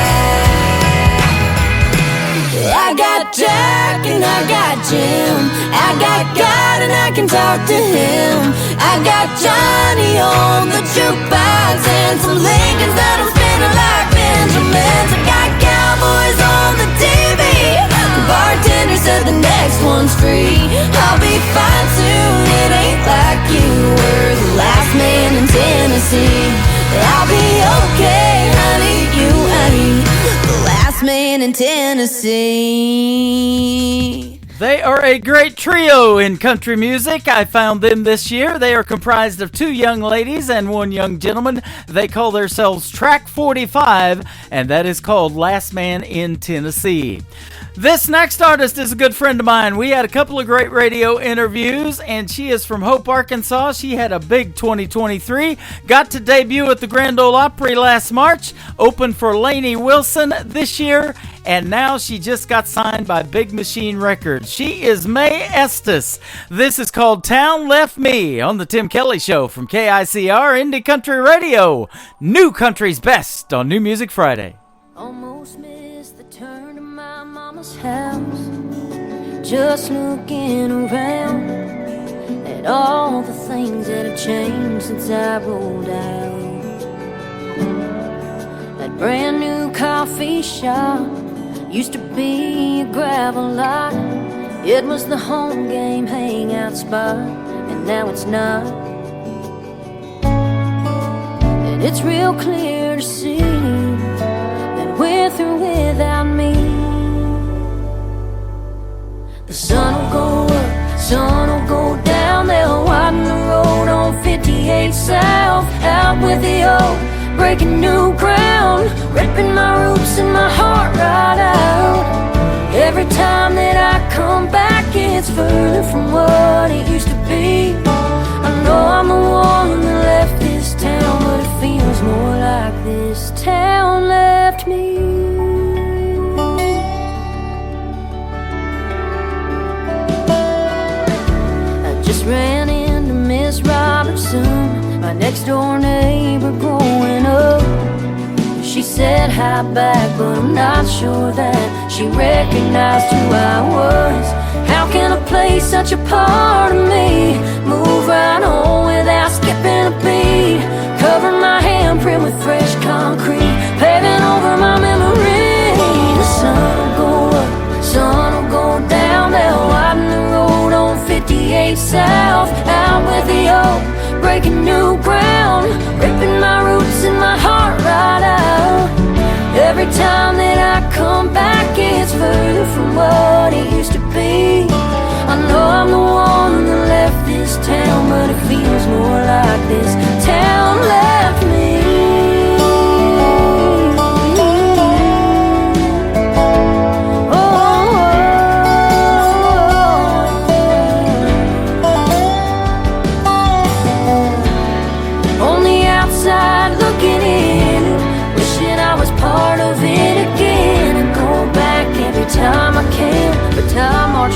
I got Jack and I got Jim, I got God and I can talk to him. I got Johnny on the jukebox and some Lincolns that I'm spinning like Benjamins. I got cowboys on the TV. The bartender said the next one's free. I'll be fine soon, it ain't like you were the last man in Tennessee. I'll be okay, honey, you honey, the last man in Tennessee. They are a great trio in country music. I found them this year. They are comprised of two young ladies and one young gentleman. They call themselves Track 45, and that is called Last Man in Tennessee. This next artist is a good friend of mine. We had a couple of great radio interviews, and she is from Hope, Arkansas. She had a big 2023, got to debut at the Grand Ole Opry last March, opened for Lainey Wilson this year, and now she just got signed by Big Machine Records. She is Mae Estes. This is called Town Left Me on the Tim Kelly Show from KICR Indie Country Radio. New country's best on New Music Friday. Almost missed the turn of my mama's house, just looking around at all the things that have changed since I rolled out. That brand new coffee shop used to be a gravel lot. It was the home game hangout spot, and now it's not. And it's real clear to see that we're through without me. The sun will go up, sun will go down. They'll widen the road on 58 South, out with the old, breaking new ground, ripping my roots and my heart right out. Every time that I come back, it's further from what it used to be. I know I'm the one that left this town, but it feels more like this town left me. I just ran into Miss Robertson, my next door neighbor growing up. She said hi back, but I'm not sure that she recognized who I was. How can a place such a part of me move right on without skipping a beat? Cover my handprint with fresh concrete, paving over my memory. The sun will go up, sun will go down. They'll widen the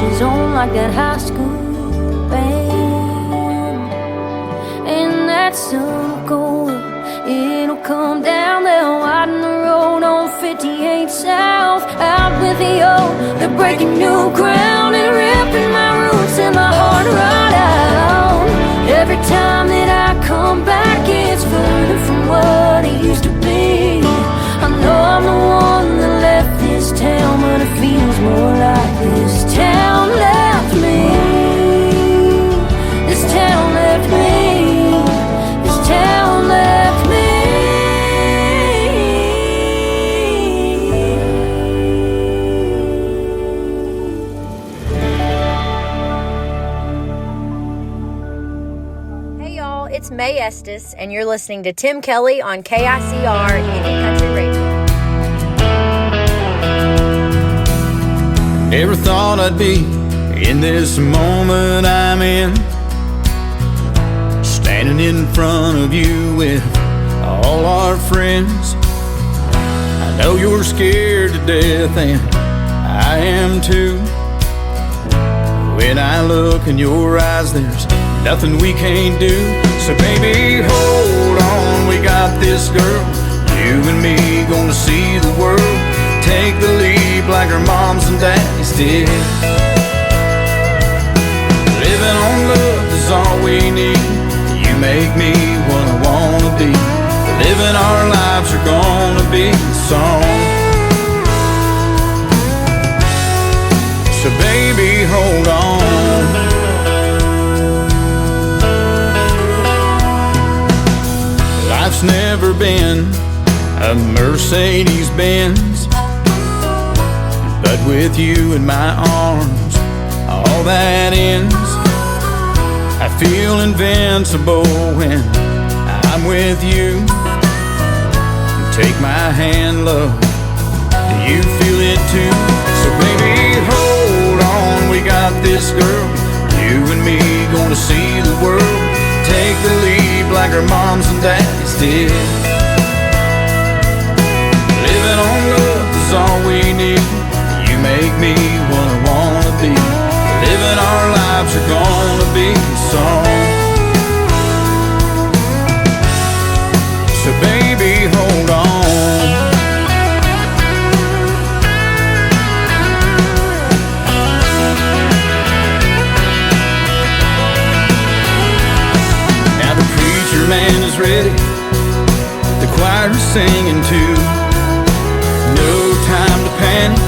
marches on like that high school band. And that sun will go up, it'll come down, they'll widen the road on 58 South. Out with the old, they're breaking new ground and ripping my roots and my heart right out. Every time that I come back, it's further from what it used to be. I know I'm the one that left this town, but it feels more like this town left me. This town left me. This town left me. Hey y'all, it's May Estes, and you're listening to Tim Kelly on KICR Indie Country Radio. Never thought I'd be in this moment I'm in, standing in front of you with all our friends. I know you're scared to death and I am too. When I look in your eyes, there's nothing we can't do. So baby, hold on, we got this girl. You and me gonna see the world. Take the lead like our moms and daddies did. Living on love is all we need. You make me what I wanna be. Living our lives are gonna be a song. So baby, hold on. Life's never been a Mercedes-Benz, but with you in my arms, all that ends. I feel invincible when I'm with you. Take my hand, love, do you feel it too? So baby, hold on, we got this girl. You and me gonna see the world. Take the lead like our moms and daddies did. Living on love is all we need. You make me what I wanna be. Living our lives are gonna be a song. So baby, hold on. Now the preacher man is ready, the choir's singing too. No time to panic,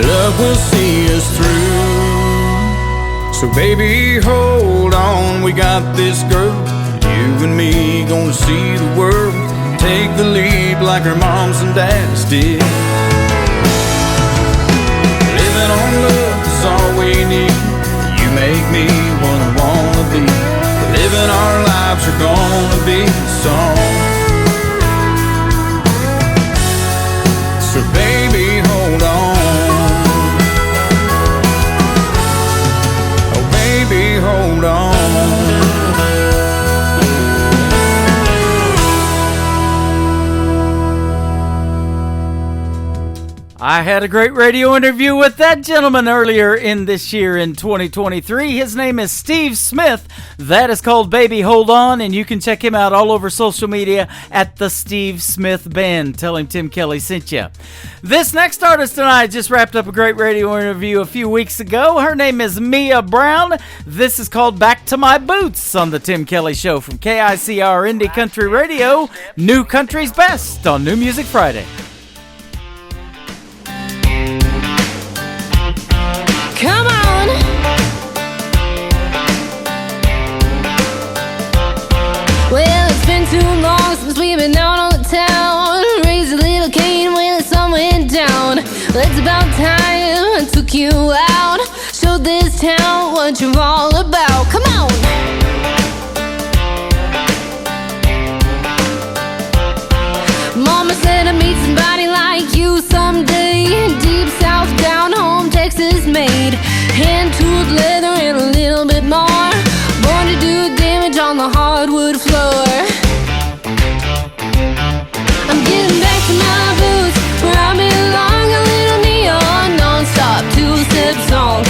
love will see us through. So baby, hold on, we got this girl. You and me gonna see the world. Take the lead like our moms and dads did. Living on love is all we need. You make me what I wanna be. Living our lives are gonna be a song. So baby, hold on. Oh baby, hold on. I had a great radio interview with that gentleman earlier in this year in 2023. His name is Steve Smith. That is called Baby Hold On, and you can check him out all over social media at the Steve Smith Band. Tell him Tim Kelly sent you. This next artist and I just wrapped up a great radio interview a few weeks ago. Her name is Mia Brown. This is called Back to My Boots on the Tim Kelly Show from KICR Indie Country Radio. New Country's Best on New Music Friday. Come on. Well, it's been too long since we've been out on the town. Raised a little cane when the sun went down. It's about time I took you out. Showed this town what you're all about. Come on. Mama said I'd meet somebody like you someday. Deep south, down home, Texas made. Hand-tooled leather and a little bit more. Born to do damage on the hardwood floor. I'm getting back to my boots, where I belong. A little neon, non-stop, two-step song.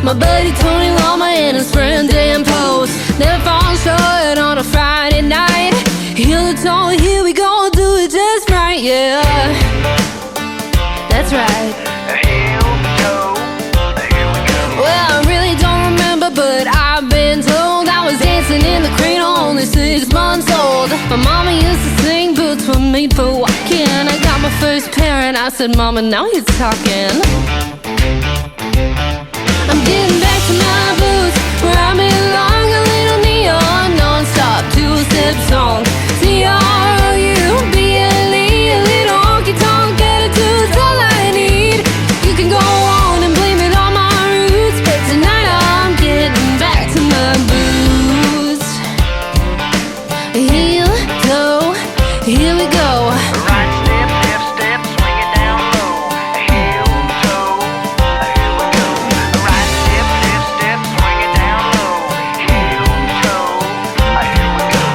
My buddy Tony Lama and his friend Dan Post never fall short on a Friday night. Heel to toe, here we go, do it just right, yeah. That's right. Well, I really don't remember, but I've been told I was dancing in the cradle, only 6 months old. My mama used to sing, boots were made for walking. I got my first pair and I said, Mama, now you're talking. I'm getting back to my boots, where I belong. A little neon, non-stop, 2-step song. C-R-O-U-B-L-E, a little honky-tonk attitude's all I need. You can go on and blame it on my roots, but tonight I'm getting back to my boots. Heel, toe, here we go. Right step, left step, swing it down low. Heel, toe, here we go. Right step, left step, swing it down low. Heel, toe, here we go.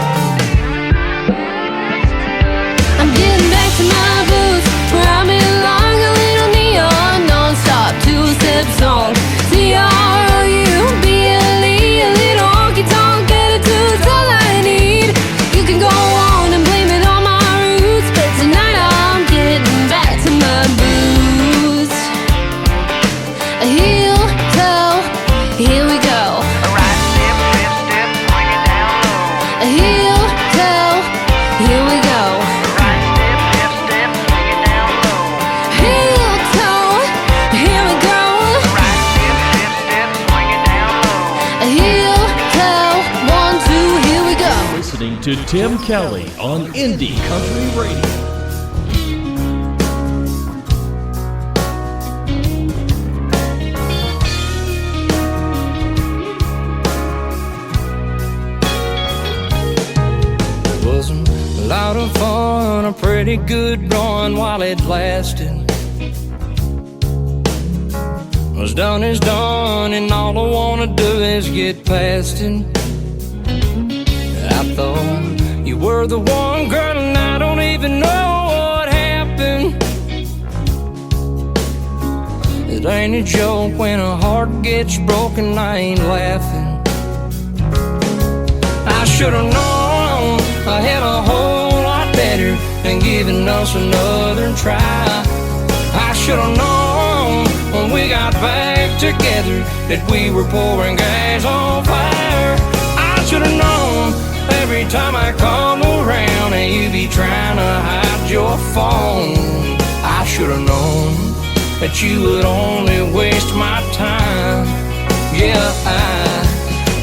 I'm getting back to my boots, where I belong. A little neon, non-stop, 2-step song. C-R-O-U-B-L-E, a little honky-tonk attitude's all I need. You can go on and blame it on my roots, but tonight I'm getting back to my boots. Heel, toe, here we go. Right step, left step, swing it down low. Heel, toe, here we go. Right step, left step, swing it down low. Heel, toe, here we go. Right step, left step, swing it down low. Heel, toe, 1, 2, here we go. Listening to Tim Kelly on Indie Country Radio. Was a lot of fun, a pretty good run while it lasted. What's done is done, and all I wanna do is get past it. I thought you were the one, girl, and I don't even know what happened. It ain't a joke when a heart gets broken, I ain't laughing. I should've known I had a whole lot better than giving us another try. I should've known when we got back together that we were pouring gas on fire. I should've known every time I come around and you be trying to hide your phone. I should've known that you would only waste my time. Yeah,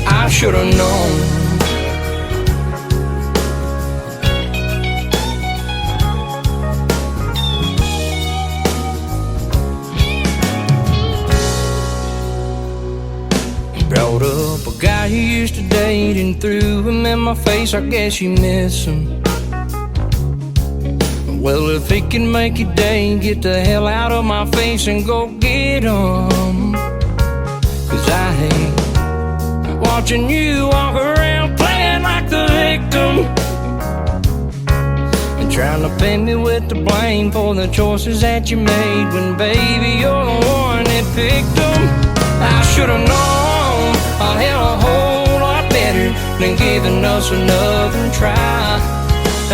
I should've known. Brought up a guy you used to date and threw him in my face, I guess you miss him. Well, if he can make your day, get the hell out of my face and go get him. 'Cause I hate watching you walk around playing like the victim and trying to pin me with the blame for the choices that you made when, baby, you're the one that picked them. I should've known I had a whole lot better than giving us another try.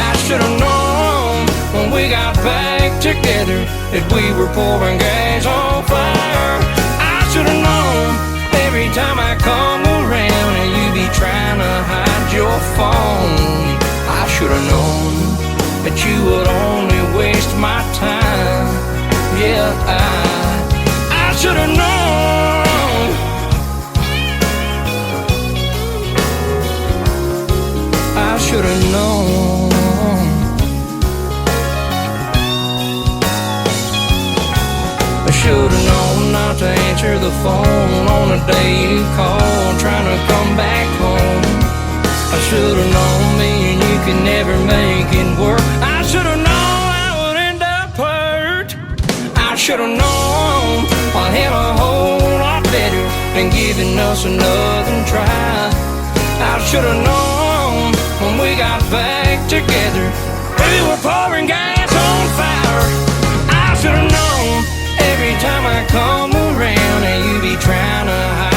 I should've known when we got back together that we were pouring gas on fire. I should've known every time I come around and you be trying to hide your phone. I should've known that you would only waste my time. Yeah, I should've known. I should've known. I should've known not to answer the phone on the day you called, trying to come back home. I should've known me and you could never make it work. I should've known I would end up hurt. I should've known I had a whole lot better than giving us another try. I should've known when we got back together we were pouring gas on fire. I should've known every time I come around and you be trying to hide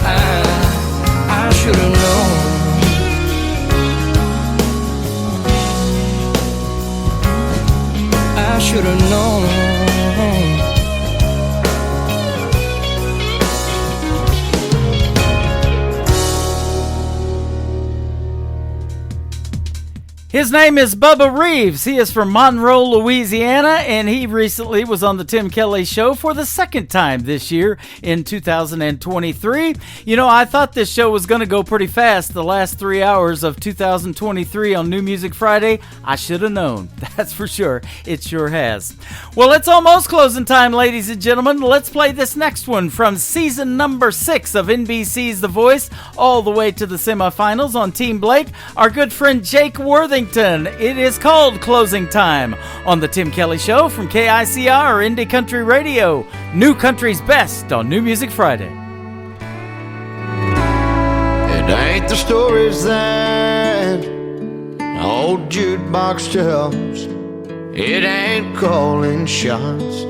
I should have known. I should have known. His name is Bubba Reeves. He is from Monroe, Louisiana, and he recently was on the Tim Kelly Show for the second time this year in 2023. You know, I thought this show was going to go pretty fast the last 3 hours of 2023 on New Music Friday. I should have known. That's for sure. It sure has. Well, it's almost closing time, ladies and gentlemen. Let's play this next one from season number 6 of NBC's The Voice, all the way to the semifinals on Team Blake. Our good friend Jake Worthington. It is called Closing Time on the Tim Kelly Show from KICR Indie Country Radio. New Country's best on New Music Friday. It ain't the stories that old jukebox tells. It ain't calling shots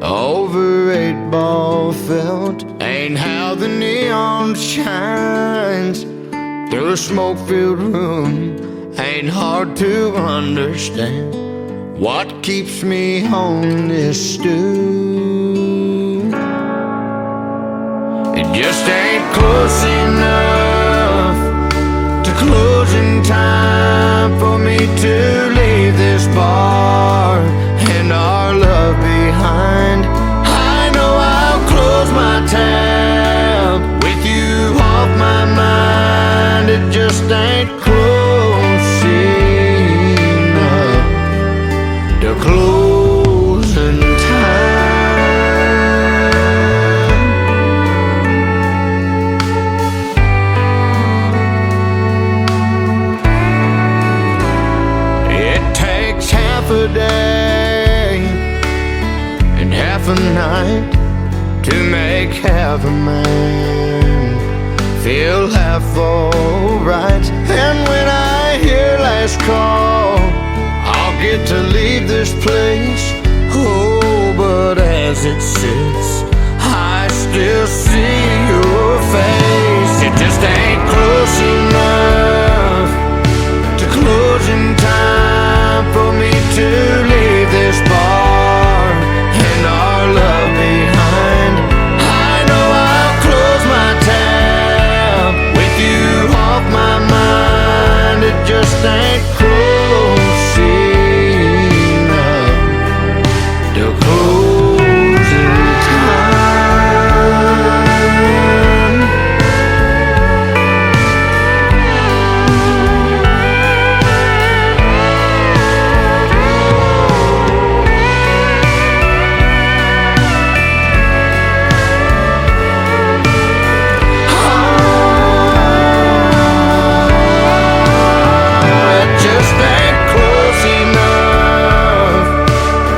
over 8-ball felt. Ain't how the neon shines through a smoke-filled room. Ain't hard to understand what keeps me on this stool. It just ain't close enough to closing time for me to leave this bar and our love behind. I know I'll close my tab with you off my mind. It just ain't close to closing time. It takes half a day and half a night to make half a man feel half alright. And when I hear last call, I'll get to leave this place. Oh, but as it sits, I still see your face. It just ain't close enough to closing time for me to leave this bar and our love behind. I know I'll close my tab with you off my mind. It just ain't close enough to closing time. It just ain't close enough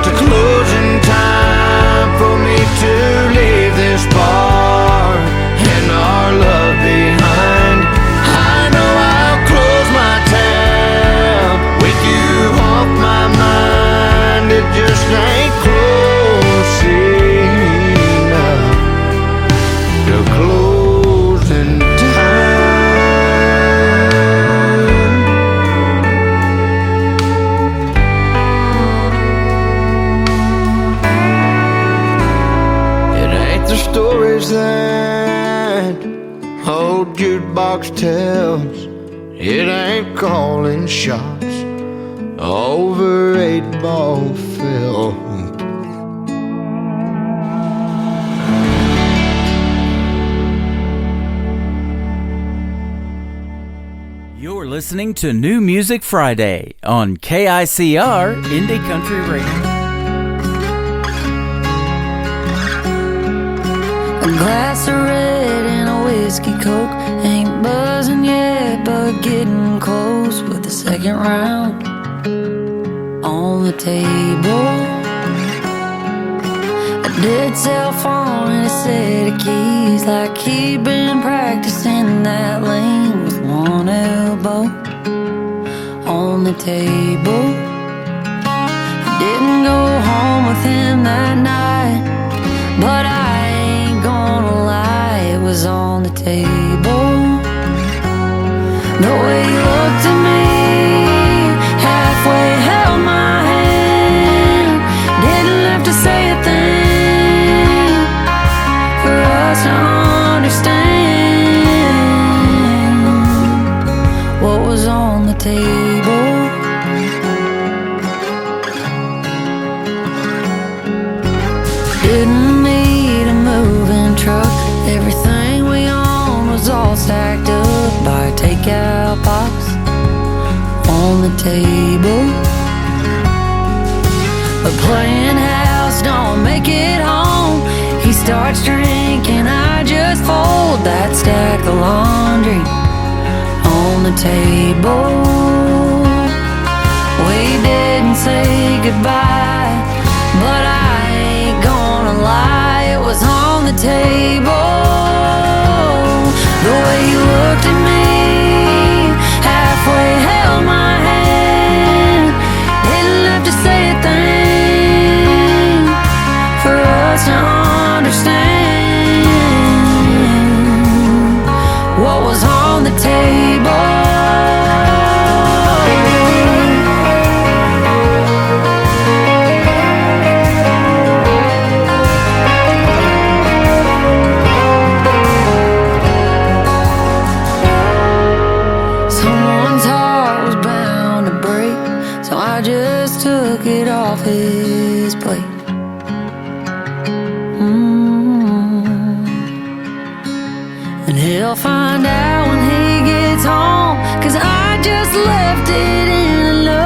to closing time for me to leave this bar and our love behind. I know I'll close my tab with you off my mind. It just ain't close enough to closing time. It ain't the stories that old jukebox tells. It ain't calling shots over 8-ball field. You're listening to New Music Friday on KICR Indie Country Radio. A glass of red and a whiskey coke. Ain't buzzing yet, but getting close with the second round on the table. A dead cell phone and a set of keys, like he'd been practicing that lane with one elbow on the table. Didn't go home with him that night, but I ain't gonna lie, it was on the table. The way you looked at me, halfway held my hand, didn't have to say a thing for us to understand what was on the table. Didn't need a moving truck, everything we owned was all stacked up by a takeout box on the table. But playing house don't make it home. He starts drinking, I just fold that stack of laundry on the table. We didn't say goodbye, but I ain't gonna lie, it was on the table. The way you looked at me, halfway held my hand, didn't have to say a thing for us to understand what was on the table. Someone's heart was bound to break, so I just took it off his plate. And he'll find out when he gets home, 'cause I just left it in a note.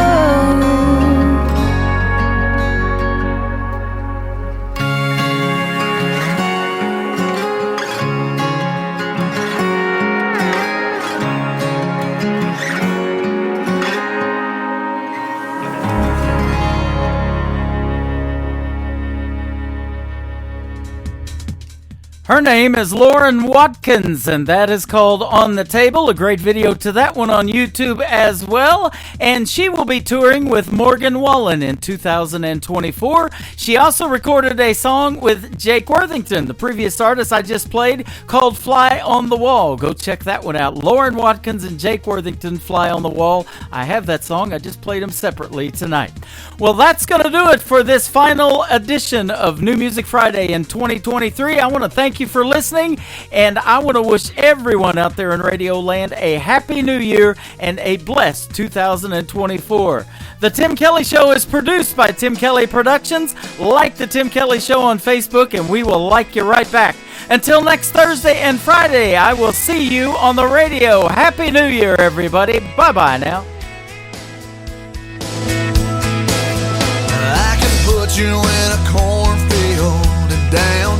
Her name is Lauren Watkins, and that is called On the Table. A great video to that one on YouTube as well. And she will be touring with Morgan Wallen in 2024. She also recorded a song with Jake Worthington, the previous artist I just played, called Fly on the Wall. Go check that one out. Lauren Watkins and Jake Worthington, Fly on the Wall. I have that song. I just played them separately tonight. Well, that's going to do it for this final edition of New Music Friday in 2023. I want to thank you for listening, and I want to wish everyone out there in Radio Land a Happy New Year and a blessed 2024. The Tim Kelly Show is produced by Tim Kelly Productions. Like the Tim Kelly Show on Facebook, and we will like you right back. Until next Thursday and Friday, I will see you on the radio. Happy New Year, everybody. Bye-bye now. I can put you in a cornfield and down